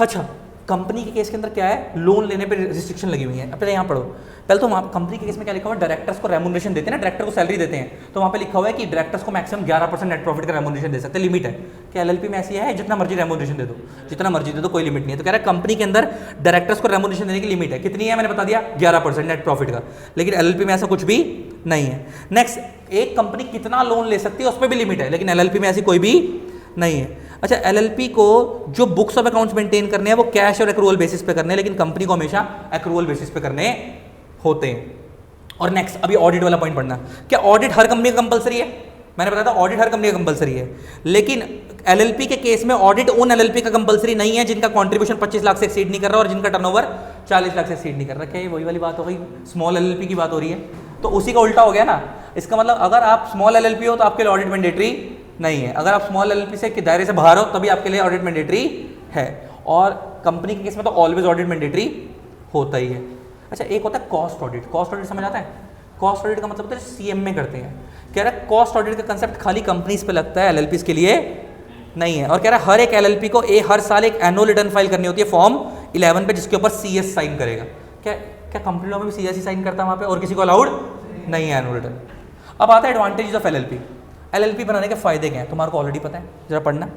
अच्छा, कंपनी के केस के अंदर क्या है, लोन लेने पे रिस्ट्रिक्शन लगी हुई है। अब पहले यहाँ पढ़ो, पहले तो वहाँ कंपनी के केस में क्या लिखा हुआ है, डायरेक्टर्स को रेमुनरेशन देते हैं ना, डायरेक्टर को सैलरी देते हैं, तो वहाँ पे लिखा हुआ है कि डायरेक्टर्स को मैक्सिमम 11% नेट प्रॉफिट का रेमुनरेशन दे सकते हैं, लिमिट है। क्या एलएलपी में ऐसी है, जितना मर्जी रेमुनरेशन दे दो, जितना मर्जी दे दो, कोई लिमिट नहीं है। तो कह रहा है कंपनी के अंदर डायरेक्टर्स को रेमुनरेशन देने की लिमिट है, कितनी है मैंने बता दिया, 11% नेट प्रॉफिट का, लेकिन एलएलपी में ऐसा कुछ भी नहीं है। नेक्स्ट, एक कंपनी कितना लोन ले सकती है उस पर भी लिमिट है, लेकिन एलएलपी में ऐसी कोई भी नहीं है। अच्छा, एलएलपी को जो बुक्स ऑफ अकाउंट्स मेंटेन करने हैं वो कैश और एक्रूअल बेसिस पे करने हैं, लेकिन कंपनी को हमेशा एक्रूअल बेसिस पे करने होते हैं। और नेक्स्ट, अभी ऑडिट वाला पॉइंट पढ़ना, क्या ऑडिट हर कंपनी का कंपलसरी है? मैंने बताया था ऑडिट हर कंपनी का कंपलसरी है, लेकिन एलएलपी के केस में ऑडिट उन एलएलपी का कंपलसरी नहीं है जिनका कंट्रीब्यूशन 25 लाख से एक्सीड नहीं कर रहा और जिनका टर्नओवर 40 लाख से एक्सीड नहीं कर रहा। क्या ये वही वाली बात हो गई, स्मॉल एलएलपी की बात हो रही है, तो उसी का उल्टा हो गया ना। इसका मतलब अगर आप स्मॉल एलएलपी हो तो आपके लिए ऑडिट मैंडेटरी नहीं है, अगर आप स्मॉल एलएलपी से दायरे से बाहर हो तभी आपके लिए ऑडिट मैंडेटरी है, और कंपनी के केस में तो ऑलवेज ऑडिट मैंडेटरी होता ही है। अच्छा, एक होता है कॉस्ट ऑडिट। कॉस्ट ऑडिट समझ आता है? कॉस्ट ऑडिट का मतलब होता है सीएम में करते हैं। कह रहा है कॉस्ट ऑडिट का कंसेप्ट खाली कंपनीज पे लगता है, एलएलपीज के लिए नहीं है। और कह रहा है हर एक एलएलपी को हर साल एक एनुअल रिटर्न फाइल करनी होती है फॉर्म 11 पे, जिसके ऊपर सीएस साइन करेगा। क्या क्या कंपनी लॉ में भी सीएस ही साइन करता है वहाँ पे, और किसी को अलाउड नहीं है एनुअल रिटर्न। अब आता है एडवांटेज ऑफ एलएलपी। एलएलपी बनाने के फायदे क्या हैं, तुम्हारे को ऑलरेडी पता है, जरा पढ़ना।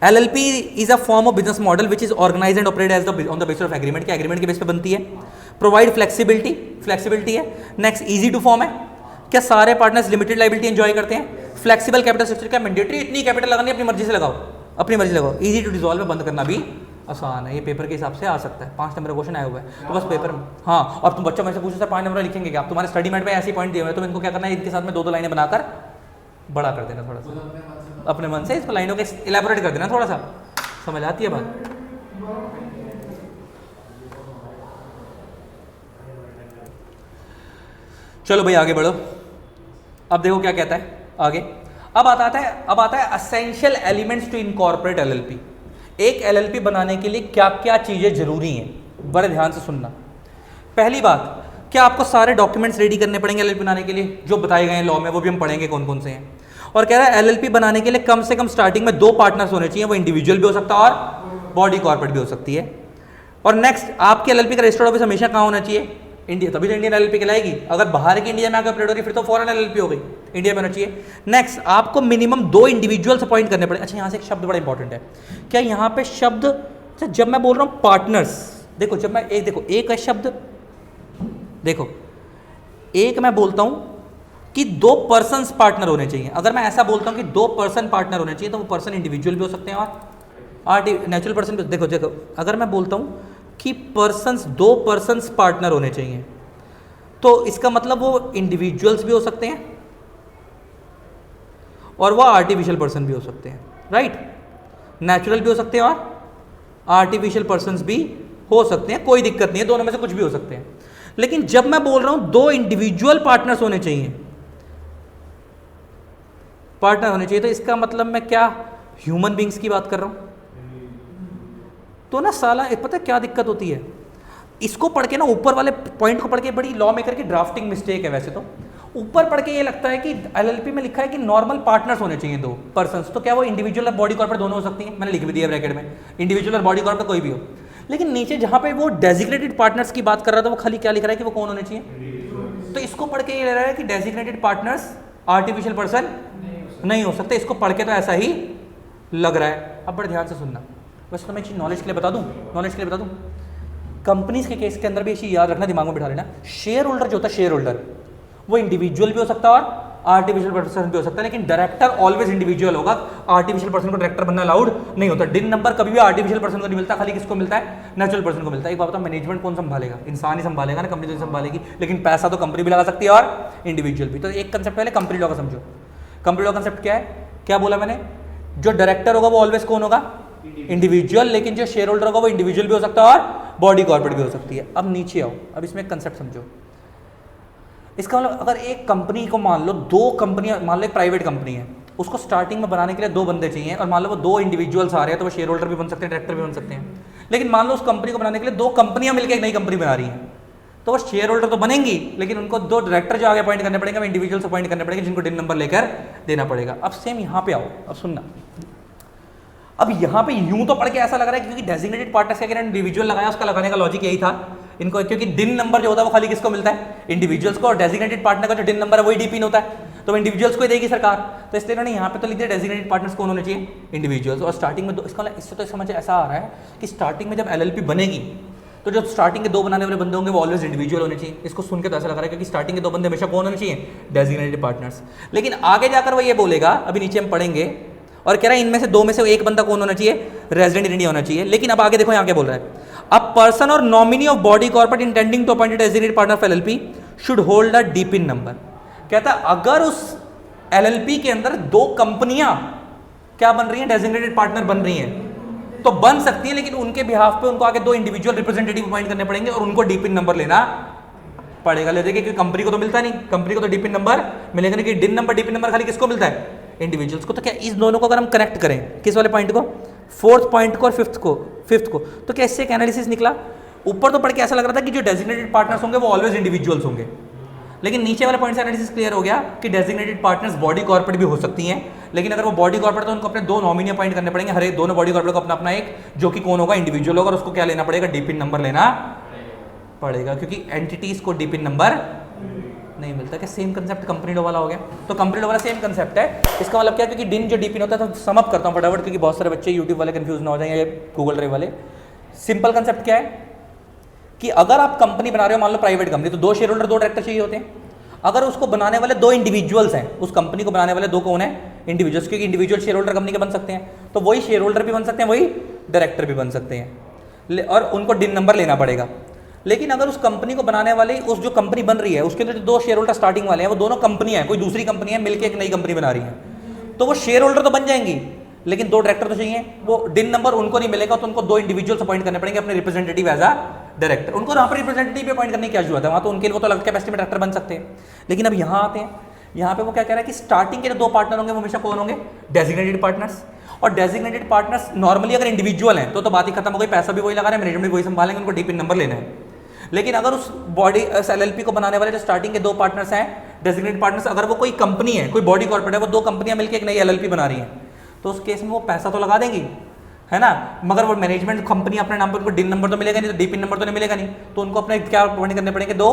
LLP is a form of business model which is organized and operated as on the basis of agreement. के एग्रीमेंट के बेस पे बनती है। प्रोवाइड फ्लेक्सिबिलिटी है। नेक्स्ट, इजी टू फॉर्म है। क्या सारे पार्टनर्स लिमिटेड लायबिलिटी एंजॉय करते हैं। फ्लेक्सिबल कैपिटल स्ट्रक्चर, क्या मैंडेटरी इतनी कैपिटल लगानी है, अपनी मर्जी से लगाओ, अपनी मर्जी लगाओ। इजी टू डिसॉल्व, बंद करना भी आसान है। ये पेपर के हिसाब से आ सकता है, 5 नंबर का क्वेश्चन आया हुआ है तो बस पेपर में। हाँ, और तुम बच्चों में से पूछो सर 5 नंबर लिखेंगे क्या, आप तुम्हारे स्टडी मेट में ऐसे पॉइंट दिए हुए हैं, तो इनको क्या करना है, इनके साथ में 2-2 लाइनें बनाकर बड़ा कर देना, थोड़ा सा अपने मन से इसको लाइनों के इलेबोरेट कर देना, थोड़ा सा समझ आती है बात। चलो भाई आगे बढ़ो। अब देखो क्या कहता है आगे। अब आता है essential elements to incorporate LLP. एक एलएलपी बनाने के लिए क्या क्या चीजें जरूरी हैं, बड़े ध्यान से सुनना। पहली बात, क्या आपको सारे डॉक्यूमेंट्स रेडी करने पड़ेंगे एलएलपी बनाने के लिए जो बताए गए हैं लॉ में, वो भी हम पढ़ेंगे कौन कौन से हैं। और कह रहा है एलएलपी बनाने के लिए कम से कम स्टार्टिंग में 2 पार्टनर्स होने चाहिए, वो इंडिविजुअल भी हो सकता है और बॉडी कॉर्पोरेट भी हो सकती है। और नेक्स्ट, आपके एलएलपी का रजिस्टर्ड ऑफिस हमेशा कहाँ होना चाहिए? इंडिया, तभी तो इंडियन एलएलपी कहलाएगी। अगर बाहर की इंडिया में आकर अपडेट हो रही फिर तो फॉरेन एलएलपी हो गई, इंडिया में होना चाहिए। नेक्स्ट, आपको मिनिमम 2 इंडिविजुअल्स अपॉइंट करने पड़े। अच्छा, यहाँ से एक शब्द बड़ा इंपॉर्टेंट है, क्या यहाँ पे शब्द, अच्छा जब मैं बोल रहा हूँ पार्टनर्स, देखो जब मैं एक है शब्द, देखो एक मैं बोलता हूँ कि 2 पर्सन्स पार्टनर होने चाहिए। अगर मैं ऐसा बोलता हूँ कि 2 पर्सन पार्टनर होने चाहिए तो वो पर्सन इंडिविजुअल भी हो सकते हैं और नेचुरल पर्सन भी। देखो देखो, अगर मैं बोलता हूँ कि पर्सन्स 2 पर्सन्स पार्टनर होने चाहिए तो इसका मतलब वो इंडिविजुअल्स भी हो सकते हैं और वो आर्टिफिशियल पर्सन भी हो सकते हैं, राइट। नेचुरल भी हो सकते हैं और आर्टिफिशियल पर्सन्स भी हो सकते हैं, कोई दिक्कत नहीं है, दोनों में से कुछ भी हो सकते हैं। लेकिन जब मैं बोल रहा हूं 2 इंडिविजुअल पार्टनर्स होने चाहिए, पार्टनर होने चाहिए, तो इसका मतलब मैं क्या ह्यूमन बींग्स की बात कर रहा हूं? तो ना साला पता है क्या दिक्कत होती है, इसको पढ़ के ना ऊपर वाले पॉइंट को पढ़ के बड़ी लॉ मेकर की ड्राफ्टिंग मिस्टेक है। वैसे तो ऊपर पढ़ के ये लगता है कि एलएलपी में लिखा है कि नॉर्मल पार्टनर्स होने चाहिए 2 पर्सन्स, तो क्या वो इंडिविजुअल और बॉडी कॉर्पोरेट दोनों हो सकती हैं? मैंने लिख भी दिया ब्रैकेट में, इंडिविजुअल और बॉडी कॉर्पोरेट कोई भी हो। लेकिन नीचे जहां पे वो डेजिग्नेटेड पार्टनर्स की बात कर रहा था वो खाली क्या लिख रहा है कि वो कौन होने चाहिए? तो इसको पढ़ के ये ले रहा है कि डेजिग्नेटेड पार्टनर्स आर्टिफिशियल पर्सन नहीं हो सकते। इसको पढ़ के तो ऐसा ही लग रहा है। अब बड़े ध्यान से सुनना, वैसे तो मैं चीज नॉलेज के लिए बता दूं, नॉलेज के लिए बता दूं, कंपनीज के केस के अंदर भी ये चीज याद रखना, दिमाग में बिठा लेना। शेयर होल्डर जो होता है, शेयर होल्डर वो इंडिविजुअल भी हो सकता है और आर्टिफिशियल पर्सन भी हो सकता है, लेकिन डायरेक्टर ऑलवेज इंडिविजुअल होगा। आर्टिफिशियल पर्सन को डायरेक्टर बनना अलाउड नहीं होता। डिन नंबर कभी भी आर्टिफिशियल पर्सन को नहीं मिलता, खाली किसको मिलता है? नेचुरल पर्सन को मिलता है। एक बात बताओ, मैनेजमेंट कौन संभालेगा? इंसान ही संभालेगा ना, कंपनी तो संभालेगी, लेकिन पैसा तो कंपनी भी लगा सकती है और इंडिविजुअल भी। तो एक कंसेप्ट पहले कंपनी लॉ का समझो। कंपनी लॉ कंसेप्ट क्या है? क्या बोला मैंने? जो डायरेक्टर होगा वो ऑलवेज कौन होगा? इंडिविजुअल, लेकिन जो शेयर होल्डर होगा वो इंडिविजुअल भी हो सकता है और बॉडी कॉर्पोरेट भी हो सकती है। अब नीचे आओ, अब इसमें कंसेप्ट समझो। इसका मतलब अगर एक कंपनी को मान लो 2 कंपनियां, मान लो एक प्राइवेट कंपनी है, उसको स्टार्टिंग में बनाने के लिए 2 बंदे चाहिए और मान लो वो 2 इंडिविजुअल्स आ रहे हैं, तो वो शेयर होल्डर भी बन सकते हैं, डायरेक्टर भी बन सकते हैं। लेकिन मान लो उस कंपनी को बनाने के लिए 2 कंपनियां मिलकर एक नई कंपनी बना रही हैं, तो वो शेयर होल्डर तो बनेंगी, लेकिन उनको 2 डायरेक्टर जो आगे अपॉइंट करने पड़ेंगे, इंडिविजुअल्स अपॉइंट करने पड़ेंगे, जिनको डिन नंबर लेकर देना पड़ेगा। अब सेम यहाँ पे आओ, अब सुनना। अब यहाँ पे यूं तो पढ़ के ऐसा लग रहा है क्योंकि डेजिग्नेटेड पार्टनर्स के इंडिविजुअल लगाया, उसका लगाने का लॉजिक यही था इनको, क्योंकि डिन नंबर जो होता है वो खाली किसको मिलता है? इंडिविजुअल्स को, और डेजिग्नेटेड पार्टनर का जो डिन नंबर है वही डीपिन होता है, तो इंडिविजुअल्स को ही देगी सरकार। तो इसलिए उन्होंने यहाँ पे तो लिख दिया डेजिग्नेटेड पार्टनर्स कौन होने चाहिए? इंडिविजुअल्स। और स्टार्टिंग में इससे तो समझ ऐसा आ रहा है कि स्टार्टिंग में जब एलएलपी बनेगी तो जो स्टार्टिंग के 2 बनाने वाले बंदे होंगे वो ऑलवेज इंडिविजुअल होने चाहिए। इसको सुन के तो ऐसा लग रहा है क्योंकि स्टार्टिंग के 2 बंदे हमेशा कौन होने चाहिए? Designated partners. लेकिन आगे जाकर वो ये बोलेगा, अभी नीचे हम पढ़ेंगे, और कह रहा है इनमें से 2 में से एक बंदा कौन होना चाहिए? रेजिडेंट इन इंडिया होना चाहिए। लेकिन अब आगे देखो यहाँ क्या बोल रहा है, a person or nominee of body corporate intending to appoint designated partner of LLP should hold a DPIN number. कहता है अगर उस एलएलपी के अंदर 2 कंपनियां क्या बन रही हैं? डेजिग्नेटेड पार्टनर बन रही हैं, तो बन सकती है, लेकिन उनके बिहाफ पे उनको आगे 2 इंडिविजुअल रिप्रेजेंटेटिव अपॉइंट करने पड़ेंगे और उनको डीपिन नंबर लेना पड़ेगा। ले देखिए, क्योंकि कंपनी को तो मिलता नहीं, कंपनी को तो डीपिन नंबर मिलेगा नहीं, कि डिन नंबर डीपिन नंबर खाली किसको मिलता है? इंडिविजुअल्स को। तो क्या इस दोनों को अगर हम कनेक्ट करें, किस वाले पॉइंट को? 4th पॉइंट को और 5th को, तो क्या इससे एक एनालिसिस निकला? ऊपर तो पढ़ के ऐसा लग रहा था कि जो डेजिग्नेटेड पार्टनर्स होंगे वो ऑलवेज इंडिविजुअल्स होंगे, लेकिन नीचे वाले पॉइंट से एनालिसिस क्लियर हो गया कि डेजिग्नेटेड पार्टनर्स बॉडी कॉर्पोरेट भी हो सकती हैं, लेकिन अगर वो बॉडी कॉर्पोरेट तो उनको अपने 2 नॉमिनी अपॉइंट करने पड़ेंगे, हर एक दोनों बॉडी कॉर्पोरेट को अपना अपना एक, जो कि कौन होगा? इंडिविजुअल होगा, और उसको क्या लेना पड़ेगा? डीपिन नंबर लेना पड़ेगा, क्योंकि एंटिटीज को डीपिन नंबर नहीं मिलता। क्या सेम कंसेप्ट कंपनी लॉ वाला हो गया? तो कंपनी लॉ वाला सेम कंसेप्ट है। इसका मतलब क्या है? क्योंकि डिन जो डीपिन होता है, तो समअप करता हूँ फटाफट, क्योंकि बहुत सारे बच्चे यूट्यूब वाले कंफ्यूज ना हो जाएं या गूगल ड्राइव वाले। सिंपल कंसेप्ट क्या है कि अगर आप कंपनी बना रहे हो, मान लो प्राइवेट कंपनी, तो 2 शेयर होल्डर 2 डायरेक्टर चाहिए होते हैं। अगर उसको बनाने वाले 2 इंडिविजुअल्स हैं, उस कंपनी को बनाने वाले 2 कौन है? इंडिविजुअल्स, क्योंकि इंडिविजुअल शेयर होल्डर कंपनी के बन सकते हैं, तो वही शेयर होल्डर भी बन सकते हैं, वही डायरेक्टर भी बन सकते हैं, और उनको डिन नंबर लेना पड़ेगा। लेकिन अगर उस कंपनी को बनाने वाले, उस जो कंपनी बन रही है उसके अंदर जो 2 शेयर होल्डर स्टार्टिंग वाले हैं, वो दोनों कंपनी है, कोई दूसरी कंपनी है, मिलकर एक नई कंपनी बना रही है, तो वो शेयर होल्डर तो बन जाएंगी, लेकिन 2 डायरेक्टर तो चाहिए। वो डिन नंबर उनको नहीं मिलेगा, तो उनको 2 इंडिविजुअल्स अपॉइंट करने पड़ेंगे अपने रिप्रेजेंटेटिव एज अ डायरेक्टर। उनको यहाँ पर रिप्रेजेंटेटिव अपॉइंट करने की क्या जरूरत है? वहाँ तो उनके लिए वो तो अलग कैपेसिटी में डायरेक्टर बन सकते हैं। लेकिन अब यहाँ आते हैं, यहाँ पे वो क्या कह रहा है कि स्टार्टिंग के जो 2 पार्टनर होंगे वो हमेशा कौन होंगे? डेजिग्नेटेड पार्टनर्स, और डेजिग्नेटेड पार्टनर्स नॉर्मली अगर इंडिविजुअल हैं तो बात ही खत्म हो गई, पैसा भी वही लगा रहे हैं, मैनेजमेंट भी वही संभालेंगे, उनको डीपिन नंबर लेना है। लेकिन अगर उस बॉडी एलएलपी को बनाने वाले जो स्टार्टिंग के दो पार्टनर्स हैं डेजिग्नेटेड पार्टनर्स, अगर वो कोई कंपनी है, कोई बॉडी कॉर्पोरेट है, वो दो कंपनियां मिलकर एक नई एलएलपी बना रही हैं, तो उस केस में वो पैसा तो लगा देंगी, है ना, मगर वो मैनेजमेंट कंपनी अपने नाम पर उनको डिन नंबर तो मिलेगा नहीं, तो डीपिन नंबर तो नहीं मिलेगा नहीं, तो उनको अपने क्या अपॉइंट करने पड़ेंगे, दो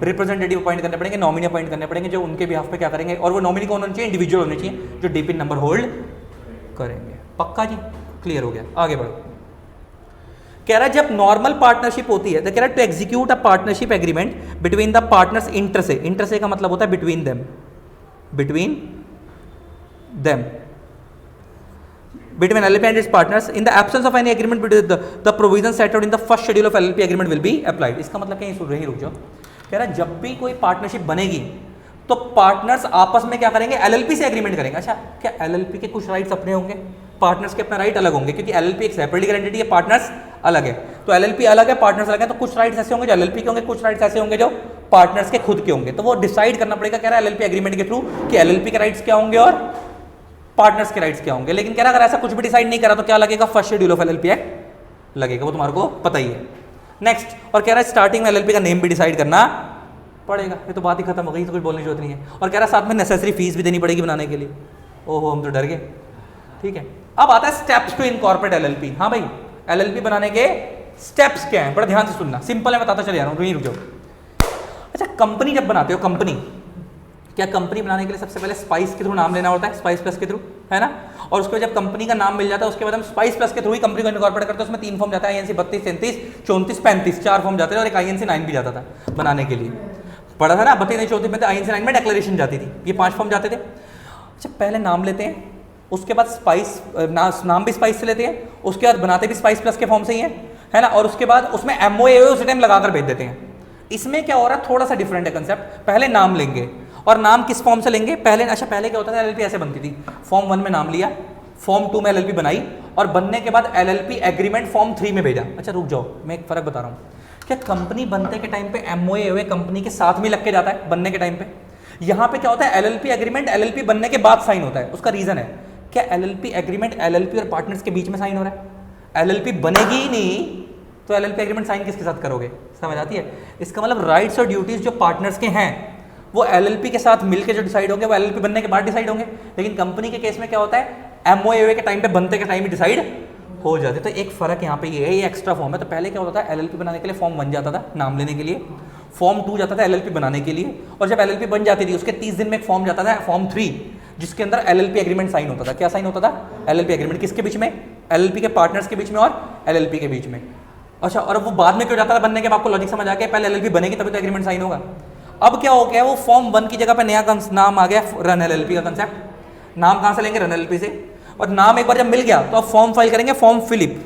रिप्रेजेंटेटिव अपॉइंट करने पड़ेंगे, नॉमिनी अपॉइंट करने पड़ेंगे, जो उनके बिहाफ पे क्या करेंगे, और वो नॉमिनी कौन होना चाहिए, इंडिविजुअल होने चाहिए जो डीपिन नंबर होल्ड करेंगे। पक्का जी, क्लियर हो गया, आगे बढ़ो। कह रहा है जब नॉर्मल पार्टनरशिप होती है तो कह रहा है to execute a partnership agreement between the partners inter से का मतलब होता है between them between LLP and its partners in the absence of any agreement between the provisions set out in the first schedule of LLP agreement will be applied। इसका मतलब कहीं सुन रही, रुक जाओ, कह रहा है जब भी कोई पार्टनरशिप बनेगी तो पार्टनर्स आपस में क्या करेंगे, एलएलपी से एग्रीमेंट करेंगे। अच्छा, क्या एलएलपी के कुछ राइट्स अपने होंगे, पार्टनर्स के अपने राइट अलग होंगे, क्योंकि एलएलपी एक सेपरेटली एंटिटी है, पार्टनर्स अलग है, तो एलएलपी अलग है, पार्टनर्स अलग है, तो कुछ राइट्स ऐसे होंगे जो एलएलपी के होंगे, कुछ राइट्स ऐसे होंगे जो पार्टनर्स के खुद के होंगे, तो वो डिसाइड करना पड़ेगा, कह रहा है एलएलपी एग्रीमेंट के थ्रू कि एलएलपी के राइट्स क्या होंगे और पार्टनर्स के राइट्स क्या होंगे। लेकिन कह रहा अगर ऐसा कुछ भी डिसाइड नहीं करा तो क्या लगेगा, first schedule of LLP act लगेगा, वो तुम्हारे को पता ही है। नेक्स्ट, और कह रहा है स्टार्टिंग में एलएलपी का नेम भी डिसाइड करना पड़ेगा, ये तो बात ही खत्म हो गई, तो कुछ बोलने की जरूरत नहीं है। और कह रहा है साथ में नेसेसरी फीस भी देनी पड़ेगी बनाने के लिए। ओहो, हम तो डर गए। ठीक है, अब आता है स्टेप्स टू इनकॉर्पोरेट एलएलपी। हाँ भाई, एलएलपी बनाने के स्टेप्स क्या हैं, बड़ा ध्यान से सुनना, सिंपल है, बताता चले जा रहा हूँ, रुक जाओ। अच्छा, कंपनी जब बनाते हो, कंपनी, क्या कंपनी बनाने के लिए सबसे पहले स्पाइस के थ्रू नाम लेना होता है, स्पाइस प्लस के थ्रू, है ना, और उसके बाद जब कंपनी का नाम मिल जाता है उसके बाद हम स्पाइस प्लस के थ्रू ही कंपनी को इनकॉर्पोरेट करते हैं। उसमें 3 फॉर्म जाता है, आईएनसी 32, 33, 34, 35, 4 फॉर्म जाते थे, और एक आईएनसी 9 भी जाता था बनाने के लिए, पढ़ा था ना, 32, 34 में आईएनसी 9 में डिक्लेरेशन जाती थी, ये 5 फॉर्म जाते थे। अच्छा, पहले नाम लेते हैं, उसके बाद स्पाइस नाम भी स्पाइस से लेते हैं, उसके बाद बनाते भी स्पाइस प्लस के फॉर्म से ही है ना, और उसके बाद उसमें MOA उस टाइम लगाकर भेज देते हैं। इसमें क्या हो रहा है, थोड़ा सा डिफरेंट है कंसेप्ट, पहले नाम लेंगे, और नाम किस फॉर्म से लेंगे, पहले, अच्छा पहले क्या होता था, एलएलपी ऐसे बनती थी, फॉर्म 1 में नाम लिया, फॉर्म 2 में एलएलपी बनाई, और बनने के बाद एलएलपी एग्रीमेंट फॉर्म 3 में भेजा। अच्छा रुक जाओ, मैं एक फर्क बता रहा हूँ, क्या कंपनी बनने के टाइम पे MOA कंपनी के साथ में लग के जाता है बनने के टाइम पे, यहाँ पे क्या होता है, एलएलपी एग्रीमेंट एलएलपी बनने के बाद साइन होता है। उसका रीजन है, क्या एलएलपी एग्रीमेंट एलएलपी और पार्टनर्स के बीच में साइन हो रहा है, एलएलपी बनेगी ही नहीं तो एलएलपी एग्रीमेंट साइन किसके साथ करोगे, समझ आती है। इसका मतलब राइट्स और ड्यूटीज जो पार्टनर्स के हैं वो एलएलपी के साथ मिलकर जो डिसाइड होंगे वो एलएलपी बनने के बाद डिसाइड होंगे। लेकिन कंपनी के केस में क्या होता है, MOA के टाइम पे बनते के टाइम ही डिसाइड हो जाते। तो एक फर्क यहाँ पे ये है, ये एक्स्ट्रा फॉर्म है। तो पहले क्या होता था, एलएलपी बनाने के लिए फॉर्म 1 जाता था नाम लेने के लिए, फॉर्म 2 जाता था एलएलपी बनाने के लिए, और जब एलएलपी बन जाती थी उसके 30 दिन में एक फॉर्म जाता था फॉर्म 3, जिसके अंदर एलएलपी एग्रीमेंट साइन होता था। क्या साइन होता था, एलएलपी एग्रीमेंट, किसके बीच में, एलएलपी के पार्टनर्स के बीच में और एलएलपी के बीच में। अच्छा, और वो बाद में क्यों जाता था बनने के बाद, आपको लॉजिक समझ आ गया, पहले एलएलपी बनेगी तभी तो एग्रीमेंट साइन होगा। अब क्या हो गया, वो फॉर्म 1 की जगह पे नया नाम आ गया, रन एलएलपी का कंसेप्ट। नाम कहां से लेंगे, रन एलएलपी से, और नाम एक बार जब मिल गया तो अब फॉर्म फाइल करेंगे, फॉर्म फिलिप।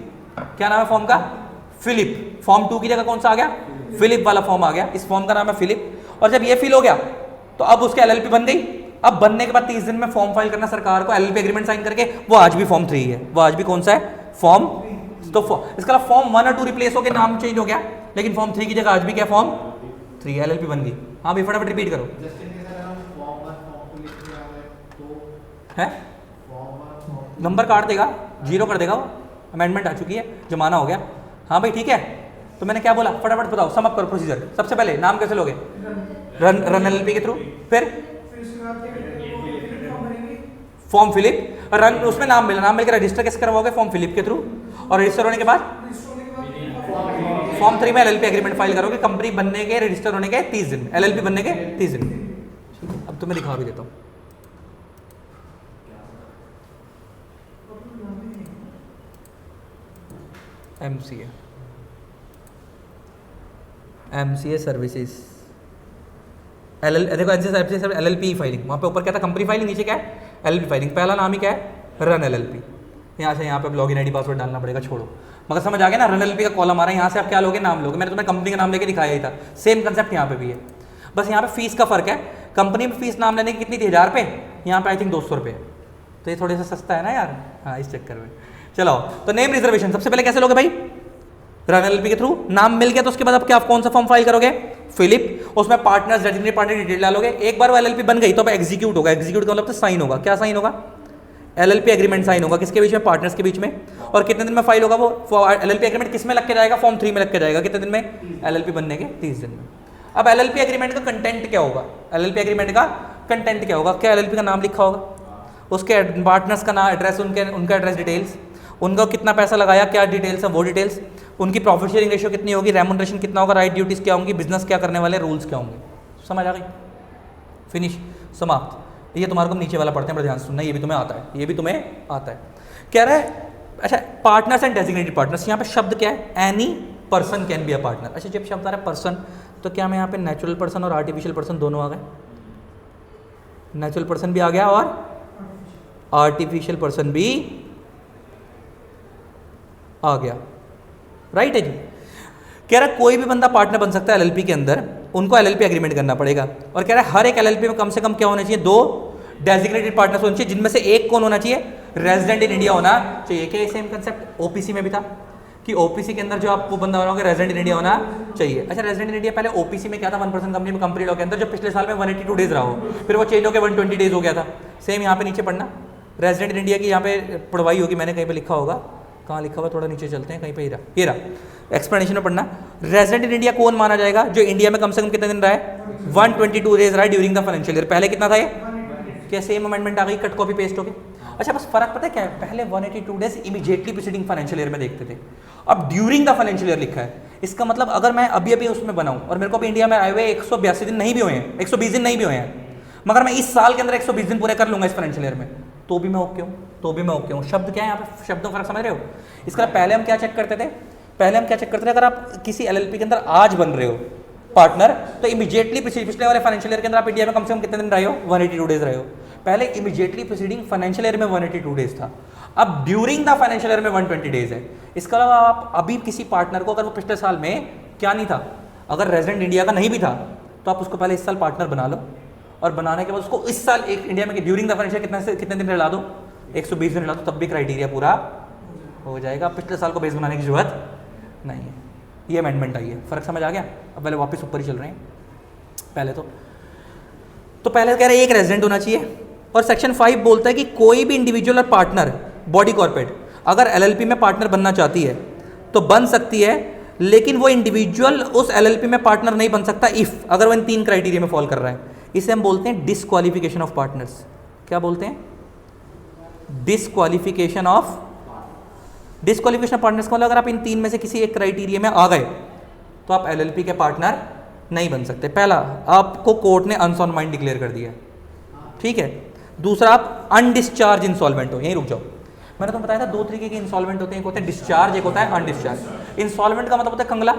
क्या नाम है फॉर्म का, फिलिप। फॉर्म 2 की जगह कौन सा आ गया, फिलिप वाला फॉर्म आ गया, इस फॉर्म का नाम है फिलिप। और जब ये फिल हो गया तो अब उसके एलएलपी बन गई। अब बनने के बाद 30 दिन में फॉर्म फाइल करना सरकार को, एलएलपी एग्रीमेंट साइन करके, वो आज भी फॉर्म 3 है, वो आज भी कौन सा है, फॉर्म। तो इसका फॉर्म 1 और 2 रिप्लेस हो गया, नाम चेंज हो गया, लेकिन फॉर्म 3 की जगह आज भी क्या, फॉर्म 3, एलएलपी बन गई। हाँ भाई फटाफट रिपीट करो, है नंबर काट देगा, 0 कर देगा, वो अमेंडमेंट आ चुकी है, जमाना हो गया। हाँ भाई ठीक है, तो मैंने क्या बोला, फटाफट बताओ, सम अप करो प्रोसीजर। सबसे पहले नाम कैसे लोगे, रन एलएलपी के थ्रू, फिर फॉर्म फिलिप, रन उसमें नाम मिल के रजिस्टर कैसे करवाओगे, फॉर्म फिलिप के थ्रू, और रजिस्टर होने के बाद फॉर्म 3 में एलएलपी एग्रीमेंट फाइल करोगे, कंपनी बनने के, रजिस्टर होने के 30 दिन, एलएलपी बनने के 30 दिन। अब तो मैं दिखा भी देता हूँ, एमसीए सर्विसेज, देखो एमसीए सर्विसेज एलएलपी फाइलिंग, वहाँ पे ऊपर क्या था, कंपनी फाइलिंग, नीचे क्या है, एलएलपी फाइलिंग। पहला नाम ही क्या है, रन एलएलपी। यहाँ से यहाँ पे लॉगिन आईडी पासवर्ड डालना पड़ेगा, छोड़ो, मगर समझ आ गया ना, रन एलएलपी का कॉलम आ रहा है, यहाँ से आप क्या लोगे, नाम लोगे। मैंने तुम्हें कंपनी का नाम लेके दिखाया ही था, सेम कंसेप्ट यहाँ पे भी है, बस यहाँ पे फीस का फर्क है। कंपनी में फीस नाम लेने की कितनी थी, 1000 रुपये, यहाँ पे आई थिंक 200 रुपये, तो ये थोड़े सा सस्ता है ना यार। हाँ, इस चक्कर में चलो। तो नेम रिजर्वेशन सबसे पहले कैसे लोगे भाई, रन एलएलपी के थ्रू, नाम मिल गया तो उसके बाद आप क्या, कौन सा फॉर्म फाइल करोगे, फिलिप, उसमें पार्टनर्स डेजिग्नेटेड पार्टनर डिटेल डालोगे। एक बार वो एलएलपी बन गई तो अब एग्जीक्यूट होगा, एग्जीक्यूट का मतलब तो साइन होगा। क्या साइन होगा, LLP एग्रीमेंट साइन होगा किसके बीच में, पार्टनर्स के बीच में। और कितने दिन में फाइल होगा वो LLP एग्रीमेंट, किस में लग के जाएगा, फॉर्म 3 में लग के जाएगा, कितने दिन में, LLP बनने के 30 दिन में। अब LLP एग्रीमेंट का कंटेंट क्या होगा, LLP एग्रीमेंट का कंटेंट क्या होगा, क्या LLP का नाम लिखा होगा, उसके पार्टनर्स का नाम, एड्रेस, उनका एड्रेस डिटेल्स, उनका कितना पैसा लगाया, क्या डिटेल्स है वो डिटेल्स, उनकी प्रॉफिट शेयरिंग रेशियो कितनी होगी, रेमुनरेशन कितना होगा, राइट ड्यूटीज क्या होंगी, बिजनेस क्या करने वाले, रूल्स क्या होंगे। समझ आ गई, फिनिश, समाप्त। ये तुम्हारे को नीचे वाला पढ़ते हैं, बड़ा ध्यान सुनना, ये भी तुम्हें आता है, ये भी तुम्हें आता है। कह रहा है अच्छा पार्टनर्स एंड डेजिग्नेटेड पार्टनर्स, यहाँ पे शब्द क्या है, any person can be a partner. अच्छा जब शब्द आ रहा है पर्सन, तो क्या मैं यहाँ पे नेचुरल पर्सन और आर्टिफिशियल पर्सन दोनों आ गए, नेचुरल पर्सन भी आ गया और आर्टिफिशियल पर्सन भी आ गया, राइट है जी। कह रहा है कोई भी बंदा पार्टनर बन सकता है LLP के अंदर, उनको LLP एग्रीमेंट करना पड़ेगा। और कह रहा है हर एक LLP में कम से कम क्या होना चाहिए, 2 डेजिग्नेटेड पार्टनर्स होने चाहिए, जिनमें से एक कौन होना चाहिए, रेजिडेंट इन इंडिया होना चाहिए। क्या सेम कंसेप्ट OPC में भी था कि OPC के अंदर जो आप वो बंदा बनाओगे रेजिडेंट इन इंडिया होना चाहिए। अच्छा रेजिडेंट इन इंडिया पहले OPC में क्या था, 1% कंपनी में कंपनी लॉ के अंदर, जो पिछले साल में 182 डेज रहा हो, फिर वो चेंज होकर 120 डेज हो गया था। सेम यहाँ पे नीचे पढ़ना, रेजिडेंट इन इंडिया की यहाँ पे पढ़वाई होगी, मैंने कहीं पे लिखा होगा, कहाँ लिखा हुआ, थोड़ा नीचे चलते हैं, कहीं पे ये रहा एक्सप्लेनेशन में पढ़ना। रेजिडेंट इन इंडिया कौन माना जाएगा, जो इंडिया में कम से कम कितने दिन रहा है, 122 डेज रहा है ड्यूरिंग द फाइनेंशियल ईयर। पहले कितना था ये, क्या सेम अमेंडमेंट आ गई, कट कॉपी पेस्ट हो गई। अच्छा बस फर्क पता है क्या है, पहले 182 days immediately preceding financial year में देखते थे, अब ड्यूरिंग द फाइनेंशियल ईयर लिखा है। इसका मतलब अगर मैं अभी अभी उसमें बनाऊं और मेरे को भी इंडिया में आए हुए 182 दिन नहीं भी हुए हैं, 120 दिन नहीं भी हुए हैं, मगर मैं इस साल के अंदर 120 दिन पूरे कर लूंगा इस फाइनेंशियल ईयर में, तो भी मैं ओके हूँ, तो भी मैं ओके हूँ। शब्द क्या है यहाँ पे, शब्दों का फर्क समझ रहे हो। इसका पहले हम क्या चेक करते थे, पहले हम क्या चेक करते थे, अगर आप किसी LLP के अंदर आज बन रहे हो पार्टनर, तो इमीडिएटली पिछले वाले फाइनेंशियल ईयर के अंदर आप इंडिया में कम से कम कितने दिन रहे हो, 182 डेज रहे हो। पहले इमीडिएटली प्रीसीडिंग फाइनेंशियल ईयर में 182 डेज था, अब ड्यूरिंग द फाइनेंशियल ईयर में 120 डेज है। इसके अलावा आप अभी किसी पार्टनर को, अगर वो पिछले साल में क्या नहीं था, अगर रेजिडेंट इंडिया का नहीं भी था, तो आप उसको पहले इस साल पार्टनर बना लो, और बनाने के बाद उसको इस साल एक इंडिया में ड्यूरिंग द फाइनेंशियल कितने दिन रहला दो, 120 दिन रहला दो, तब भी क्राइटेरिया पूरा हो जाएगा। पिछले साल को बेस बनाने की जरूरत नहीं है। ये अमेंडमेंट आई है, फर्क समझ आ गया। अब पहले वापस ऊपर ही चल रहे हैं, पहले तो पहले कह रहे हैं एक रेजिडेंट होना चाहिए, और सेक्शन 5 बोलता है कि कोई भी इंडिविजुअल और पार्टनर बॉडी कॉर्पोरेट अगर LLP में पार्टनर बनना चाहती है तो बन सकती है, लेकिन वो इंडिविजुअल उस LLP में पार्टनर नहीं बन सकता इफ, अगर वो इन 3 क्राइटेरिया में फॉल कर रहा है। इसे हम बोलते हैं डिसक्वालिफिकेशन ऑफ पार्टनर्स। क्या बोलते हैं, डिसक्वालिफिकेशन ऑफ पार्टनर्स का मतलब अगर आप इन 3 में से किसी एक क्राइटेरिया में आ गए तो आप LLP के पार्टनर नहीं बन सकते। पहला, आपको कोर्ट ने अनसॉन्ड माइंड डिक्लेयर कर दिया, ठीक है। दूसरा, आप अनडिस्चार्ज इंसॉल्वेंट हो, यहीं रुक जाओ। मैंने तो बताया था 2 तरीके के इंसॉल्वेंट होते हैं, एक होता है डिस्चार्ज, एक होता है अनडिस्चार्ज। इंसॉल्वेंट का मतलब होता है कंगला,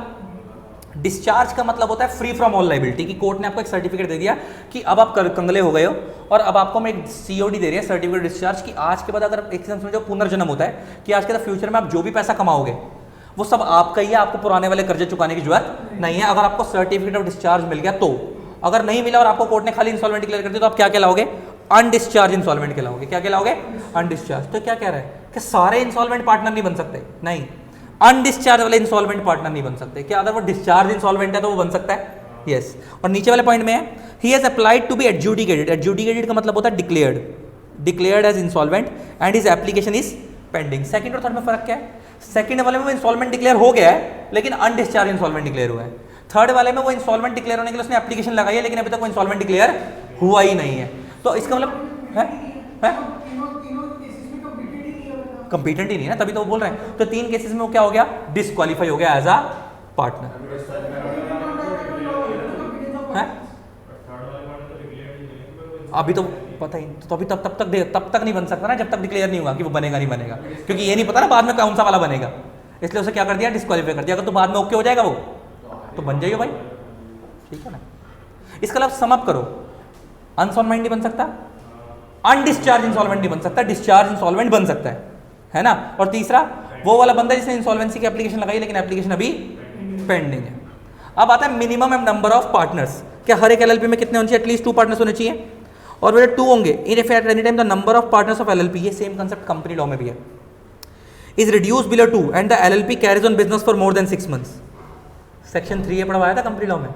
डिस्चार्ज का मतलब होता है फ्री फ्रॉम ऑल लाइबिलिटी, कि कोर्ट ने आपको एक सर्टिफिकेट दे दिया कि अब आप कंगले हो गए हो, और अब आपको मैं एक COD दे रही है, सर्टिफिकेट डिस्चार्ज, की आज के बाद अगर एक समझो पुनर्जन्म होता है कि आज के बाद फ्यूचर में आप जो भी पैसा कमाओगे वो सब आपका ही है, आपको पुराने वाले कर्जे चुकाने की जरूरत नहीं है। अगर आपको सर्टिफिकेट ऑफ डिस्चार्ज मिल गया तो, अगर नहीं मिला और आपको कोर्ट ने खाली इंसॉल्वेंट डिक्लेयर कर दिया, तो आप क्या कहलाओगे, अनडिस्चार्ज इंसॉल्वेंट कहलाओगे। क्या कहलाओगे, अनडिस्चार्ज। तो क्या कह रहा है कि सारे इंसॉल्वेंट पार्टनर नहीं बन सकते, नहीं, अनडिस्चार्ज वाले इंसॉल्वेंट पार्टनर नहीं बन सकते। क्या अगर वो डिस्चार्ज इंसॉल्वेंट है तो वो बन सकता है, यस। और नीचे वाले पॉइंट में है, he has applied to be adjudicated. Adjudicated का मतलब होता है declared as insolvent and his application is pending. Second और थर्ड में फर्क क्या है, सेकंड वाले में वो इंसॉल्वेंट डिक्लेयर हो गया है लेकिन अनडिस्चार्ज इंसॉल्वेंट डिक्लेयर हुआ है। थर्ड वाले में वो इंसॉल्वेंट डिक्लेयर होने के लिए उसने एप्लीकेशन लगाई है, लेकिन अभी तक वो इंसॉल्वेंट डिक्लेयर हुआ ही नहीं है। तो इसका मतलब है कंपीटेंट ही नहीं है ना, तभी तो वो बोल रहे हैं। तो 3 केसेस में वो क्या हो गया, डिस्क्वालीफाई हो गया एज अ पार्टनर। अभी तो पता ही, तो अभी तब तक नहीं बन सकता ना जब तक डिक्लेयर नहीं हुआ कि वो बनेगा नहीं बनेगा, क्योंकि ये नहीं पता ना बाद में कौन सा वाला बनेगा, इसलिए उसे क्या कर दिया, डिस्क्वालीफाई कर दिया। अगर तो बाद में ओके हो जाएगा वो तो बन जाइए भाई, ठीक है ना। इसका मतलब सम अप करो, अनसॉल्वेंट नहीं बन सकता, अनडिस्चार्ज इंसॉल्वेंट नहीं बन सकता, डिस्चार्ज इंसॉल्वेंट बन सकता है ना। और तीसरा, वो वाला बंदा जिसने इंसॉल्वेंसी की एप्लीकेशन लगाई लेकिन एप्लीकेशन अभी पेंडिंग है। अब आता है मिनिमम नंबर ऑफ पार्टनर्स। क्या हर एक LLP में कितने होने चाहिए, एटलीस्ट 2 पार्टनर्स होने चाहिए, और वे 2 होंगे in if at any time the number of partners of LLP, ये सेम कंसेप्ट कंपनी लॉ में भी है, is reduce below 2 and the LLP carries on business for more than 6 months. Section 3 ये पढ़वाया था कंपनी लॉ में।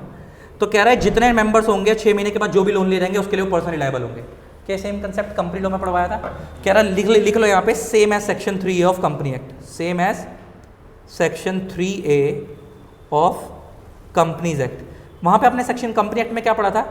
तो कह रहा है जितने मेंबर्स होंगे 6 महीने के बाद जो भी लोन ले जाएंगे उसके लिए वो पर्सनली लायबल होंगे। क्या सेम कंसेप्ट कंपनी लॉ में पढ़वाया था? कह रहा लिख लो यहाँ पे same as section 3A of company act, same as section 3A of companies act. वहाँ पे आपने सेक्शन कंपनी एक्ट में क्या पढ़ा था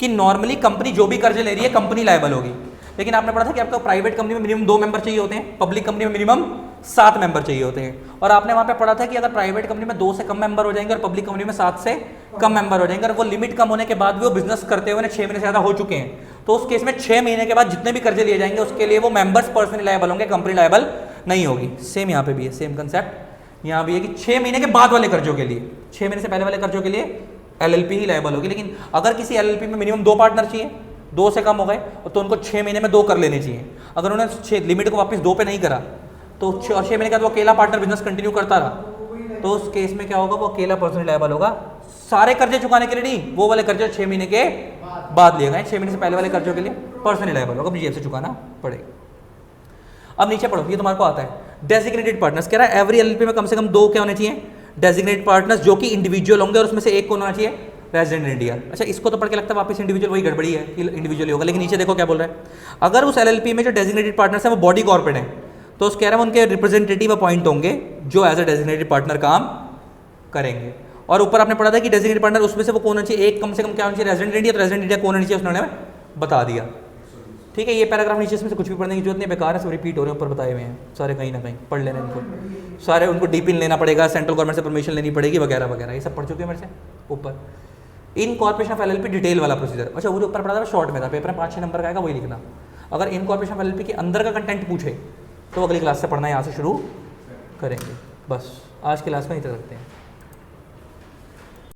कि नॉर्मली कंपनी जो भी कर्जे ले रही है कंपनी लायबल होगी, लेकिन आपने पढ़ा था कि आपका प्राइवेट कंपनी में मिनिमम 2 मेंबर चाहिए होते हैं, पब्लिक कंपनी में मिनिमम 7 मेंबर चाहिए होते हैं। और आपने वहाँ पे पढ़ा था कि अगर प्राइवेट कंपनी में 2 से कम मेंबर हो जाएंगे और पब्लिक कंपनी में 7 से कम मेंबर हो जाएंगे और वो लिमिट कम होने के बाद भी वो बिजनेस करते हुए 6 महीने से ज़्यादा हो चुके हैं, तो उस केस में 6 महीने के बाद जितने भी कर्जे लिए जाएंगे उसके लिए वो मेंबर्स पर्सनली लायबल होंगे, कंपनी लायबल नहीं होगी। सेम यहाँ पे भी है, सेम कंसेप्ट यहाँ भी है कि 6 महीने के बाद वाले कर्जों के लिए, 6 महीने से पहले वाले कर्जों के लिए एलएलपी ही लायबल होगी। लेकिन अगर किसी एलएलपी में मिनिमम 2 पार्टनर चाहिए, 2 से कम हो गए तो उनको 6 महीने में 2 कर लेने चाहिए। अगर उन्होंने 6 लिमिट को वापस 2 पे नहीं करा तो 6 महीने के बाद वो अकेला पार्टनर बिजनेस कंटिन्यू करता रहा, तो उस केस में क्या होगा, वो अकेला पर्सनली लायबल होगा। सारे कर्जे चुकाने के लिए नहीं, वो वाले कर्जे 6 महीने के बाद लिए गए, 6 महीने से पहले वाले कर्जों के लिए पर्सनली लायबल होगा, अपनी जेब से चुकाना पड़ेगा। अब नीचे पढ़ो, ये तुम्हारे को आता है डेजिग्नेटेड पार्टनर्स। कह रहा है एवरी एलएलपी में कम से कम 2 क्या होने चाहिए, डेजिग्नेटेड पार्टनर्स, जो कि इंडिविजुअल होंगे और उसमें से एक कौन होना चाहिए, रेजिडेंट इंडिया। अच्छा, इसको तो पढ़ के लगता है वापस इंडिविजुअल, वही गड़बड़ी है कि इंडिविजुअल होगा, लेकिन नीचे देखो क्या बोल रहा है, अगर उस एलएलपी में जो डेजिग्नेटेड पार्टनर्स है वो बॉडी कॉर्पोरेट है तो उस कह रहे हैं उनके रिप्रेजेंटेटिव अपॉइंट होंगे जो एज अ डेजिग्नेटेड पार्टनर काम करेंगे। और ऊपर आपने पढ़ा था कि डेजिग्नेटेड पार्टनर उसमें से वो कौन होना चाहिए, एक कम से कम क्या होना चाहिए, रेजिडेंट इंडिया। तो रेजिडेंट इंडिया कौन होना चाहिए उन्होंने बता दिया। ठीक है, ये पैराग्राफ नीचे इसमें से कुछ भी पढ़ने की जरूरत नहीं, बेकार है, सब रिपीट हो रहे हैं, ऊपर बताए हुए हैं सारे, कहीं ना कहीं पढ़ लेना इनको सारे, उनको डीपिन लेना पड़ेगा, सेंट्रल गवर्नमेंट से परमिशन लेनी पड़ेगी वगैरह वगैरह, ये सब पढ़ चुके हैं मेरे से ऊपर। इनकॉर्पोरेशन ऑफ एलएलपी डिटेल वाला प्रोसीजर, अच्छा वो जो ऊपर पढ़ा था शॉर्ट में था, पेपर में 5-6 नंबर का आएगा, वही लिखना। अगर इनकॉर्पोरेशन ऑफ एलएलपी के अंदर का कंटेंट पूछे तो अगली क्लास से पढ़ना यहाँ से शुरू करेंगे। बस आज की क्लास में इतना रखते हैं।